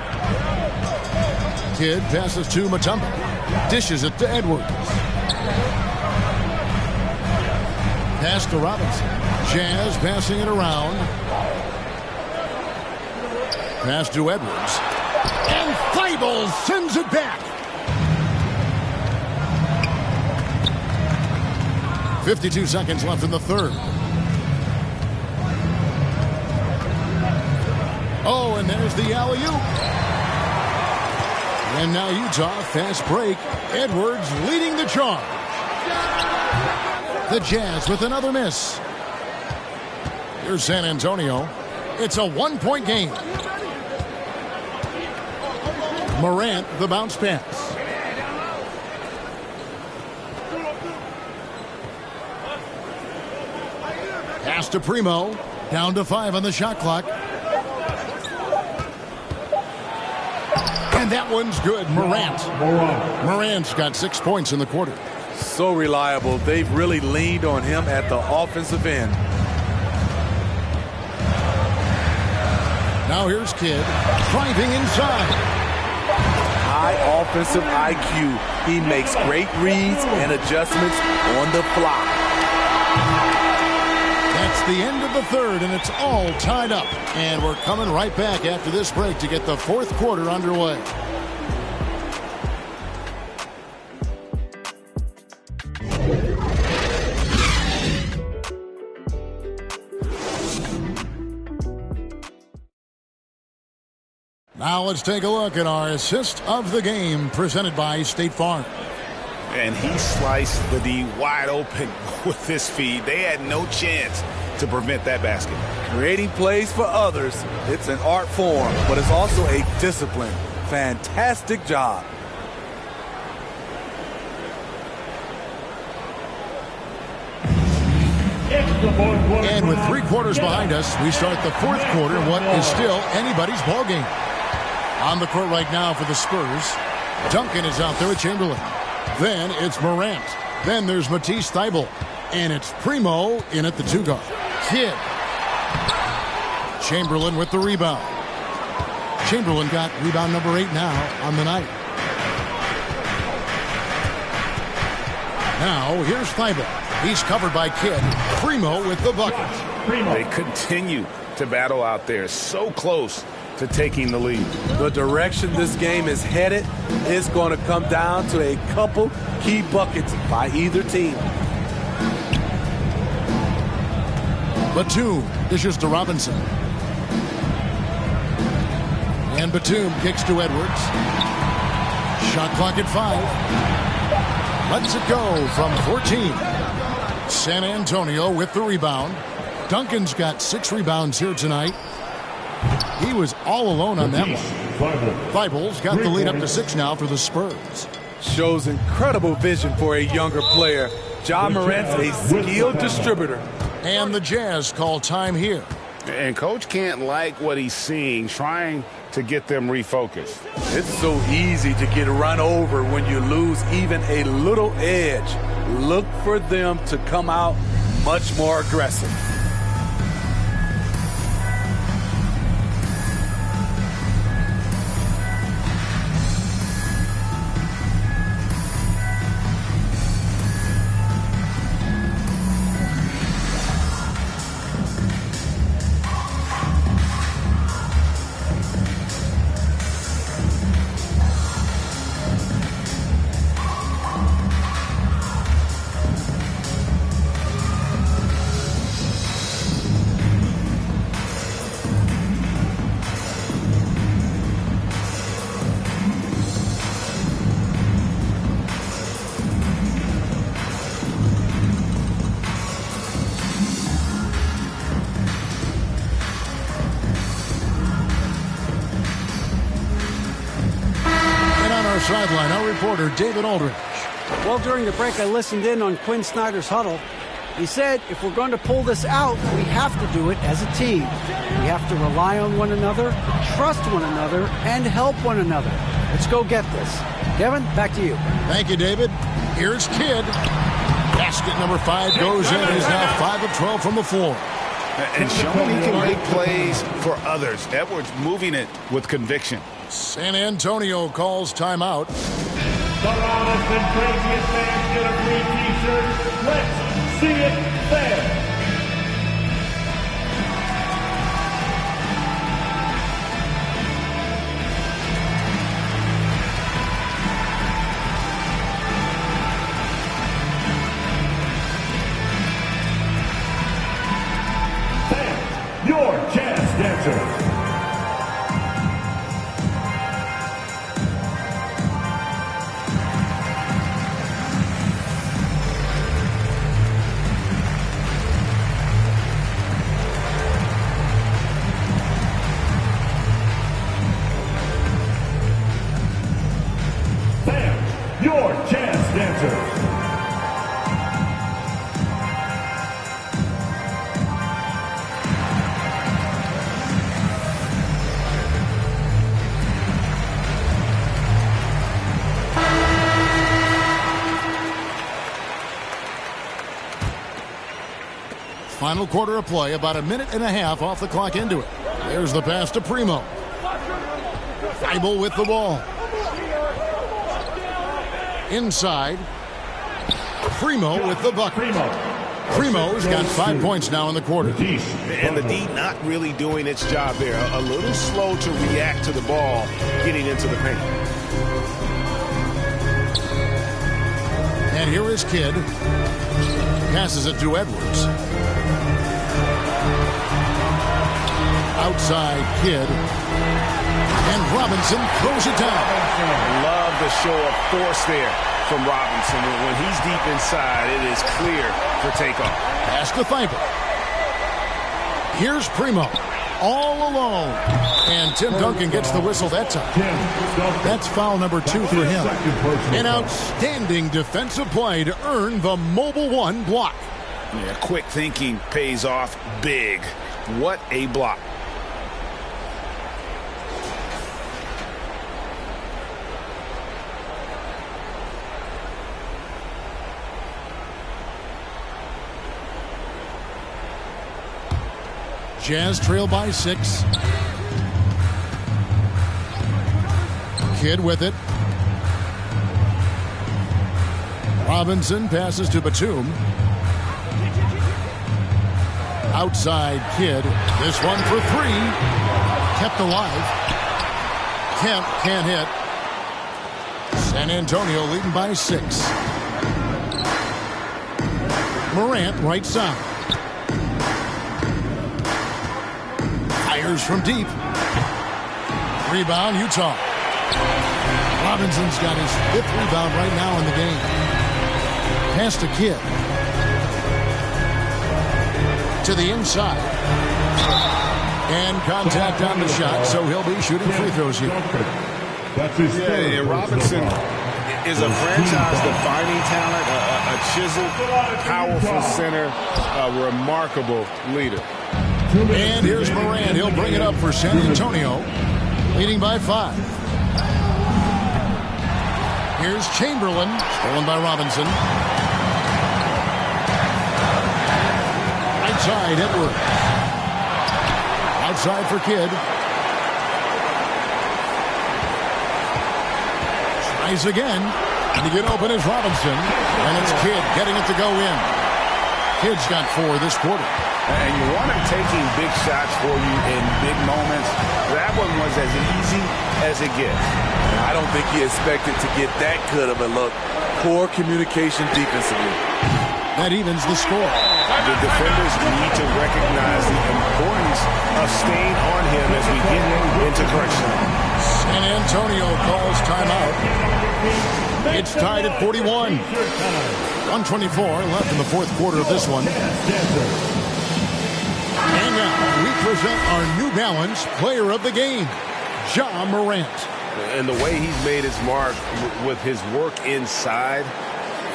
S12: Kidd passes to Mutombo. Dishes it to Edwards. Pass to Robinson. Jazz passing it around. Pass to Edwards. And Thibault sends it back. 52 seconds left in the third. Oh, and there's the alley-oop. And now Utah, fast break. Edwards leading the charge. The Jazz with another miss. Here's San Antonio. It's a 1-point game. Morant, the bounce pass. Pass to Primo. Down to 5 on the shot clock. And that one's good. Morant's got 6 points in the quarter.
S10: So reliable. They've really leaned on him at the offensive end.
S12: Now here's Kidd driving inside.
S10: High offensive IQ. He makes great reads and adjustments on the fly.
S12: That's the end of the third, and it's all tied up. And we're coming right back after this break to get the fourth quarter underway. Now let's take a look at our assist of the game presented by State Farm.
S14: And he sliced the D wide open with his feed. They had no chance to prevent that basket.
S10: Creating plays for others, it's an art form, but it's also a discipline. Fantastic job.
S12: And with 3 quarters behind us, we start the fourth quarter in what is still anybody's ballgame. On the court right now for the Spurs, Duncan is out there with Chamberlain. Then it's Morant. Then there's Matisse Thybulle. And it's Primo in at the 2-guard. Kidd. Chamberlain with the rebound. Chamberlain got rebound number 8 now on the night. Now here's Thybulle. He's covered by Kidd. Primo with the bucket.
S14: They continue to battle out there. So close to taking the lead.
S10: The direction this game is headed is going to come down to a couple key buckets by either team.
S12: Batum dishes to Robinson. And Batum kicks to Edwards. Shot clock at 5. Lets it go from 14. San Antonio with the rebound. Duncan's got 6 rebounds here tonight. He was all alone on that one. Thybulle's got the lead up to 6 now for the Spurs.
S10: Shows incredible vision for a younger player. Ja Morant's a skilled distributor.
S12: And the Jazz call time here.
S14: And Coach can't like what he's seeing, trying to get them refocused.
S10: It's so easy to get run over when you lose even a little edge. Look for them to come out much more aggressive.
S12: Sideline, our reporter, David Aldridge.
S13: Well, during the break, I listened in on Quinn Snyder's huddle. He said, if we're going to pull this out, we have to do it as a team. We have to rely on one another, trust one another, and help one another. Let's go get this. Kevin, back to you.
S12: Thank you, David. Here's Kidd. Basket number 5 goes in. He's now 5 of 12 from the floor.
S14: And showing he can make plays for others. Edwards moving it with conviction.
S12: San Antonio calls timeout.
S19: The Robinson craziest fans get a free t-shirt. Let's see it there. Your chance dancer. Sam, your chance dancer.
S12: Final quarter of play, about a minute and a half off the clock into it. There's the pass to Primo. Thibault with the ball. Inside. Primo with the bucket. Primo's got 5 points now in the quarter.
S14: And the D not really doing its job there. A little slow to react to the ball getting into the paint.
S12: And here is Kidd. Passes it to Edwards. Outside Kidd. And Robinson throws it down.
S14: Love the show of force there from Robinson. When he's deep inside, it is clear for takeoff.
S12: Pass to Thibault. Here's Primo. All alone. And Tim Duncan gets the whistle that time. That's foul number 2 for him. An outstanding defensive play to earn the Mobile One block.
S14: Yeah, quick thinking pays off big. What a block.
S12: Jazz trail by 6. Kidd with it. Robinson passes to Batum. Outside Kidd. This one for 3. Kept alive. Kemp can't hit. San Antonio leading by 6. Morant right side. Fires from deep. Rebound, Utah. Robinson's got his 5th rebound right now in the game. Pass to Kidd. To the inside. And contact on the shot, so he'll be shooting free throws here.
S14: Yeah, and Robinson is a franchise-defining talent, a chiseled, powerful center, a remarkable leader.
S12: And here's Morant. He'll bring it up for San Antonio, leading by 5. Here's Chamberlain, stolen by Robinson. Right side, Edwards. Outside for Kidd. Tries again. And to get open is Robinson. And it's Kidd getting it to go in. Kidd's got 4 this quarter.
S14: And you want him taking big shots for you in big moments. That one was as easy as it gets.
S10: I don't think he expected to get that good of a look. Poor communication defensively.
S12: That evens the score.
S14: The defenders need to recognize the importance of staying on him as we get into crunch time.
S12: San Antonio calls timeout. It's tied at 41. 124 left in the 4th quarter of this one. And now we present our New Balance Player of the Game, Ja Morant.
S14: And the way he's made his mark with his work inside,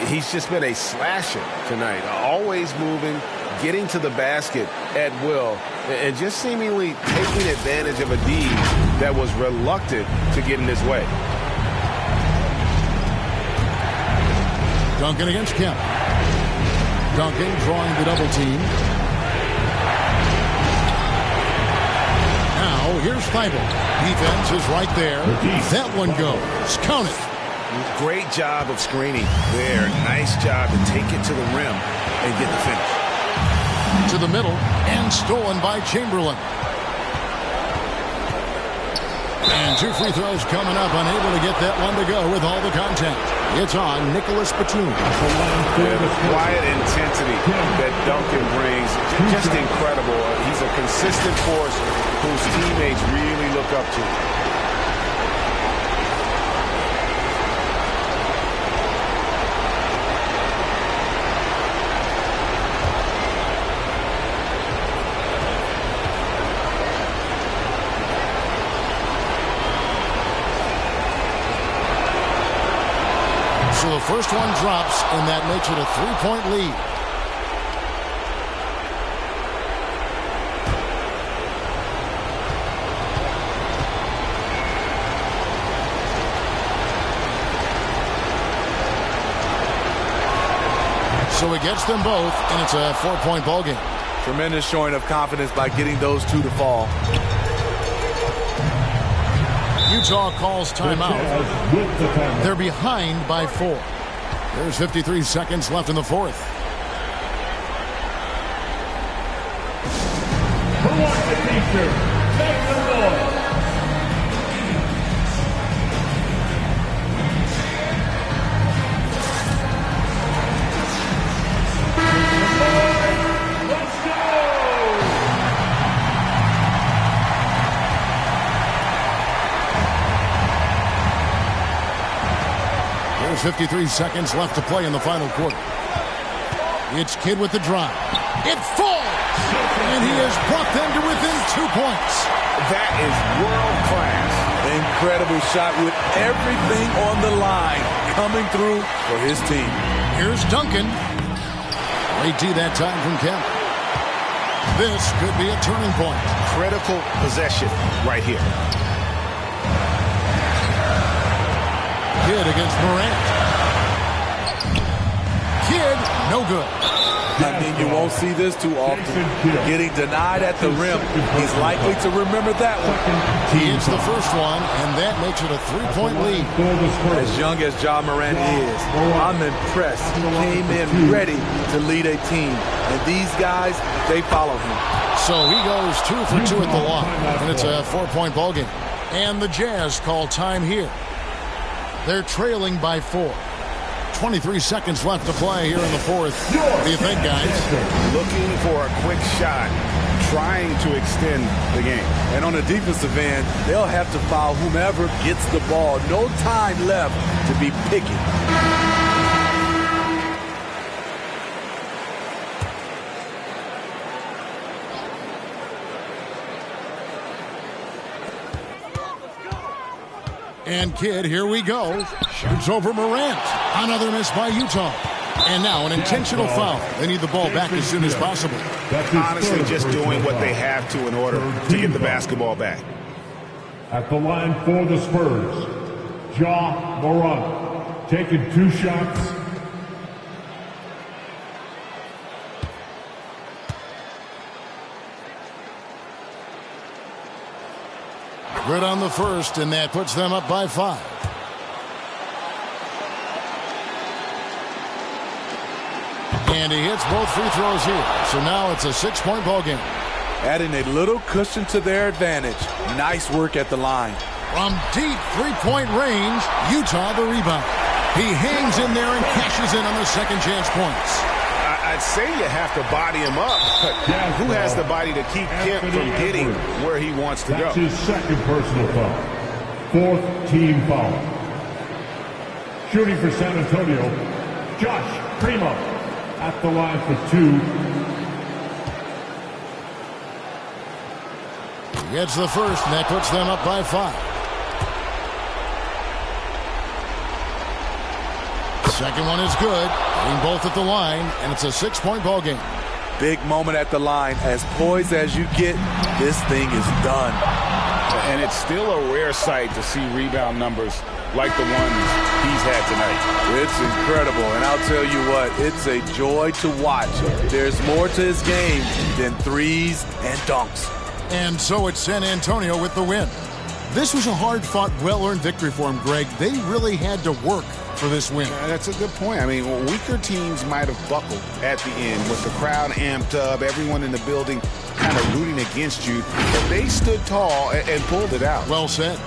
S14: he's just been a slasher tonight. Always moving, getting to the basket at will, and just seemingly taking advantage of a D that was reluctant to get in his way.
S12: Duncan against Kemp. Duncan drawing the double team. Now, here's Thibault. Defense is right there. That one goes. Count it.
S14: Great job of screening there. Nice job to take it to the rim and get the finish.
S12: To the middle and stolen by Chamberlain. And 2 free throws coming up. Unable to get that one to go with all the contact. It's on Nicholas Batum.
S14: The quiet intensity that Duncan brings, just incredible. He's a consistent force whose teammates really look up to.
S12: So the first one drops, and that makes it a 3-point lead. So it gets them both, and it's a 4-point ball game.
S10: Tremendous showing of confidence by getting those two to fall.
S12: Utah calls timeout. They're behind by 4. There's 53 seconds left in the fourth. There's 53 seconds left to play in the final quarter. It's Kidd with the drive. It falls! And he has brought them to within 2 points.
S14: That is world class.
S10: Incredible shot with everything on the line coming through for his team.
S12: Here's Duncan. Great D that time from Kemp. This could be a turning point.
S14: Critical possession right here.
S12: Kidd against Morant. Kidd, no good.
S10: I mean, you won't see this too often. Getting denied at the rim. He's likely to remember that one.
S12: He hits the first one, and that makes it a 3-point lead.
S10: As young as Ja Morant is, I'm impressed. He came in ready to lead a team. And these guys, they follow him.
S12: So he goes 2 for 2 at the line, and it's a 4-point ball game. And the Jazz call time here. They're trailing by 4. 23 seconds left to play here in the fourth. What do you think, guys?
S14: Looking for a quick shot, trying to extend the game.
S10: And on the defensive end, they'll have to foul whomever gets the ball. No time left to be picky.
S12: And Kidd, here we go. Shoots over Morant. Another miss by Utah. And now an intentional foul. They need the ball back as soon as possible.
S14: Honestly, just doing what they have to in order to get the basketball back.
S19: At the line for the Spurs, Ja Morant, taking 2 shots.
S12: Good on the first, and that puts them up by 5. And he hits both free throws here. So now it's a 6-point ball game.
S10: Adding a little cushion to their advantage. Nice work at the line.
S12: From deep 3-point range, Utah the rebound. He hangs in there and cashes in on the second chance points.
S14: I'd say you have to body him up, but who has the body to keep Kemp from getting where he wants to go?
S19: That's his second personal foul. 4th team foul. Shooting for San Antonio, Josh Primo at the line for 2.
S12: He gets the first, and that puts them up by 5. Second one is good. Getting both at the line, and it's a 6-point ball game.
S10: Big moment at the line. As poised as you get, this thing is done.
S14: And it's still a rare sight to see rebound numbers like the ones he's had tonight.
S10: It's incredible, and I'll tell you what, it's a joy to watch. There's more to his game than threes and dunks.
S12: And so it's San Antonio with the win. This was a hard-fought, well-earned victory for him, Greg. They really had to work for this win.
S14: That's a good point. I mean, weaker teams might have buckled at the end with the crowd amped up, everyone in the building kind of rooting against you. But they stood tall and pulled it out.
S12: Well said.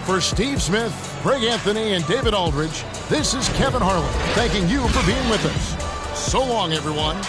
S12: For Steve Smith, Greg Anthony, and David Aldridge, this is Kevin Harlan thanking you for being with us. So long, everyone.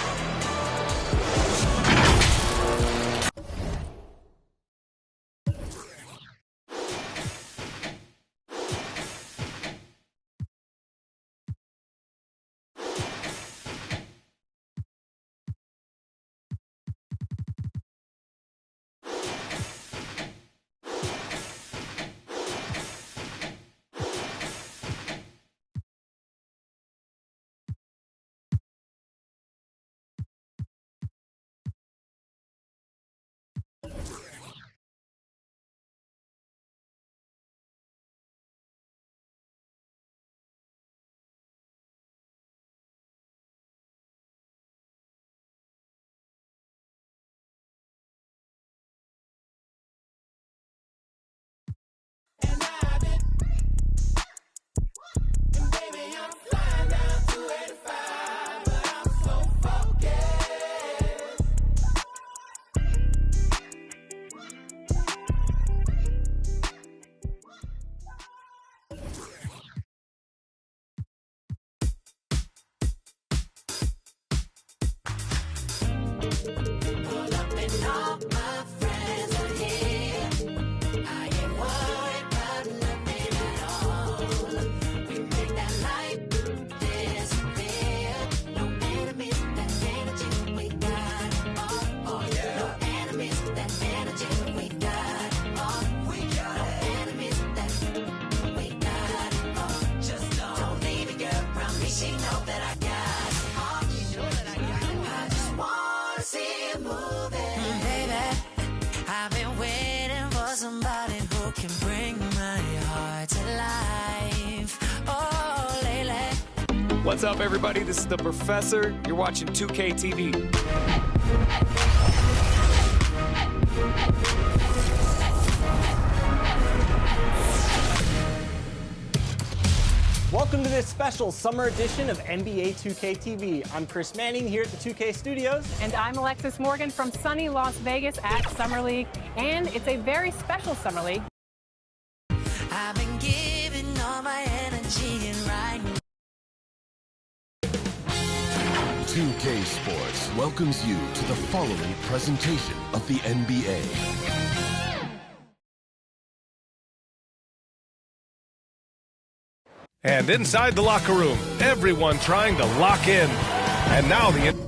S15: What's up, everybody? This is the Professor. You're watching 2K TV.
S16: Welcome to this special summer edition of NBA 2K TV. I'm Chris Manning here at the 2K Studios.
S23: And I'm Alexis Morgan from sunny Las Vegas at Summer League. And it's a very special Summer League.
S24: I've been giving all my energy and right now.
S11: 2K Sports welcomes you to the following presentation of the NBA.
S1: And inside the locker room, everyone trying to lock in. And now the...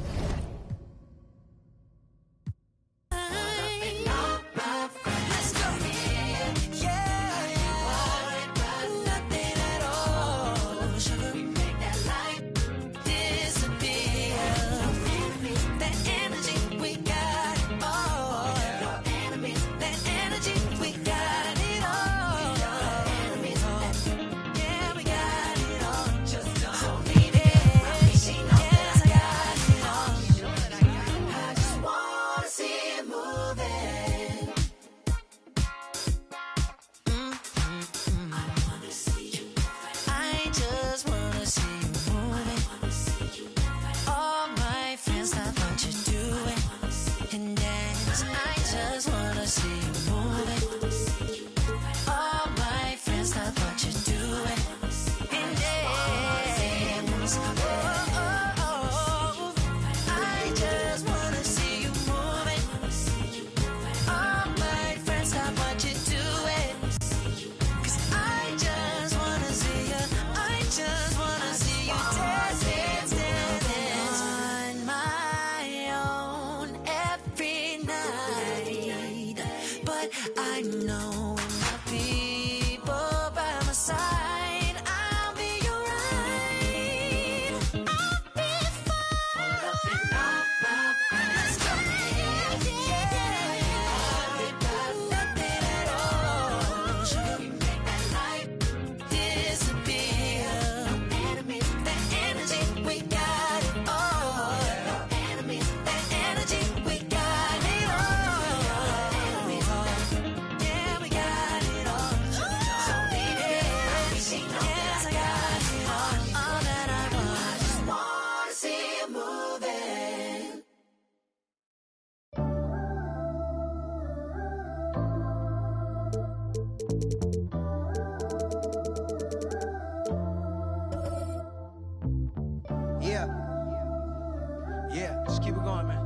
S6: Just keep it going, man.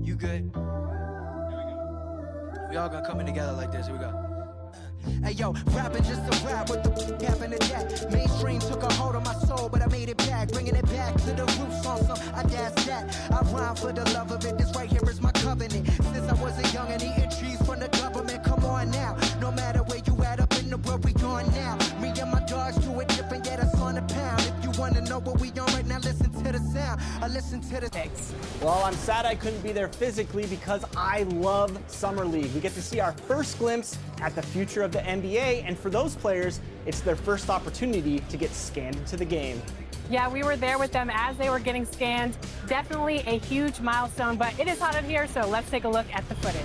S6: You good? We all gonna come in together like this. Here we go.
S7: Hey yo, rapping just a rap, what the f happened to that? Mainstream took a hold of my soul, but I made it back, bringing it back to the roots on some I dash that. I rhyme for the love of it, this right here is my covenant. Since I was a young and eating trees from the government, come on now. No matter where you at up in the world, we on now. Me and my dogs do it different, yeah, that's on the pound. If you wanna know what we on right now, listen to the sound. I listen to the text.
S16: Well, I'm sad I couldn't be there physically because I love Summer League. We get to see our first glimpse at the future of the NBA, and for those players, it's their first opportunity to get scanned into the game.
S23: Yeah, we were there with them as they were getting scanned. Definitely a huge milestone, but it is hot in here, so let's take a look at the footage.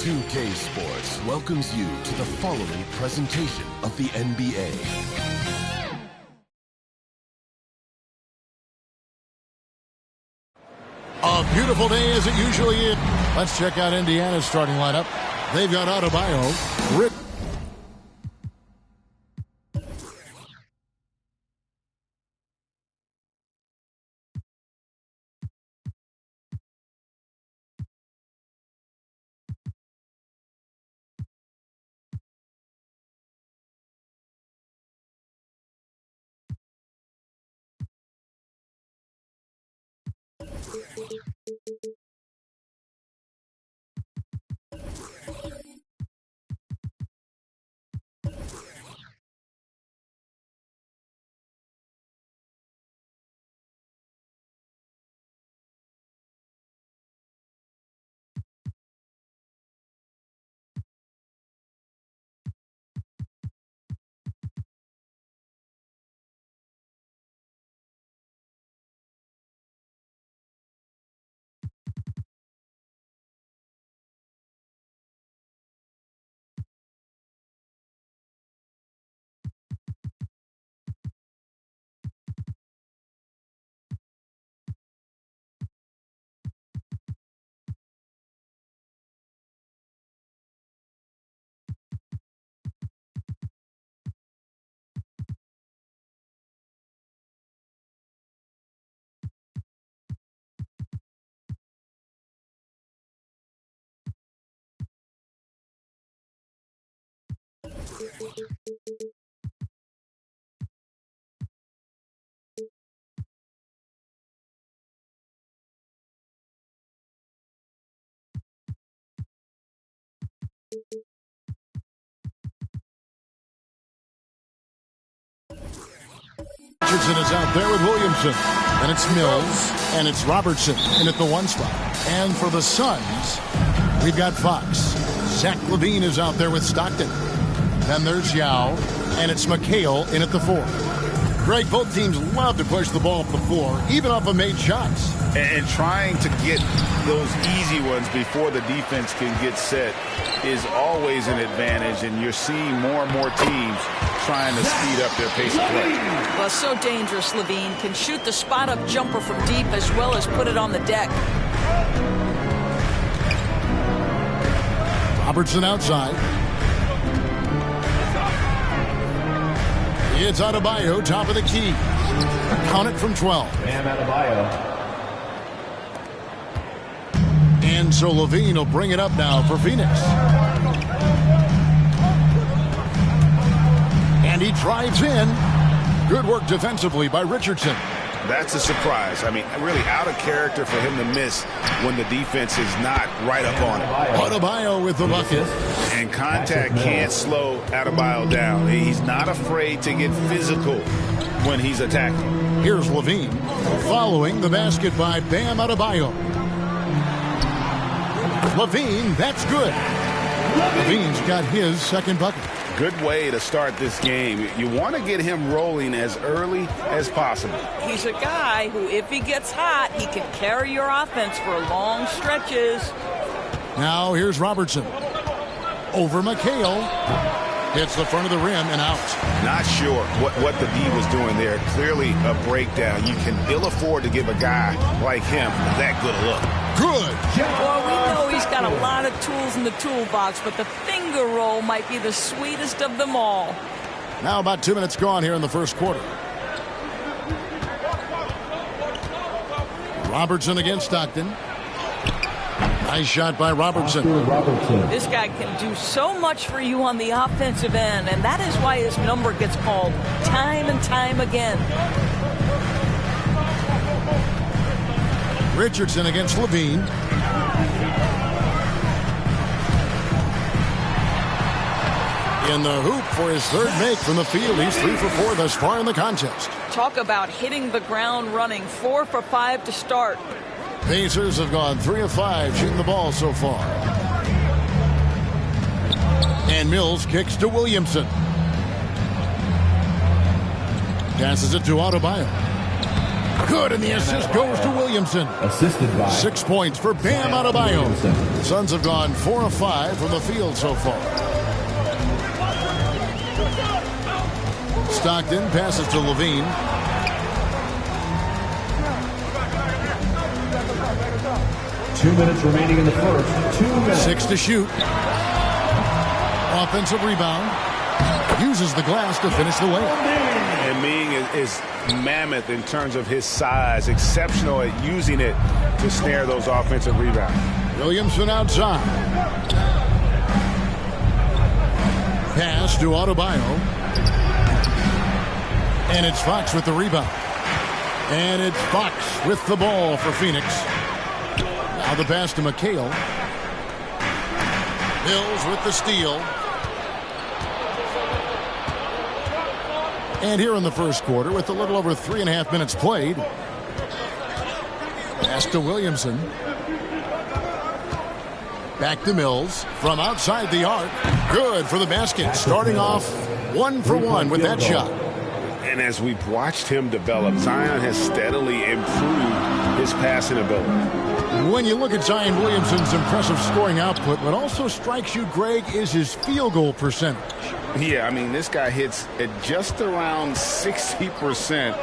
S11: 2K Sports welcomes you to the following presentation of the NBA.
S12: A beautiful day as it usually is. Let's check out Indiana's starting lineup. They've got Adebayo, Rick. Richardson is out there with Williamson, and it's Mills, and it's Robertson in at the one spot. And for the Suns, we've got Fox. Zach LaVine is out there with Stockton. Then there's Yao, and it's McHale in at the four. Greg, both teams love to push the ball up the floor, even off of made shots.
S14: And trying to get those easy ones before the defense can get set is always an advantage, and you're seeing more and more teams trying to speed up their pace of play.
S8: Well, so dangerous. LaVine can shoot the spot-up jumper from deep as well as put it on the deck.
S12: Robertson outside. It's Adebayo, top of the key. Count it from 12.
S19: Bam Adebayo.
S12: And so LaVine will bring it up now for Phoenix. And he drives in. Good work defensively by Richardson.
S14: That's a surprise. I mean, really out of character for him to miss when the defense is not right up on him.
S12: Adebayo with the bucket.
S14: And contact can't slow Adebayo down. He's not afraid to get physical when he's attacking.
S12: Here's LaVine following the basket by Bam Adebayo. LaVine, that's good. LaVine's got his second bucket.
S14: Good way to start this game. You want to get him rolling as early as possible.
S8: He's a guy who, if he gets hot, he can carry your offense for long stretches.
S12: Now here's Robertson. Over McHale. Hits the front of the rim and out.
S14: Not sure what the D was doing there. Clearly a breakdown. You can ill afford to give a guy like him that good a look.
S12: Good.
S8: Well, we know he's got a lot of tools in the toolbox, but the finger roll might be the sweetest of them all.
S12: Now about 2 minutes gone here in the first quarter. Robertson against Stockton. Nice shot by Robertson.
S8: This guy can do so much for you on the offensive end, and that is why his number gets called time and time again.
S12: Richardson against Levine. In the hoop for his third make from the field. He's 3 for 4 thus far in the contest.
S8: Talk about hitting the ground running. 4 for 5 to start.
S12: Pacers have gone 3 of 5 shooting the ball so far. And Mills kicks to Williamson. Passes it to Adebayo. Good, and the assist goes to Williamson.
S19: Assisted by
S12: 6 points for Bam Adebayo. The Suns have gone 4 of 5 from the field so far. Stockton passes to Levine.
S19: Two minutes remaining in the first. 2 minutes.
S12: 6 to shoot. Offensive rebound. Uses the glass to finish the layup.
S14: And Ming is mammoth in terms of his size. Exceptional at using it to snare those offensive rebounds.
S12: Williamson outside. Pass to Adebayo. And it's Fox with the rebound. And it's Fox with the ball for Phoenix. Now the pass to McHale. Mills with the steal. And here in the first quarter, with a little over 3.5 minutes played, pass to Williamson. Back to Mills from outside the arc. Good for the basket. Starting off 1 for 1 with that shot.
S14: And as we've watched him develop, Zion has steadily improved his passing ability.
S12: When you look at Zion Williamson's impressive scoring output, what also strikes you, Greg, is his field goal percentage.
S14: Yeah, I mean, this guy hits at just around 60%.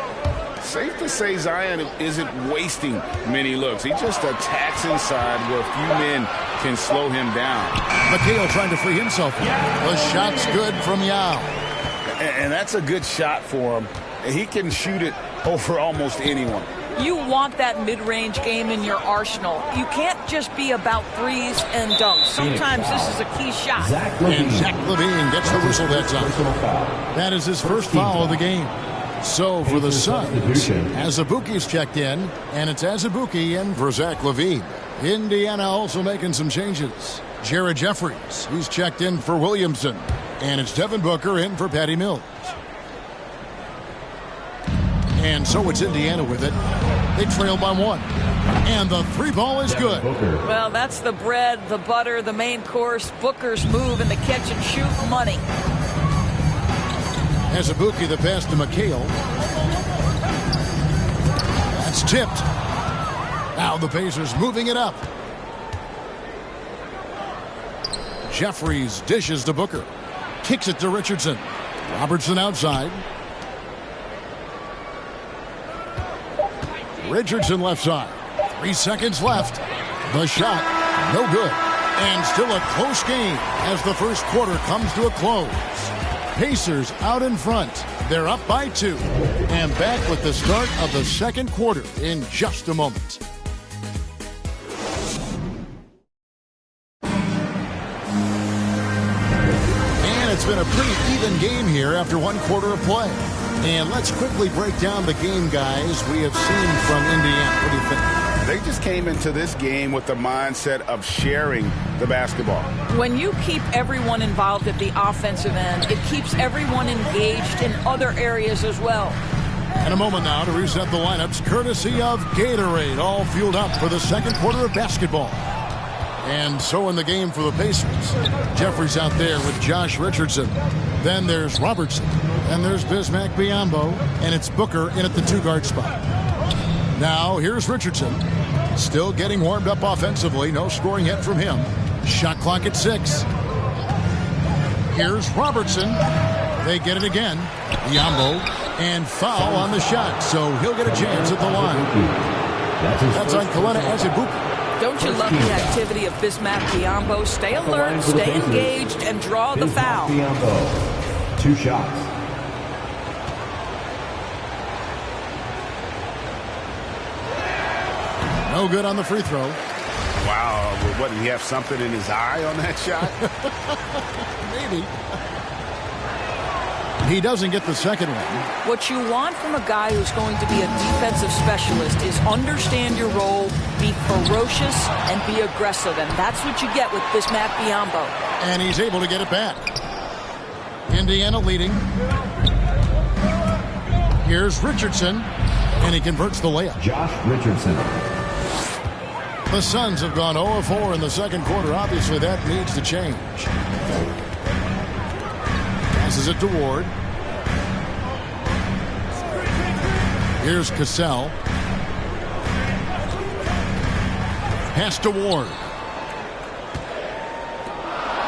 S14: Safe to say Zion isn't wasting many looks. He just attacks inside where few men can slow him down.
S12: McHale trying to free himself. The shot's good from Yao.
S14: And that's a good shot for him. He can shoot it over almost anyone.
S8: You want that mid-range game in your arsenal. You can't just be about threes and dunks. Sometimes this is a key shot.
S12: And Zach LaVine gets the whistle that time. That is his first foul of the game. So for the Suns, Azubuike's checked in, and it's Azubuike in for Zach LaVine. Indiana also making some changes. Jared Jeffries, he's checked in for Williamson. And it's Devin Booker in for Patty Mills. And so it's Indiana with it. They trail by 1. And the 3 ball is good.
S8: Well, that's the bread, the butter, the main course, Booker's move, and the catch and shoot money.
S12: Azubuike, the pass to McHale. That's tipped. Now the Pacers moving it up. Jeffries dishes to Booker. Kicks it to Richardson. Robertson outside. Richardson left side. 3 seconds left. The shot, no good. And still a close game as the first quarter comes to a close. Pacers out in front. They're up by 2. And back with the start of the second quarter in just a moment. And it's been a pretty even game here after 1 quarter of play. And let's quickly break down the game, guys, we have seen from Indiana. What do you think?
S14: They just came into this game with the mindset of sharing the basketball.
S8: When you keep everyone involved at the offensive end, it keeps everyone engaged in other areas as well.
S12: In a moment now to reset the lineups, courtesy of Gatorade, all fueled up for the second quarter of basketball. And so in the game for the Pacers, Jeffries out there with Josh Richardson. Then there's Robertson. And there's Bismack Biyombo. And it's Booker in at the 2-guard spot. Now here's Richardson. Still getting warmed up offensively. No scoring yet from him. Shot clock at 6. Here's Robertson. They get it again. Biombo. And foul on the shot, so he'll get a chance at the line. That's on Kalena Azubuike.
S8: Don't you love the activity of Bismack Biombo? Stay alert, stay engaged, and draw the foul.
S19: Biombo, 2 shots.
S12: No good on the free throw.
S14: Wow, what, did he have something in his eye on that shot?
S12: Maybe. He doesn't get the second one.
S8: What you want from a guy who's going to be a defensive specialist is understand your role, be ferocious, and be aggressive. And that's what you get with Bismack Biombo.
S12: And he's able to get it back. Indiana leading. Here's Richardson. And he converts the layup.
S19: Josh Richardson.
S12: The Suns have gone 0-4 in the second quarter. Obviously, that needs to change. Passes it to Ward. Here's Cassell. Pass to Ward.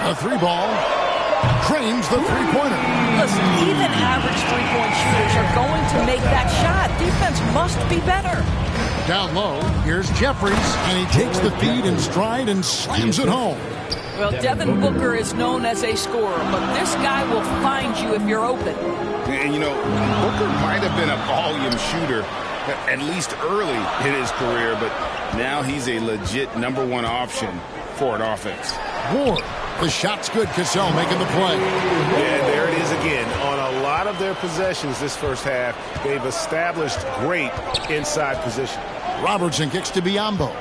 S12: A 3-ball. Cranes the three-pointer.
S8: Listen, even average three-point shooters are going to make that shot. Defense must be better.
S12: Down low, here's Jeffries, and he takes the feed in stride and slams it home.
S8: Well, Devin Booker is known as a scorer, but this guy will find you if you're open.
S14: And, you know, Booker might have been a volume shooter, at least early in his career, but now he's a legit #1 option for an offense.
S12: Ward, the shot's good. Cassell making the play.
S14: And there it is again. On a lot of their possessions this first half, they've established great inside position.
S12: Robertson kicks to Biombo.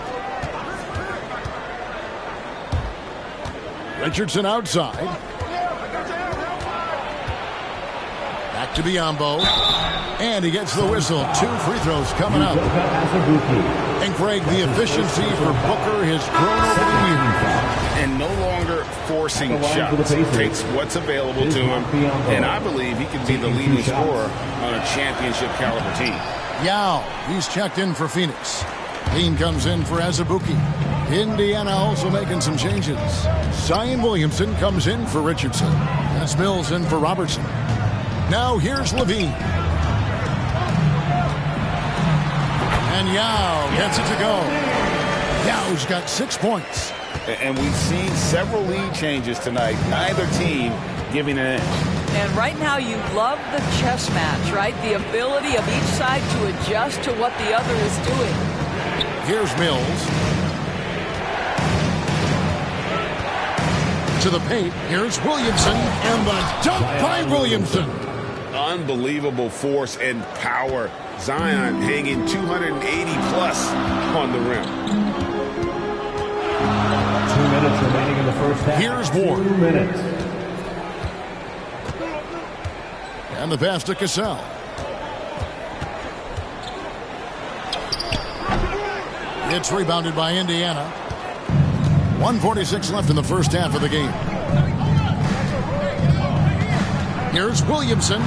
S12: Richardson outside. Back to Biombo. And he gets the whistle. 2 free throws coming up. And Greg, the efficiency for Booker has grown over the years.
S14: And no longer forcing shots. Takes what's available to him. And I believe he could be the leading scorer on a championship caliber team.
S12: Yao, he's checked in for Phoenix. Dean comes in for Azubuike. Indiana also making some changes. Zion Williamson comes in for Richardson. That's Mills in for Robertson. Now here's Levine. And Yao gets it to go. Yao's got 6 points.
S14: And we've seen several lead changes tonight. Neither team giving an edge.
S8: And right now you love the chess match, right? The ability of each side to adjust to what the other is doing.
S12: Here's Mills. To the paint. Here's Williamson. And the dunk by Williamson.
S14: Unbelievable force and power. Zion hanging 280-plus on the rim.
S19: 2 minutes remaining in the first half.
S12: Here's Ward.
S19: 2 minutes.
S12: And the pass to Cassell. It's rebounded by Indiana. 1:46 left in the first half of the game. Here's Williamson.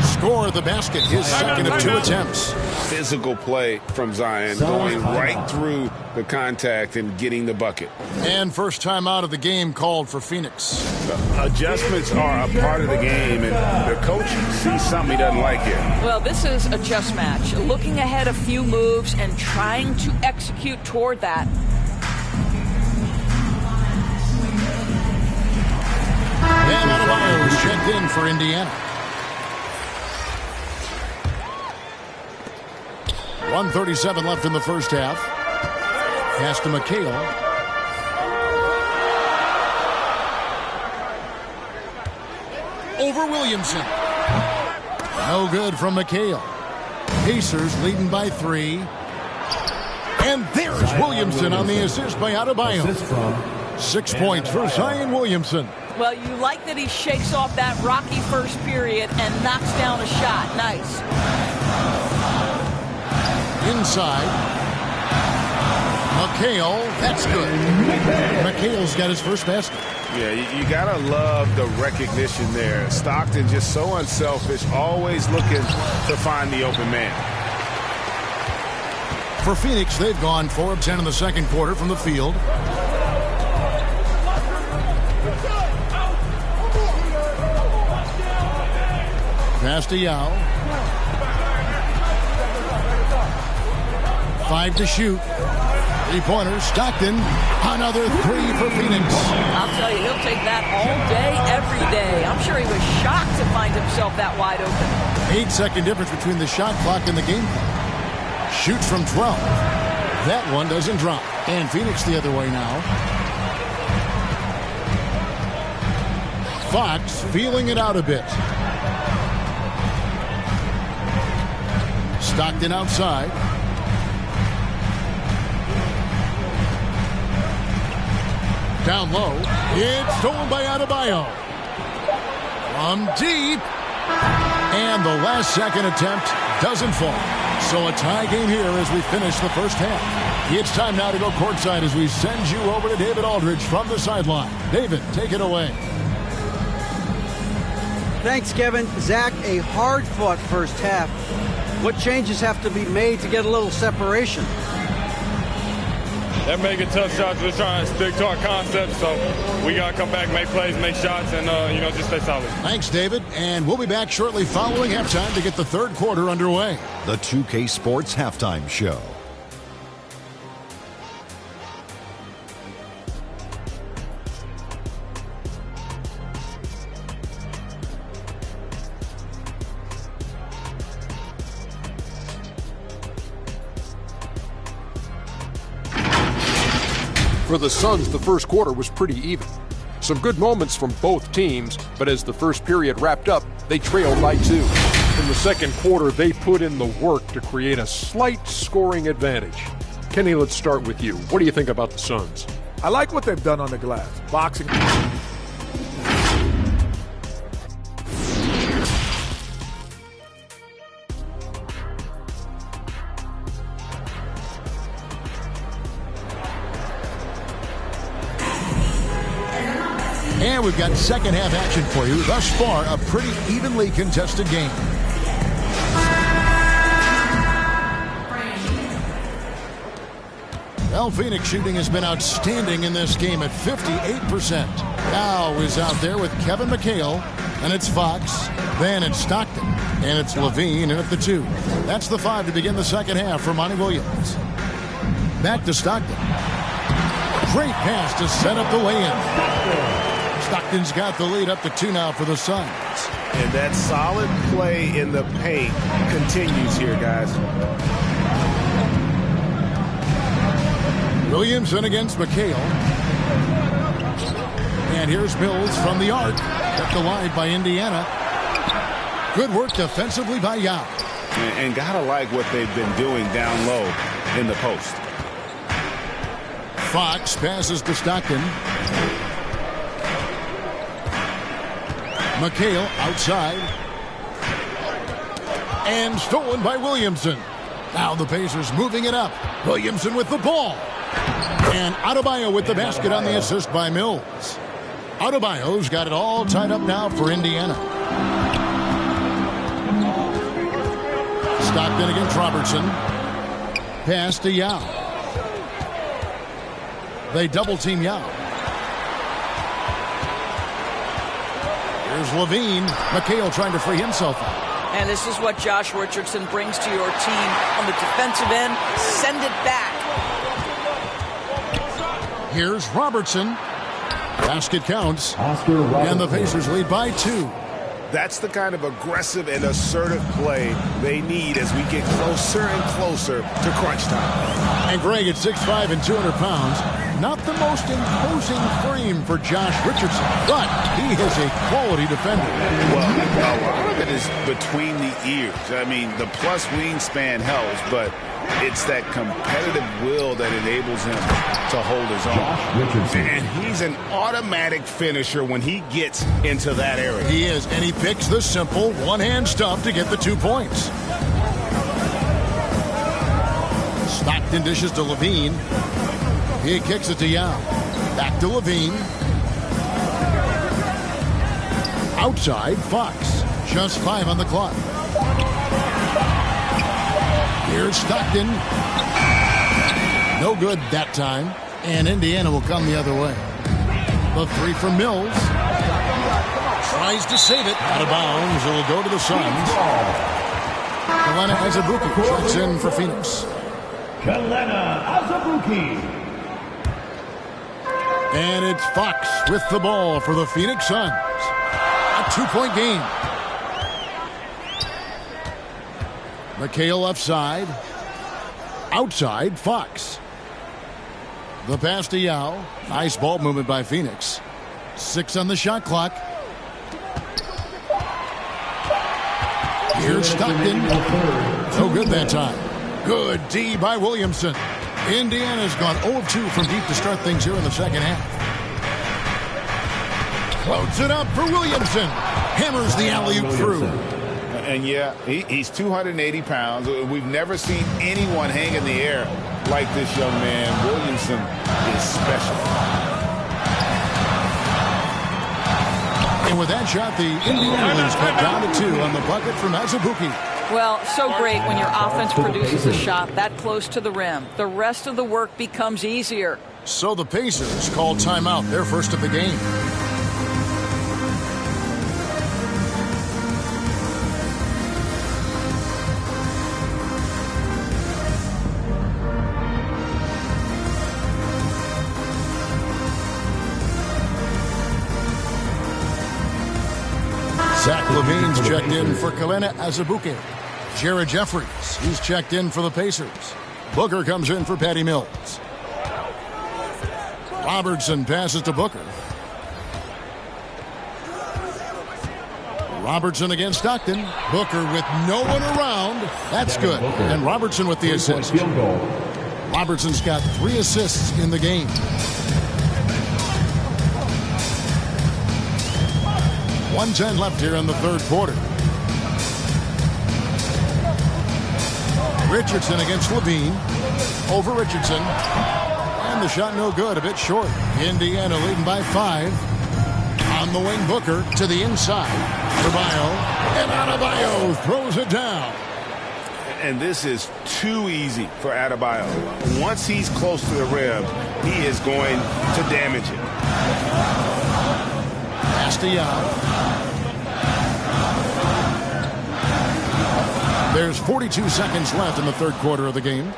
S12: Score the basket. His second of 2 attempts.
S14: Physical play from Zion, going right through the contact and getting the bucket.
S12: And first time out of the game called for Phoenix.
S14: Adjustments are a part of the game, and the coach sees something he doesn't like here.
S8: Well, this is a chess match. Looking ahead a few moves and trying to execute toward that.
S12: And Adebayo is checked in for Indiana. 1:37 left in the first half. Pass to McHale. Over Williamson. No good from McHale. Pacers leading by 3. And there's Williamson on the assist by Adebayo. 6 points for Zion Williamson.
S8: Well, you like that he shakes off that rocky first period and knocks down a shot. Nice.
S12: Inside. McHale, that's good. McHale's got his first basket.
S14: Yeah, you gotta love the recognition there. Stockton just so unselfish, always looking to find the open man.
S12: For Phoenix, they've gone 4 of 10 in the second quarter from the field. Pass to Yao. 5 to shoot. 3-pointers. Stockton. Another 3 for Phoenix.
S8: I'll tell you, he'll take that all day, every day. I'm sure he was shocked to find himself that wide open.
S12: 8-second difference between the shot clock and the game clock. Shoots from 12. That one doesn't drop. And Phoenix the other way now. Fox feeling it out a bit. Stockton outside. Down low. It's stolen by Adebayo. From deep. And the last second attempt doesn't fall. So a tie game here as we finish the first half. It's time now to go courtside as we send you over to David Aldridge from the sideline. David, take it away.
S13: Thanks, Kevin. Zach, a hard-fought first half. What changes have to be made to get a little separation?
S2: They're making tough shots. We're trying to stick to our concept, so we got to come back, make plays, make shots, and, just stay solid.
S12: Thanks, David. And we'll be back shortly following halftime to get the third quarter underway.
S4: The 2K Sports Halftime Show.
S5: For the Suns, the first quarter was pretty even. Some good moments from both teams, but as the first period wrapped up, they trailed by 2. In the second quarter, they put in the work to create a slight scoring advantage. Kenny, let's start with you. What do you think about the Suns?
S17: I like what they've done on the glass. Boxing.
S12: And we've got second half action for you. Thus far, a pretty evenly contested game. Well, Phoenix shooting has been outstanding in this game at 58%. Now is out there with Kevin McHale, and it's Fox. Then it's Stockton, and it's Levine, and at the 2. That's the 5 to begin the second half for Monty Williams. Back to Stockton. Great pass to set up the lay-in. Stockton's got the lead up to 2 now for the Suns.
S14: And that solid play in the paint continues here, guys.
S12: Williamson against McHale. And here's Mills from the arc. Kept alive by Indiana. Good work defensively by Yao.
S14: And gotta like what they've been doing down low in the post.
S12: Fox passes to Stockton. McHale outside. And stolen by Williamson. Now the Pacers moving it up. Williamson with the ball. And Adebayo with the basket on the assist by Mills. Adebayo's got it all tied up now for Indiana. Stockton against Robertson. Pass to Yao. They double team Yao. Here's Levine. McHale trying to free himself up.
S8: And this is what Josh Richardson brings to your team on the defensive end. Send it back.
S12: Here's Robertson. Basket counts. And the Pacers lead by 2.
S14: That's the kind of aggressive and assertive play they need as we get closer and closer to crunch time.
S12: And Greg at 6'5" and 200 pounds. Not the most imposing frame for Josh Richardson, but he is a quality defender.
S14: Well, a lot of it is between the ears. I mean, the plus wingspan helps, but it's that competitive will that enables him to hold his own. And he's an automatic finisher when he gets into that area.
S12: He is, and he picks the simple one-hand stuff to get the 2 points. Stockton dishes to Levine. He kicks it to Yao. Back to Levine. Outside, Fox. Just 5 on the clock. Here's Stockton. No good that time. And Indiana will come the other way. The 3 for Mills. Tries to save it. Out of bounds. It'll go to the Suns. Kelena Azubuike checks in for Phoenix.
S19: Kelena Azubuike.
S12: And it's Fox with the ball for the Phoenix Suns. A 2-point game. McHale left side. Outside, Fox. The pass to Yao. Nice ball movement by Phoenix. 6 on the shot clock. Here's Stockton. No good that time. Good D by Williamson. Indiana's gone 0 of 2 from deep to start things here in the second half. Floats it up for Williamson. Hammers the alley-oop through.
S14: And yeah, he's 280 pounds. We've never seen anyone hang in the air like this young man. Williamson is special.
S12: And with that shot, the Indians cut down to 2 on the bucket from Azubuike.
S8: Well, so great when your offense produces a shot that close to the rim. The rest of the work becomes easier.
S12: So the Pacers call timeout, their first of the game. Zach Levine's checked in for Kelena Azubuike. Jared Jeffries, he's checked in for the Pacers. Booker comes in for Patty Mills. Robertson passes to Booker. Robertson against Stockton. Booker with no one around. That's good. And Robertson with the assist. Robertson's got 3 assists in the game. .110 left here in the third quarter. Richardson against Levine. Over Richardson. And the shot no good, a bit short. Indiana leading by 5. On the wing, Booker to the inside. Adebayo. And Adebayo throws it down.
S14: And this is too easy for Adebayo. Once he's close to the rim, he is going to damage it.
S12: Pass to Yao. There's 42 seconds left in the third quarter of the game.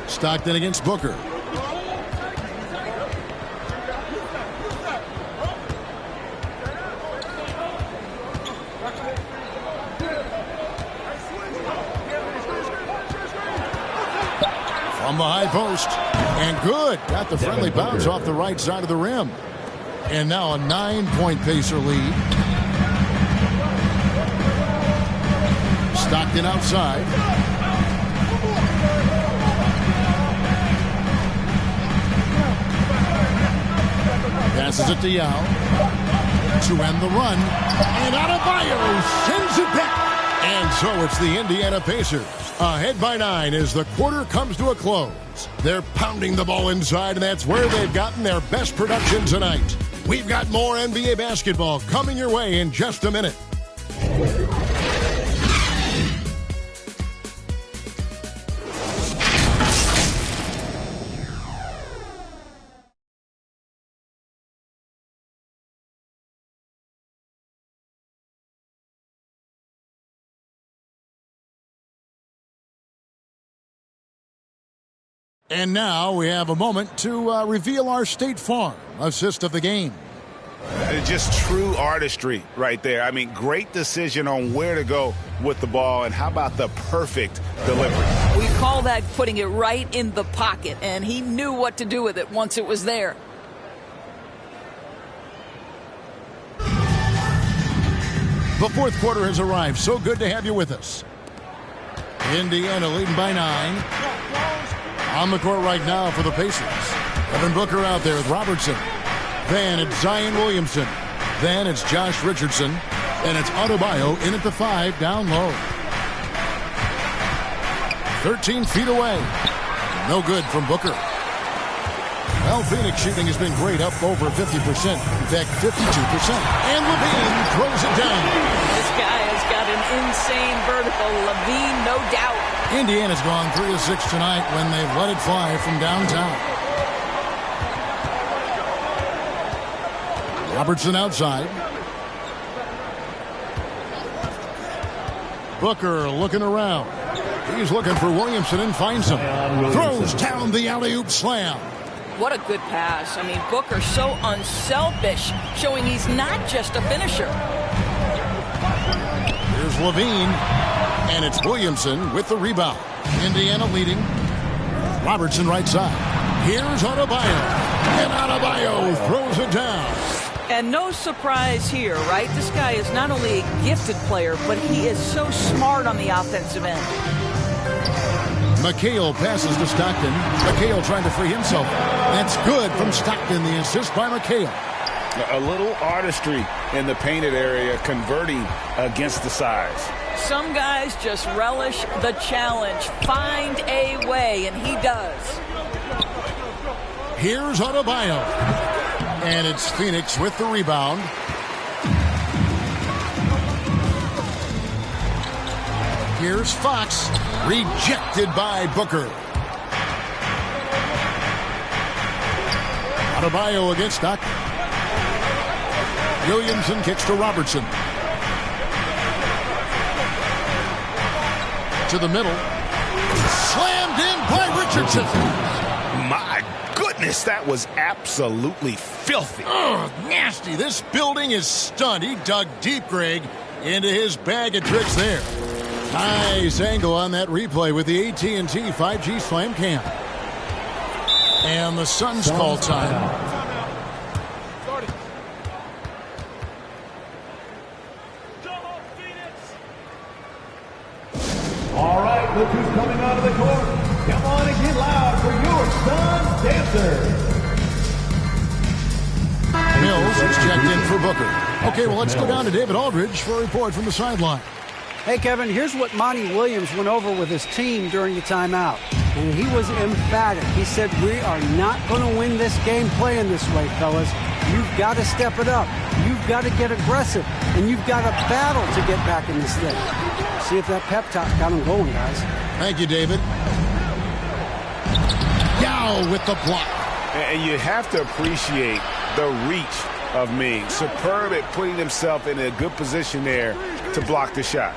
S12: Stockton against Booker. From the high post. And good. Got the friendly bounce off the right side of the rim. And now a 9-point Pacer lead. Stockton outside. Passes it to Yao. To end the run. And Adebayo sends it back. And so it's the Indiana Pacers. Ahead by 9 as the quarter comes to a close. They're pounding the ball inside, and that's where they've gotten their best production tonight. We've got more NBA basketball coming your way in just a minute. And now we have a moment to reveal our State Farm assist of the game.
S14: Just true artistry right there. I mean, great decision on where to go with the ball, and how about the perfect delivery?
S8: We call that putting it right in the pocket, and he knew what to do with it once it was there.
S12: The fourth quarter has arrived. So good to have you with us. Indiana leading by 9. On the court right now for the Pacers. Devin Booker out there with Robertson. Then it's Zion Williamson. Then it's Josh Richardson. And it's Adebayo in at the 5 down low. 13 feet away. No good from Booker. Well, Phoenix shooting has been great, up over 50%. In fact, 52%. And Levine throws it down.
S8: This guy has got an insane vertical. Levine, no doubt.
S12: Indiana's gone 3 of 6 tonight when they've let it fly from downtown. Robertson outside. Booker looking around. He's looking for Williamson and finds him. Throws down the alley-oop slam.
S8: What a good pass. I mean, Booker so unselfish, showing he's not just a finisher.
S12: Here's Levine, and it's Williamson with the rebound. Indiana leading. Robertson right side. Here's Adebayo, and Adebayo throws it down.
S8: And no surprise here, right? This guy is not only a gifted player, but he is so smart on the offensive end.
S12: McHale passes to Stockton. McHale trying to free himself. That's good from Stockton, the assist by McHale.
S14: A little artistry in the painted area, converting against the size.
S8: Some guys just relish the challenge. Find a way, and he does.
S12: Here's Adebayo. And it's Phoenix with the rebound. Here's Fox. Rejected by Booker. Adebayo against Stockton. Williamson kicks to Robertson. To the middle. Slammed in by Richardson.
S14: My goodness, that was absolutely filthy.
S12: Oh, nasty. This building is stunned. He dug deep, Greg, into his bag of tricks there. Nice angle on that replay with the AT&T 5G Slam Cam. And the Suns call time.
S19: All right, look who's coming out of the court. Come on and get loud for your Suns dancer.
S12: Mills is checked in for Booker. Okay, well, let's go down to David Aldridge for a report from the sideline.
S13: Hey, Kevin, here's what Monty Williams went over with his team during the timeout. And he was emphatic. He said, we are not going to win this game playing this way, fellas. You've got to step it up. You've got to get aggressive. And you've got to battle to get back in this thing. See if that pep talk got him going, guys.
S12: Thank you, David. Yao with the block.
S14: And you have to appreciate the reach of Ming. Superb at putting himself in a good position there to block the shot.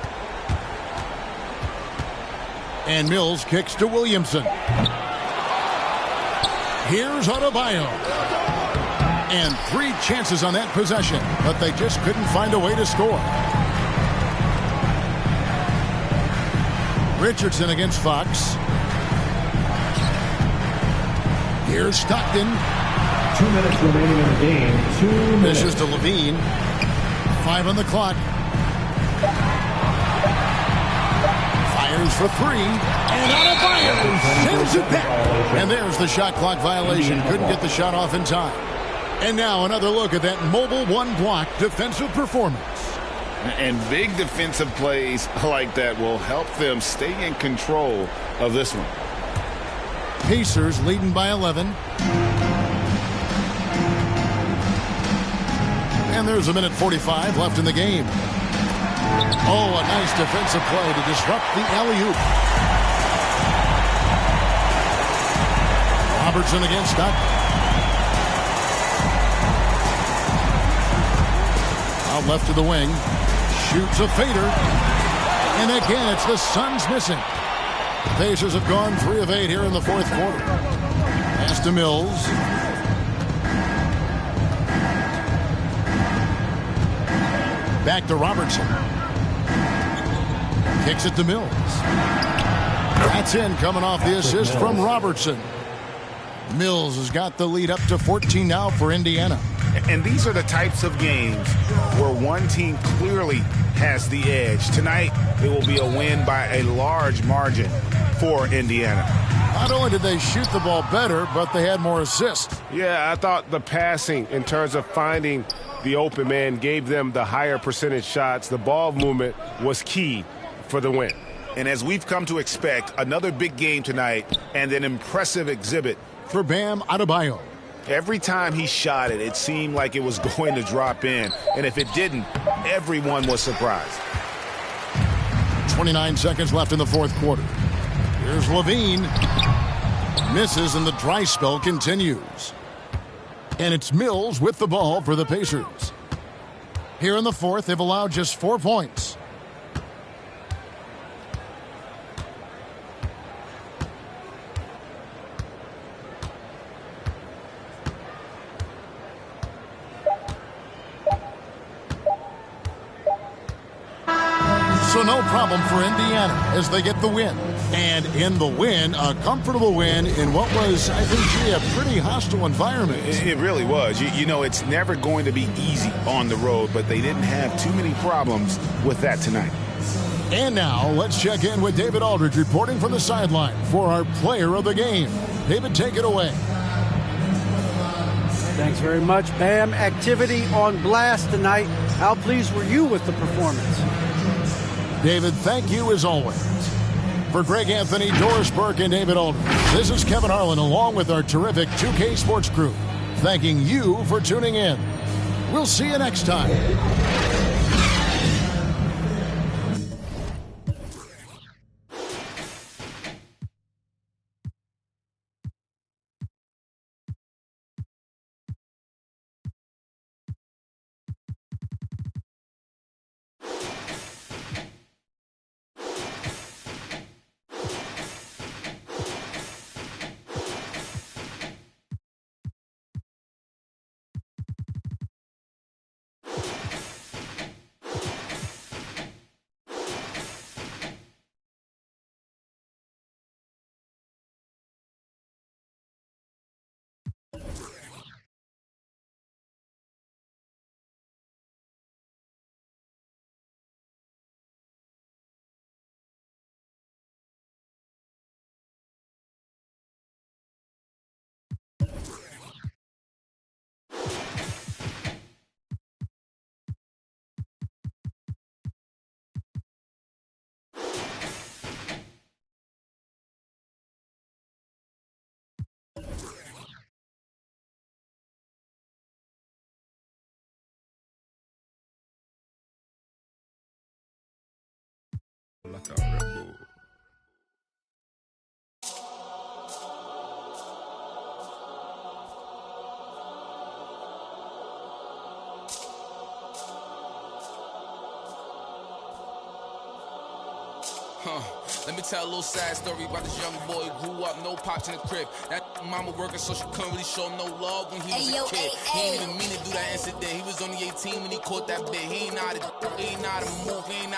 S12: And Mills kicks to Williamson. Here's Adebayo. And 3 chances on that possession, but they just couldn't find a way to score. Richardson against Fox. Here's Stockton.
S19: 2 minutes remaining in the game. 2 minutes.
S12: Misses to Levine. 5 on the clock. Fires for 3. And Adebayo sends it back. And there's the shot clock violation. Couldn't get the shot off in time. And now another look at that mobile one-block defensive performance.
S14: And big defensive plays like that will help them stay in control of this one.
S12: Pacers leading by 11. And there's 1:45 left in the game. Oh, a nice defensive play to disrupt the alley-oop. Robertson against Stockton. Out left to the wing. Shoots a fader. And again, it's the Suns missing. The Pacers have gone 3 of 8 here in the fourth quarter. Pass to Mills. Back to Robertson. Kicks it to Mills. That's in, coming off the assist from Robertson. Mills has got the lead up to 14 now for Indiana.
S14: And these are the types of games where one team clearly has the edge. Tonight, it will be a win by a large margin for Indiana.
S12: Not only did they shoot the ball better, but they had more assists.
S1: Yeah, I thought the passing in terms of finding the open man gave them the higher percentage shots. The ball movement was key for the win.
S14: And as we've come to expect, another big game tonight and an impressive exhibit
S12: for Bam Adebayo.
S14: Every time he shot it, it seemed like it was going to drop in. And if it didn't, everyone was surprised.
S12: 29 seconds left in the fourth quarter. Here's Levine. Misses, and the dry spell continues. And it's Mills with the ball for the Pacers. Here in the fourth, they've allowed just 4 points. So no problem for Indiana as they get the win. And in the win, a comfortable win in what was, I think, a pretty hostile environment.
S14: It really was. You know, it's never going to be easy on the road, but they didn't have too many problems with that tonight.
S12: And now, let's check in with David Aldridge reporting from the sideline for our player of the game. David, take it away.
S13: Thanks very much, Bam. Activity on blast tonight. How pleased were you with the performance?
S12: David, thank you as always. For Greg Anthony, Doris Burke, and David Aldridge, this is Kevin Harlan along with our terrific 2K Sports crew, thanking you for tuning in. We'll see you next time.
S18: Let me tell a little sad story about this young boy who grew up, no pops in the crib. That mama working, so she couldn't really show him no love when he was a kid. He ain't even mean to do that incident. He was only 18 when he caught that bit. He ain't know how to move, he ain't know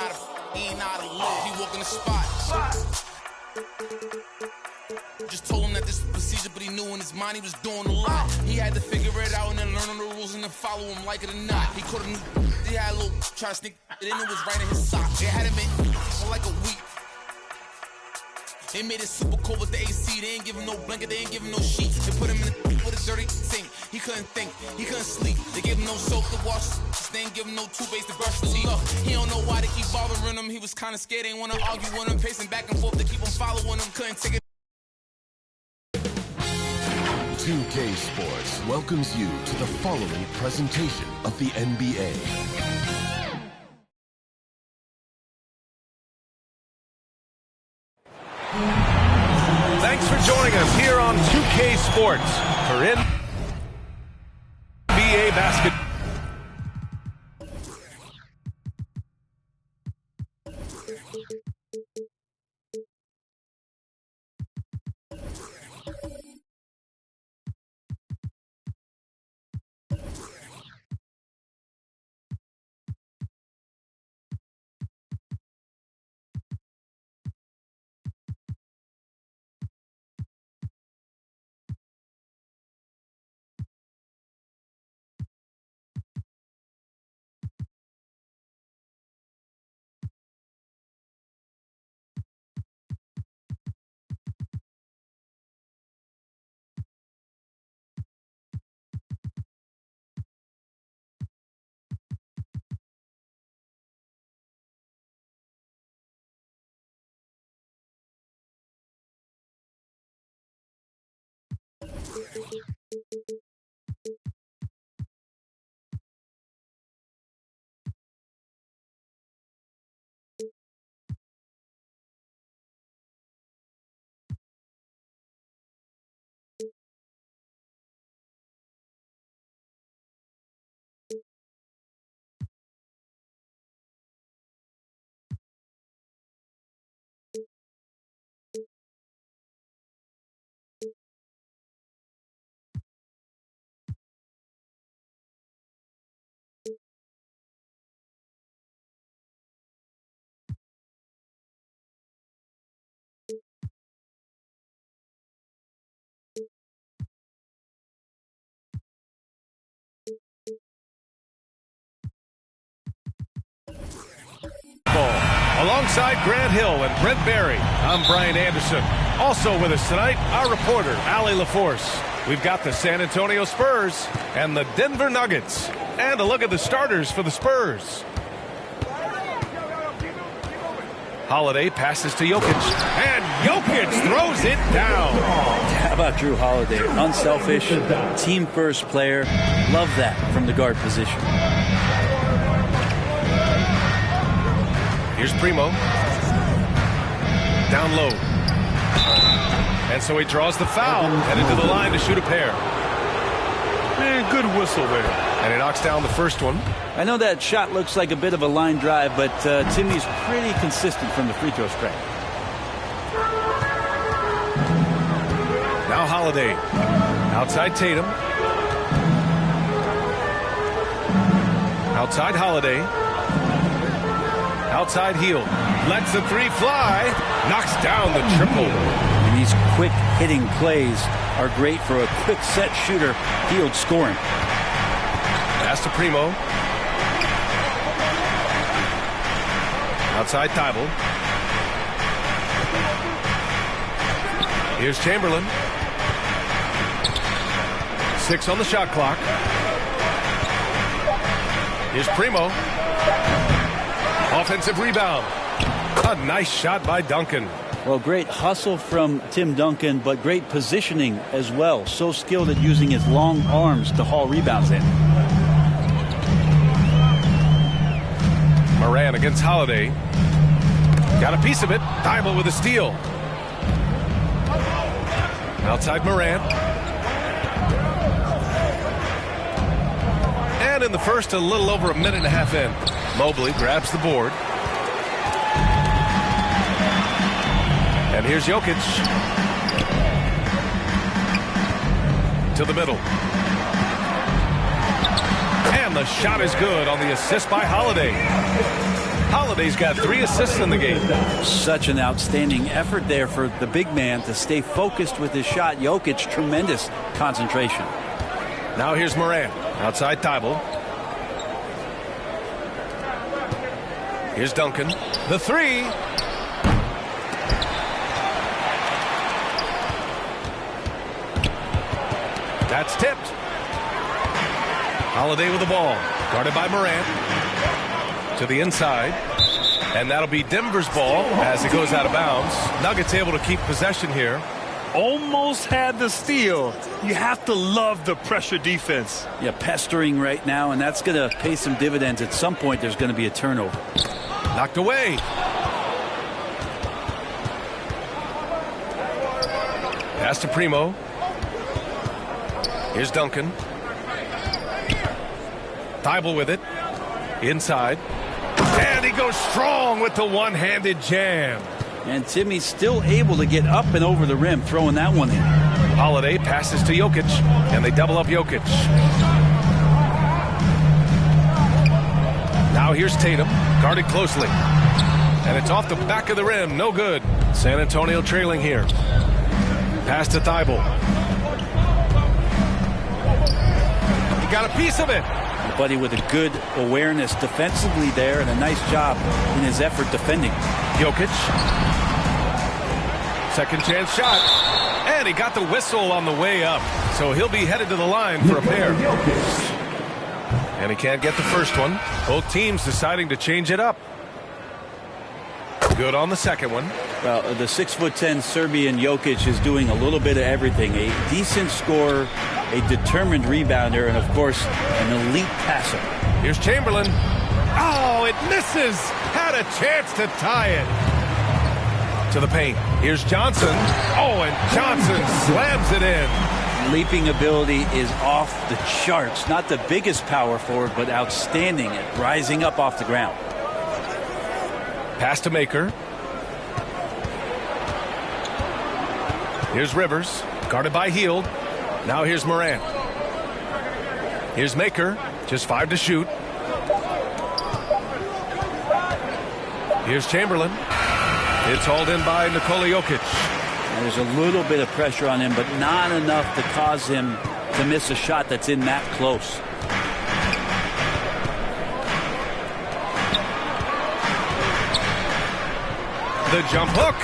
S18: how to live. He walk in the spot. Just told him that this was procedure, but he knew in his mind he was doing a lot. He had to figure it out and then learn on the rules and then follow him like it or not. He caught him, he had a little try to sneak it in, it was right in his sock. They had him in for like a week. They made it super cold with the AC. They ain't give him no blanket, they ain't give him no sheets. They put him in with a dirty sink. He couldn't think, he couldn't sleep. They gave him no soap to wash. They ain't give him no toothpaste to brush the teeth. He don't know why they keep bothering him. He was kinda scared, they ain't wanna argue with him. Pacing back and forth to keep him following him. Couldn't take it.
S11: 2K Sports welcomes you to the following presentation of the NBA.
S1: Thanks for joining us here on 2K Sports for NBA basketball. Alongside Grant Hill and Brent Barry, I'm Brian Anderson. Also with us tonight, our reporter, Allie LaForce. We've got the San Antonio Spurs and the Denver Nuggets. And a look at the starters for the Spurs. Holiday passes to Jokic, and Jokic throws it down.
S3: How about Drew Holiday? Unselfish, team-first player. Love that from the guard position.
S1: Here's Primo. Down low. And so he draws the foul, headed to the line to shoot a pair.
S10: Man, good whistle there.
S1: And he knocks down the first one.
S3: I know that shot looks like a bit of a line drive, but Timmy's pretty consistent from the free throw stripe.
S1: Now Holiday. Outside Tatum. Outside Holiday. Outside Hield. Lets the three fly. Knocks down the triple.
S3: And these quick hitting plays are great for a quick set shooter. Hield scoring.
S1: Pass to Primo. Outside Thibault. Here's Chamberlain. 6 on the shot clock. Here's Primo. Offensive rebound. A nice shot by Duncan.
S3: Well, great hustle from Tim Duncan, but great positioning as well. So skilled at using his long arms to haul rebounds in.
S1: Moran against Holiday. Got a piece of it. Thibault with a steal. Outside Moran. And in the first, a little over a minute and a half in. Mobley grabs the board. And here's Jokic. To the middle. And the shot is good on the assist by Holiday. Holiday's got 3 assists in the game.
S3: Such an outstanding effort there for the big man to stay focused with his shot. Jokic, tremendous concentration.
S1: Now here's Moran. Outside Thibault. Here's Duncan. The 3. That's tipped. Holiday with the ball. Guarded by Moran. To the inside. And that'll be Denver's ball as it goes out of bounds. Nuggets able to keep possession here.
S10: Almost had the steal. You have to love the pressure defense.
S3: Yeah, pestering right now, and that's going to pay some dividends. At some point, there's going to be a turnover.
S1: Knocked away. Pass to Primo. Here's Duncan. Thibault with it. Inside. And he goes strong with the one-handed jam.
S3: And Timmy's still able to get up and over the rim, throwing that one in.
S1: Holiday passes to Jokic, and they double up Jokic. Now here's Tatum, guarded closely. And it's off the back of the rim, no good. San Antonio trailing here. Pass to Thibault. He got a piece of it.
S3: Buddy with a good awareness defensively there and a nice job in his effort defending.
S1: Jokic. Second chance shot. And he got the whistle on the way up. So he'll be headed to the line for a pair. And he can't get the first one. Both teams deciding to change it up. Good on the second one.
S3: Well, the 6'10" Serbian Jokic is doing a little bit of everything. A decent scorer, a determined rebounder, and of course, an elite passer.
S1: Here's Chamberlain. Oh, it misses. Had a chance to tie it. To the paint. Here's Johnson. Oh, and Johnson slams it in.
S3: Leaping ability is off the charts. Not the biggest power forward, but outstanding at rising up off the ground.
S1: Pass to Maker. Here's Rivers. Guarded by Hield. Now here's Moran. Here's Maker. Just 5 to shoot. Here's Chamberlain. It's hauled in by Nikola Jokic.
S3: And there's a little bit of pressure on him, but not enough to cause him to miss a shot that's in that close.
S1: The jump hook.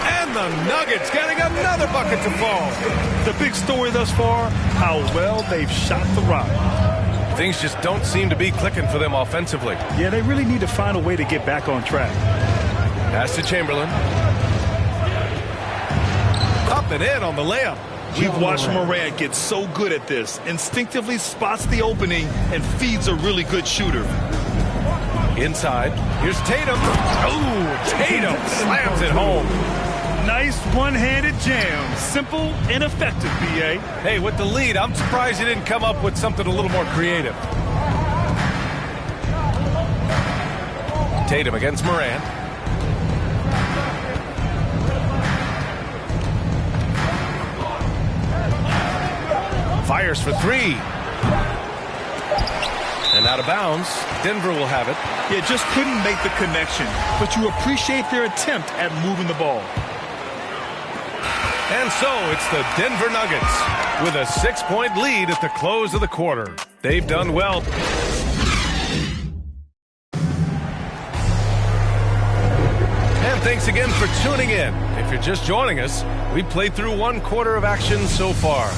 S1: And the Nuggets getting another bucket to fall.
S9: The big story thus far, how well they've shot the rock.
S1: Things just don't seem to be clicking for them offensively.
S9: Yeah, they really need to find a way to get back on track.
S1: Pass to Chamberlain. Up and in on the layup.
S9: We've watched Morant get so good at this. Instinctively spots the opening and feeds a really good shooter.
S1: Inside. Here's Tatum. Oh, Tatum slams it home.
S9: Nice one-handed jam. Simple and effective, B.A.
S1: Hey, with the lead, I'm surprised he didn't come up with something a little more creative. Tatum against Morant. Fires for three. And out of bounds. Denver will have it.
S9: Yeah, just couldn't make the connection. But you appreciate their attempt at moving the ball.
S1: And so it's the Denver Nuggets with a 6-point lead at the close of the quarter. They've done well. And thanks again for tuning in. If you're just joining us, we played through 1 quarter of action so far.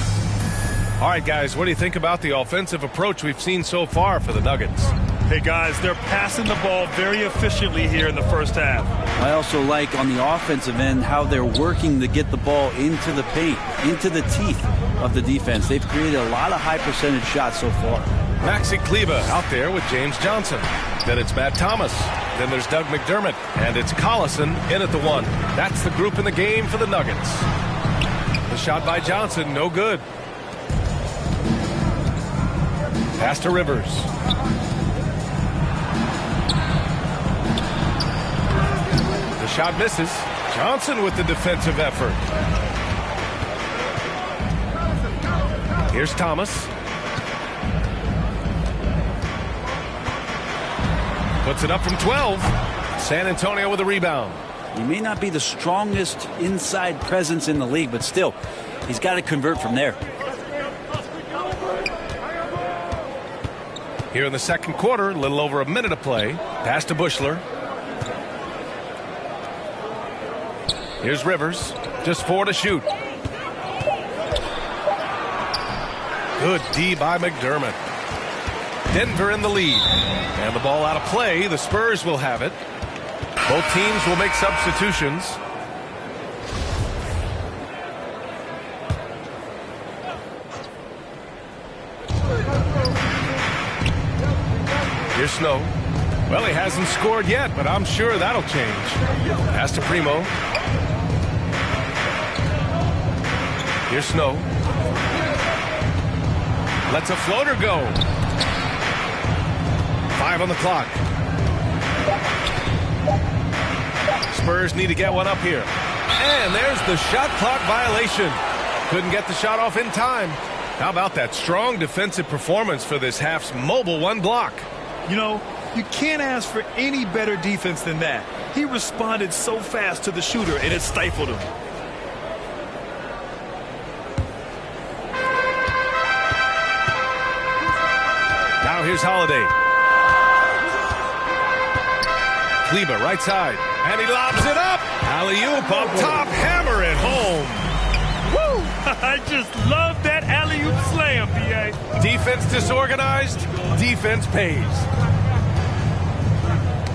S1: All right, guys, what do you think about the offensive approach we've seen so far for the Nuggets?
S9: Hey, guys, they're passing the ball very efficiently here in the first half.
S3: I also like on the offensive end how they're working to get the ball into the paint, into the teeth of the defense. They've created a lot of high percentage shots so far.
S1: Maxi Kleba out there with James Johnson. Then it's Matt Thomas. Then there's Doug McDermott. And it's Collison in at the 1. That's the group in the game for the Nuggets. The shot by Johnson, no good. Pass to Rivers. The shot misses. Johnson with the defensive effort. Here's Thomas. Puts it up from 12. San Antonio with a rebound.
S3: He may not be the strongest inside presence in the league, but still, he's got to convert from there.
S1: Here in the second quarter, a little over a minute of play. Pass to Bushler. Here's Rivers. Just 4 to shoot. Good D by McDermott. Denver in the lead. And the ball out of play. The Spurs will have it. Both teams will make substitutions. Here's Snow. Well, he hasn't scored yet, but I'm sure that'll change. Pass to Primo. Here's Snow. Lets a floater go. 5 on the clock. Spurs need to get one up here. And there's the shot clock violation. Couldn't get the shot off in time. How about that strong defensive performance for this half's mobile 1 block?
S9: You know, you can't ask for any better defense than that. He responded so fast to the shooter, and it stifled him.
S1: Now here's Holiday. Kleba, right side. And he lobs it up. Alley-oop up top. Hammer it home.
S9: Woo! I just love that alley-oop slam, B.A.
S1: Defense disorganized. Defense pays.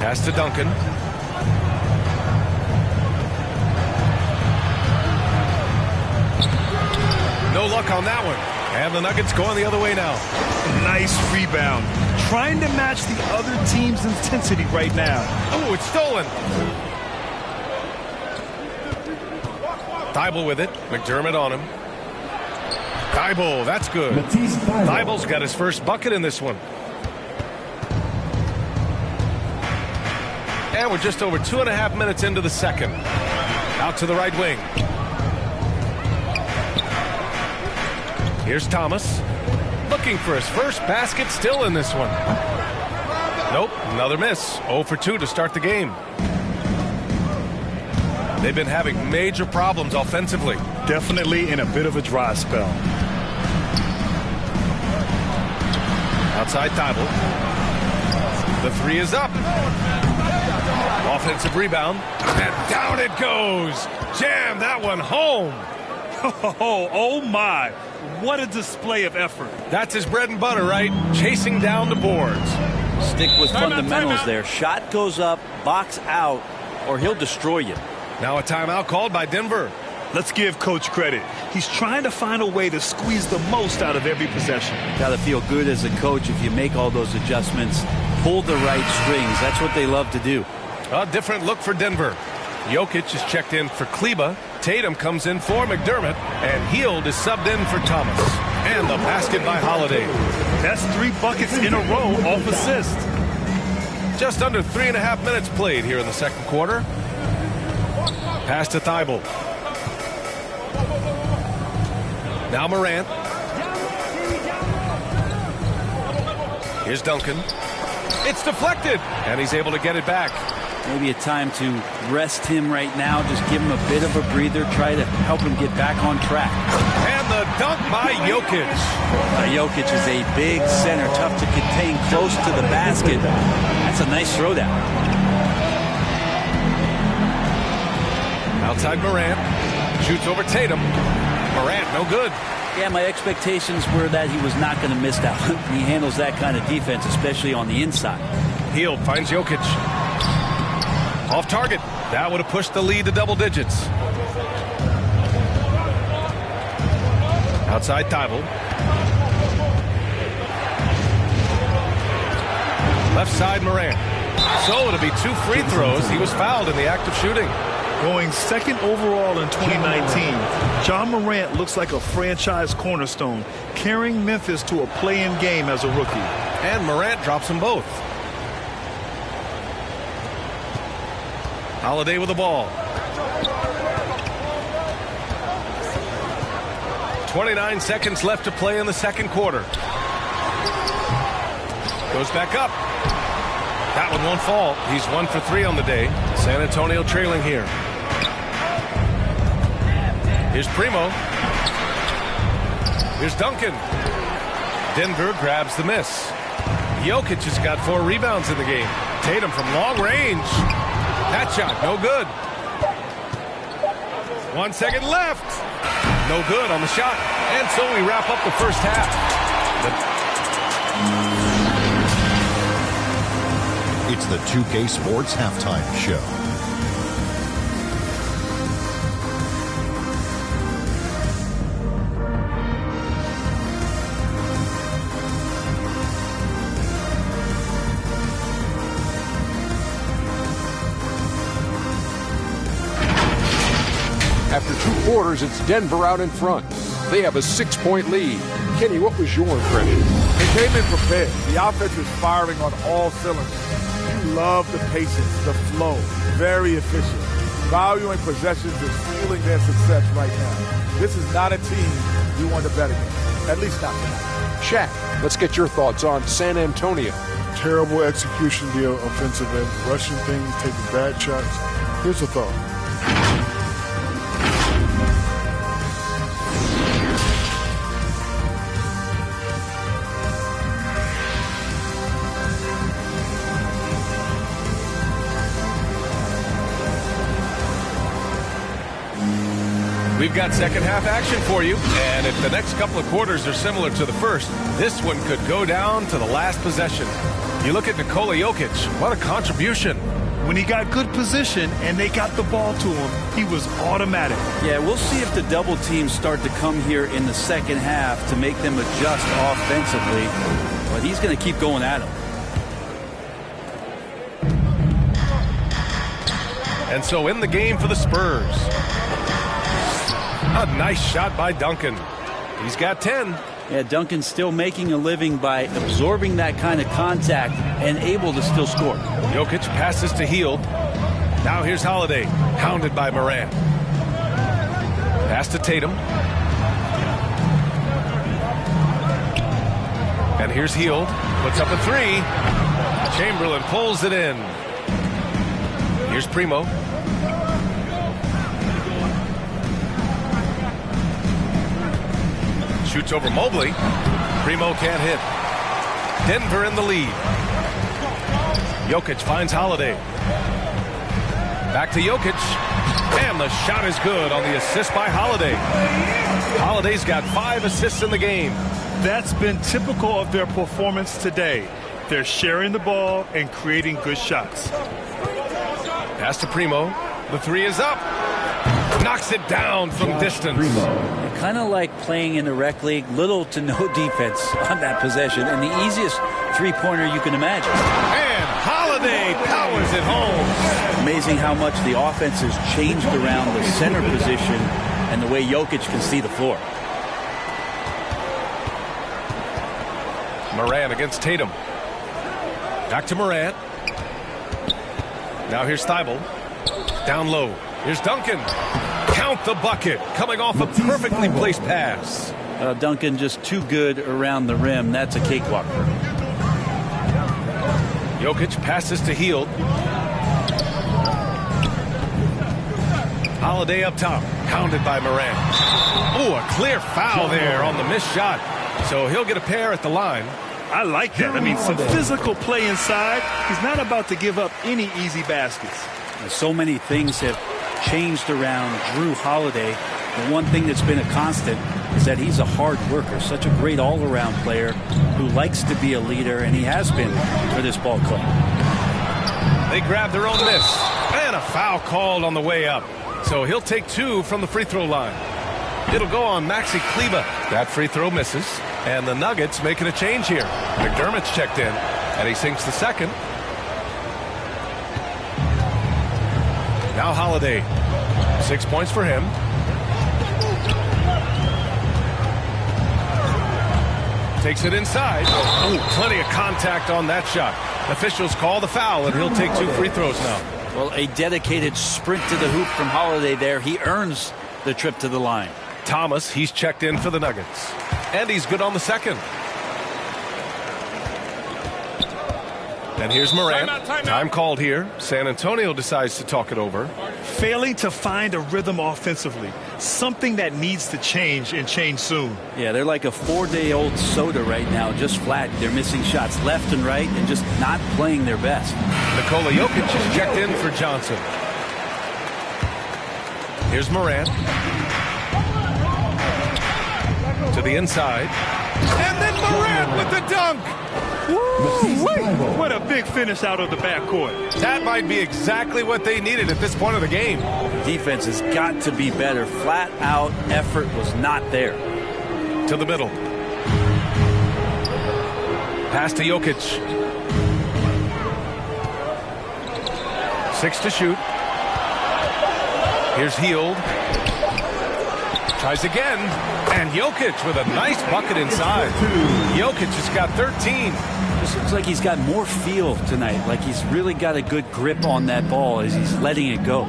S1: Pass to Duncan. No luck on that one. And the Nuggets going the other way now.
S9: Nice rebound. Trying to match the other team's intensity right now.
S1: Oh, it's stolen. Thibault with it. McDermott on him. Thibault, that's good. Thibault's got his first bucket in this one. And we're just over 2.5 minutes into the second. Out to the right wing. Here's Thomas. Looking for his first basket, still in this one. Nope, another miss. 0 for 2 to start the game. They've been having major problems offensively.
S9: Definitely in a bit of a dry spell.
S1: Outside Thibault. The 3 is up. Offensive rebound, and down it goes. Jam that one home.
S9: Oh my. What a display of effort.
S1: That's his bread and butter, right? Chasing down the boards.
S3: Stick with fundamentals there. Shot goes up, box out, or he'll destroy you.
S1: Now a timeout called by Denver.
S9: Let's give Coach credit. He's trying to find a way to squeeze the most out of every possession.
S3: Got to feel good as a coach if you make all those adjustments, pull the right strings. That's what they love to do.
S1: A different look for Denver. Jokic is checked in for Kleba. Tatum comes in for McDermott, and Hield is subbed in for Thomas. And the basket by Holiday.
S9: That's 3 buckets in a row off assist.
S1: Just under 3.5 minutes played here in the second quarter. Pass to Thibault. Now Morant. Here's Duncan. It's deflected, and he's able to get it back.
S3: Maybe a time to rest him right now. Just give him a bit of a breather. Try to help him get back on track.
S1: And the dunk by Jokic.
S3: Jokic is a big center, tough to contain close to the basket. That's a nice throwdown.
S1: Outside Morant. Shoots over Tatum. Morant, no good.
S3: Yeah, my expectations were that he was not going to miss that one. He handles that kind of defense, especially on the inside.
S1: Hield finds Jokic. Off target. That would have pushed the lead to double digits. Outside Thibault. Left side Morant. So it'll be 2 free throws. He was fouled in the act of shooting.
S9: Going second overall in 2019, Ja Morant looks like a franchise cornerstone, carrying Memphis to a play-in game as a rookie.
S1: And Morant drops them both. Holiday with the ball. 29 seconds left to play in the second quarter. Goes back up. That one won't fall. He's 1 for 3 on the day. San Antonio trailing here. Here's Primo. Here's Duncan. Denver grabs the miss. Jokic has got 4 rebounds in the game. Tatum from long range. That shot, no good. 1 second left. No good on the shot. And so we wrap up the first half.
S4: It's the 2K Sports Halftime Show.
S5: After 2 quarters, it's Denver out in front. They have a 6-point lead. Kenny, what was your impression?
S17: They came in prepared. The offense was firing on all cylinders. You love the patience, the flow. Very efficient. Valuing possessions is fueling their success right now. This is not a team you want to bet against. At least not tonight.
S5: Shaq, let's get your thoughts on San Antonio.
S15: Terrible execution deal offensive end. Rushing things, taking bad shots. Here's a thought.
S1: We've got second half action for you, and if the next couple of quarters are similar to the first, this one could go down to the last possession. You look at Nikola Jokic, what a contribution.
S9: When he got good position and they got the ball to him, he was automatic.
S3: Yeah, we'll see if the double teams start to come here in the second half to make them adjust offensively, but he's going to keep going at him.
S1: And so in the game for the Spurs. A nice shot by Duncan. He's got 10.
S3: Yeah, Duncan's still making a living by absorbing that kind of contact and able to still score.
S1: Jokic passes to Hield. Now here's Holiday, hounded by Morant. Pass to Tatum. And here's Hield. Puts up a 3. Chamberlain pulls it in. Here's Primo. Shoots over Mobley. Primo can't hit. Denver in the lead. Jokic finds Holiday. Back to Jokic. And the shot is good on the assist by Holiday. Holiday's got 5 assists in the game.
S9: That's been typical of their performance today. They're sharing the ball and creating good shots.
S1: Pass to Primo. The 3 is up. Knocks it down from distance.
S3: Kind of like playing in the rec league, little to no defense on that possession, and the easiest three-pointer you can imagine.
S1: And Holiday powers it home.
S3: Amazing how much the offense has changed around the center position and the way Jokic can see the floor.
S1: Morant against Tatum. Back to Morant. Now here's Thibault. Down low. Here's Duncan. Count the bucket. Coming off a perfectly placed pass.
S3: Duncan just too good around the rim. That's a cakewalk.
S1: Jokic passes to Hield. Holiday up top. Pounded by Morant. Oh, a clear foul there on the missed shot. So he'll get a pair at the line.
S9: I like that. I mean, some physical play inside. He's not about to give up any easy baskets.
S3: So many things have changed around Drew Holiday. The one thing that's been a constant is that he's a hard worker, such a great all-around player who likes to be a leader, and he has been for this ball club.
S1: They grab their own miss, and a foul called on the way up. So he'll take 2 from the free throw line. It'll go on Maxi Kleber. That free throw misses, and the Nuggets making a change here. McDermott's checked in, and he sinks the second. Now Holiday. 6 points for him. Takes it inside. Oh, plenty of contact on that shot. Officials call the foul, and he'll take 2 free throws now.
S3: Well, a dedicated sprint to the hoop from Holiday there. He earns the trip to the line.
S1: Thomas, he's checked in for the Nuggets. And he's good on the second. And here's Morant. Time called here. San Antonio decides to talk it over.
S9: Failing to find a rhythm offensively. Something that needs to change, and change soon.
S3: Yeah, they're like a 4-day-old soda right now, just flat. They're missing shots left and right and just not playing their best.
S1: Nikola Jokic is checked in for Johnson. Here's Morant. To the inside. And then Morant with the dunk.
S9: Woo-wee. What a big finish out of the backcourt.
S1: That might be exactly what they needed at this point of the game.
S3: Defense has got to be better. Flat out effort was not there.
S1: To the middle. Pass to Jokic. 6 to shoot. Here's Hield. Tries again. And Jokic with a nice bucket inside. Jokic has got 13.
S3: This looks like he's got more feel tonight. Like he's really got a good grip on that ball as he's letting it go.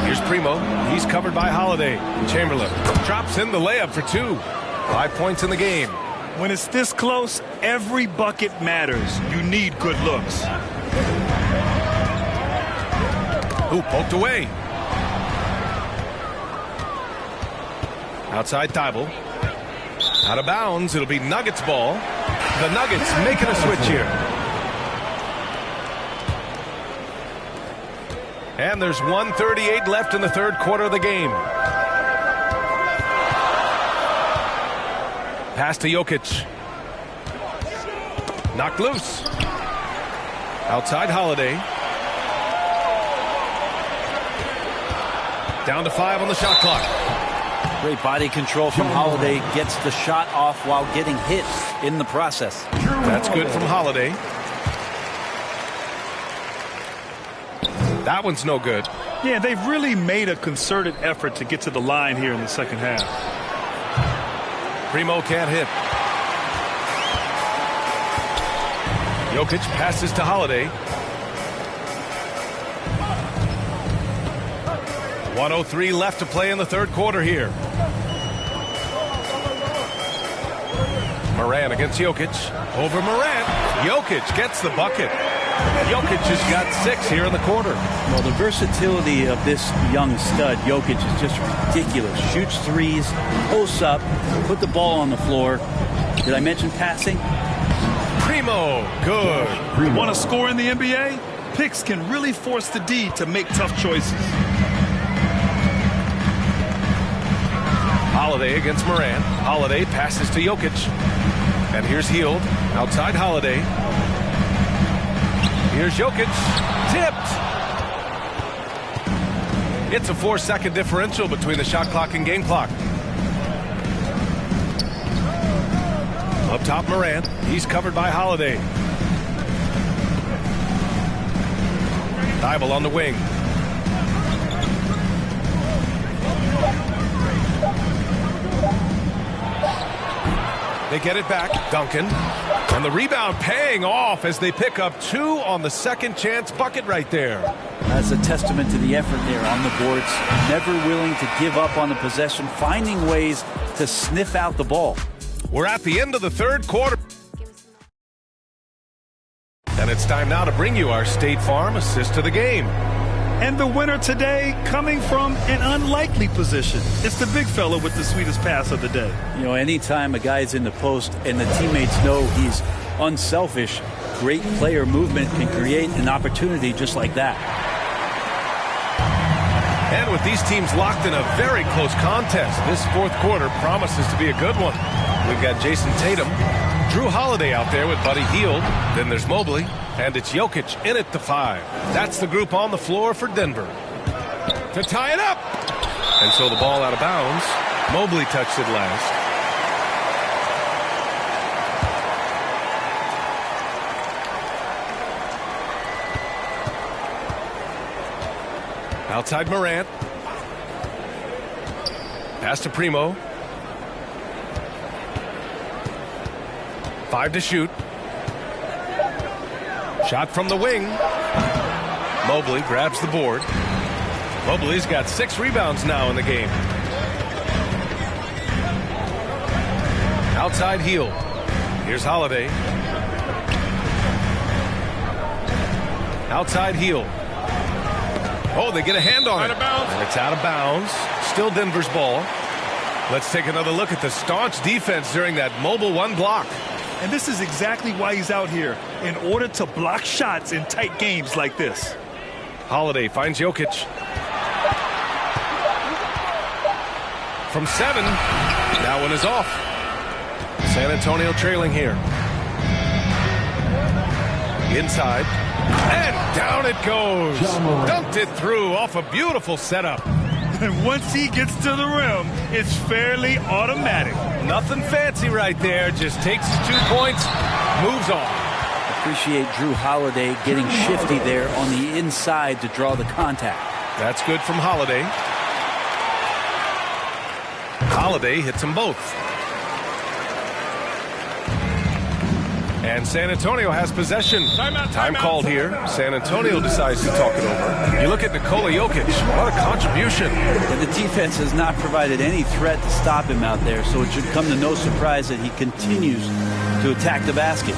S1: Here's Primo. He's covered by Holiday. Chamberlain drops in the layup for 2. 5 points in the game.
S9: When it's this close, every bucket matters. You need good looks.
S1: Ooh, poked away. Outside Thibault. Out of bounds. It'll be Nuggets ball. The Nuggets making a switch here. And there's 1:38 left in the third quarter of the game. Pass to Jokic. Knocked loose. Outside Holiday. Down to 5 on the shot clock.
S3: Great body control from Holiday. Gets the shot off while getting hit in the process.
S1: That's good from Holiday. That one's no good.
S9: Yeah, they've really made a concerted effort to get to the line here in the second half.
S1: Primo can't hit. Jokic passes to Holiday. 1:03 left to play in the third quarter here. Morant against Jokic. Over Morant. Jokic gets the bucket. Jokic has got 6 here in the quarter.
S3: Well, the versatility of this young stud, Jokic, is just ridiculous. Shoots threes, posts up, put the ball on the floor. Did I mention passing?
S1: Primo, good.
S9: Want to score in the NBA? Picks can really force the D to make tough choices.
S1: Holiday against Morant. Holiday passes to Jokic. And here's Hield. Outside Holiday. Here's Jokic. Tipped. It's a 4-second differential between the shot clock and game clock. Up top, Morant. He's covered by Holiday. Thibault on the wing. They get it back. Duncan. And the rebound paying off as they pick up 2 on the second chance bucket right there.
S3: That's a testament to the effort there on the boards. Never willing to give up on the possession, finding ways to sniff out the ball.
S1: We're at the end of the third quarter. And it's time now to bring you our State Farm assist to the game.
S9: And the winner today coming from an unlikely position. It's the big fella with the sweetest pass of the day.
S3: You know, anytime a guy's in the post and the teammates know he's unselfish, great player movement can create an opportunity just like that.
S1: And with these teams locked in a very close contest, this fourth quarter promises to be a good one. We've got Jason Tatum, Drew Holiday out there with Buddy Hield. Then there's Mobley, and it's Jokic in at the 5. That's the group on the floor for Denver. To tie it up! And so the ball out of bounds. Mobley touched it last. Outside Morant. Pass to Primo. 5 to shoot. Shot from the wing. Mobley grabs the board. Mobley's got 6 rebounds now in the game. Outside Hield. Here's Holiday. Outside Hield. Oh, they get a hand on it. And it's out of bounds. Still Denver's ball. Let's take another look at the staunch defense during that mobile 1 block.
S9: And this is exactly why he's out here, in order to block shots in tight games like this.
S1: Holiday finds Jokic. From 7. That one is off. San Antonio trailing here. Inside. And down it goes. Dunked it through off a beautiful setup.
S9: And once he gets to the rim, it's fairly automatic.
S1: Nothing fancy right there. Just takes his 2 points, moves on.
S3: Appreciate Drew Holiday getting shifty there on the inside to draw the contact.
S1: That's good from Holiday. Holiday hits them both. And San Antonio has possession. Time called here. San Antonio decides to talk it over. You look at Nikola Jokic. What a contribution.
S3: And the defense has not provided any threat to stop him out there, so it should come to no surprise that he continues to attack the basket.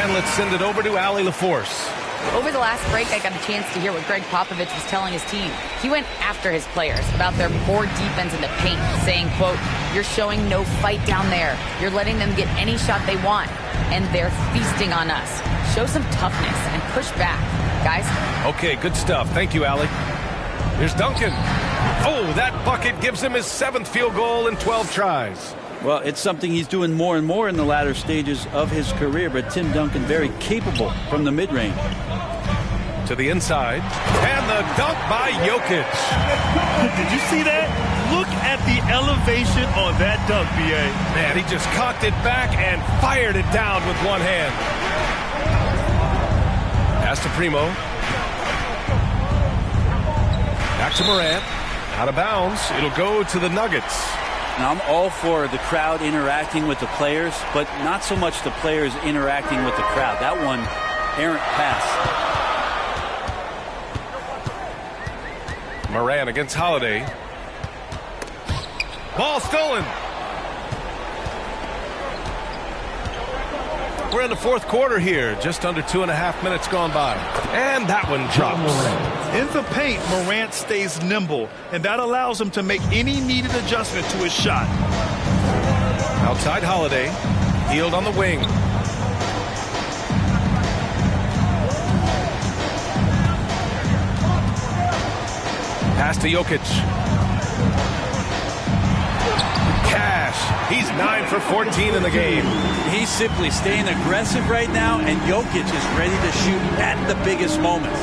S1: And let's send it over to Allie LaForce.
S20: Over the last break, I got a chance to hear what Greg Popovich was telling his team. He went after his players about their poor defense in the paint, saying, quote, "You're showing no fight down there. You're letting them get any shot they want, and they're feasting on us. Show some toughness and push back, guys."
S1: Okay, good stuff. Thank you, Allie. Here's Duncan. Oh, that bucket gives him his 7th field goal in 12 tries.
S3: Well, it's something he's doing more and more in the latter stages of his career, but Tim Duncan very capable from the mid-range.
S1: To the inside, and the dunk by Jokic.
S9: Did you see that? Look at the elevation on that dunk, B.A.
S1: Man, he just cocked it back and fired it down with one hand. Pass to Primo. Back to Morant. Out of bounds. It'll go to the Nuggets.
S3: Now, I'm all for the crowd interacting with the players, but not so much the players interacting with the crowd. That one, errant pass.
S1: Morant against Holiday. Ball stolen. We're in the fourth quarter here. Just under 2.5 minutes gone by. And that one drops.
S9: In the paint, Morant stays nimble, and that allows him to make any needed adjustment to his shot.
S1: Outside Holiday. Healed on the wing. Pass to Jokic. Cash. He's 9 for 14 in the game.
S3: He's simply staying aggressive right now, and Jokic is ready to shoot at the biggest moments.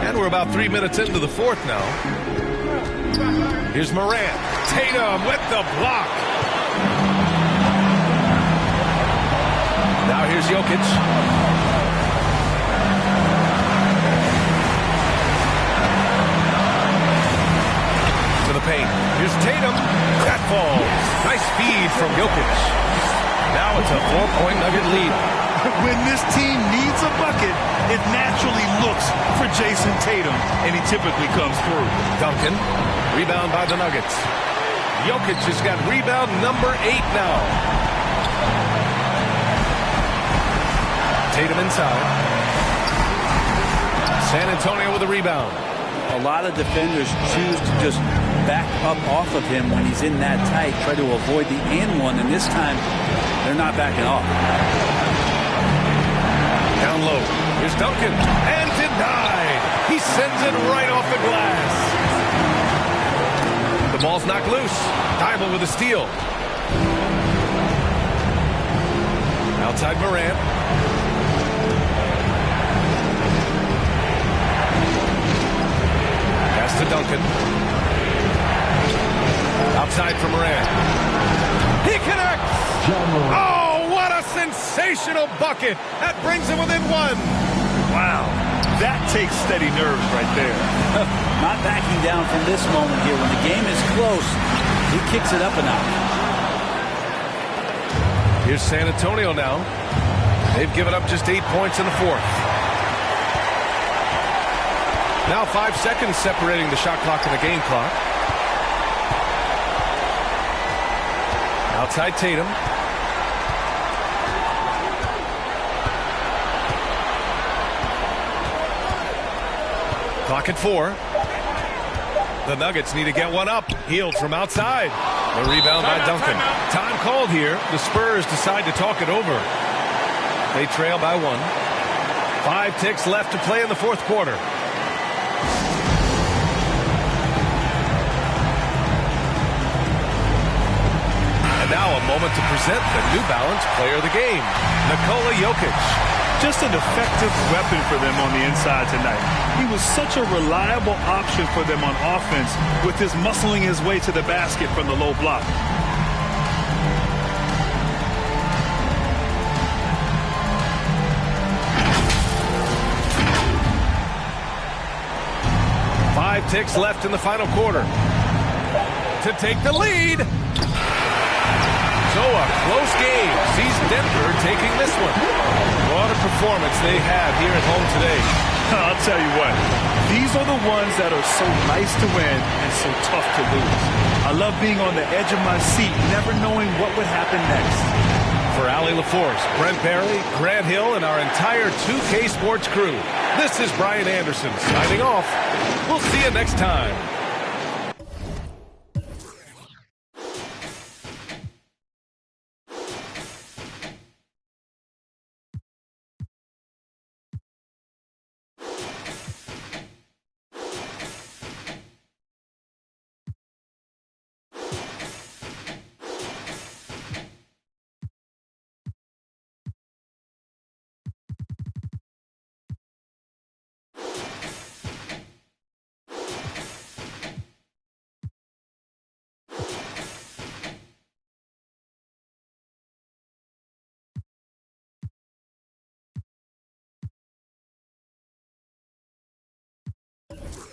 S1: And we're about 3 minutes into the fourth now. Here's Morant. Tatum with the block. Now here's Jokic. To the paint. Here's Tatum. That falls. Nice feed from Jokic. Now it's a 4-point Nugget lead.
S9: When this team needs a bucket, it naturally looks for Jason Tatum, and he typically comes through.
S1: Duncan. Rebound by the Nuggets. Jokic has got rebound number 8 now. Tatum inside. San Antonio with a rebound.
S3: A lot of defenders choose to just back up off of him when he's in that tight, try to avoid the and one, and this time they're not backing off.
S1: Down low. Here's Duncan. And denied. He sends it right off the glass. The ball's knocked loose. Thibault with a steal. Outside Morant. Pass to Duncan. Outside for Morant. He connects. Oh, what a sensational bucket. That brings him within 1.
S9: Wow. That takes steady nerves right there.
S3: Not backing down from this moment here. When the game is close, he kicks it up a notch.
S1: Here's San Antonio now. They've given up just 8 points in the fourth. Now 5 seconds separating the shot clock and the game clock. Outside Tatum. Clock at 4. The Nuggets need to get one up. Healed from outside. The rebound by Duncan. Time called here. The Spurs decide to talk it over. They trail by 1. 5 ticks left to play in the fourth quarter. And now a moment to present the New Balance Player of the Game, Nikola Jokic.
S9: Just an effective weapon for them on the inside tonight. He was such a reliable option for them on offense with his muscling his way to the basket from the low block.
S1: Five ticks left in the final quarter. To take the lead. So a close game sees Denver taking this one. What a performance they have here at home today.
S9: I'll tell you what, these are the ones that are so nice to win and so tough to lose. I love being on the edge of my seat, never knowing what would happen next.
S1: For Allie LaForce, Brent Barry, Grant Hill, and our entire 2K Sports crew, this is Brian Anderson signing off. We'll see you next time.
S11: You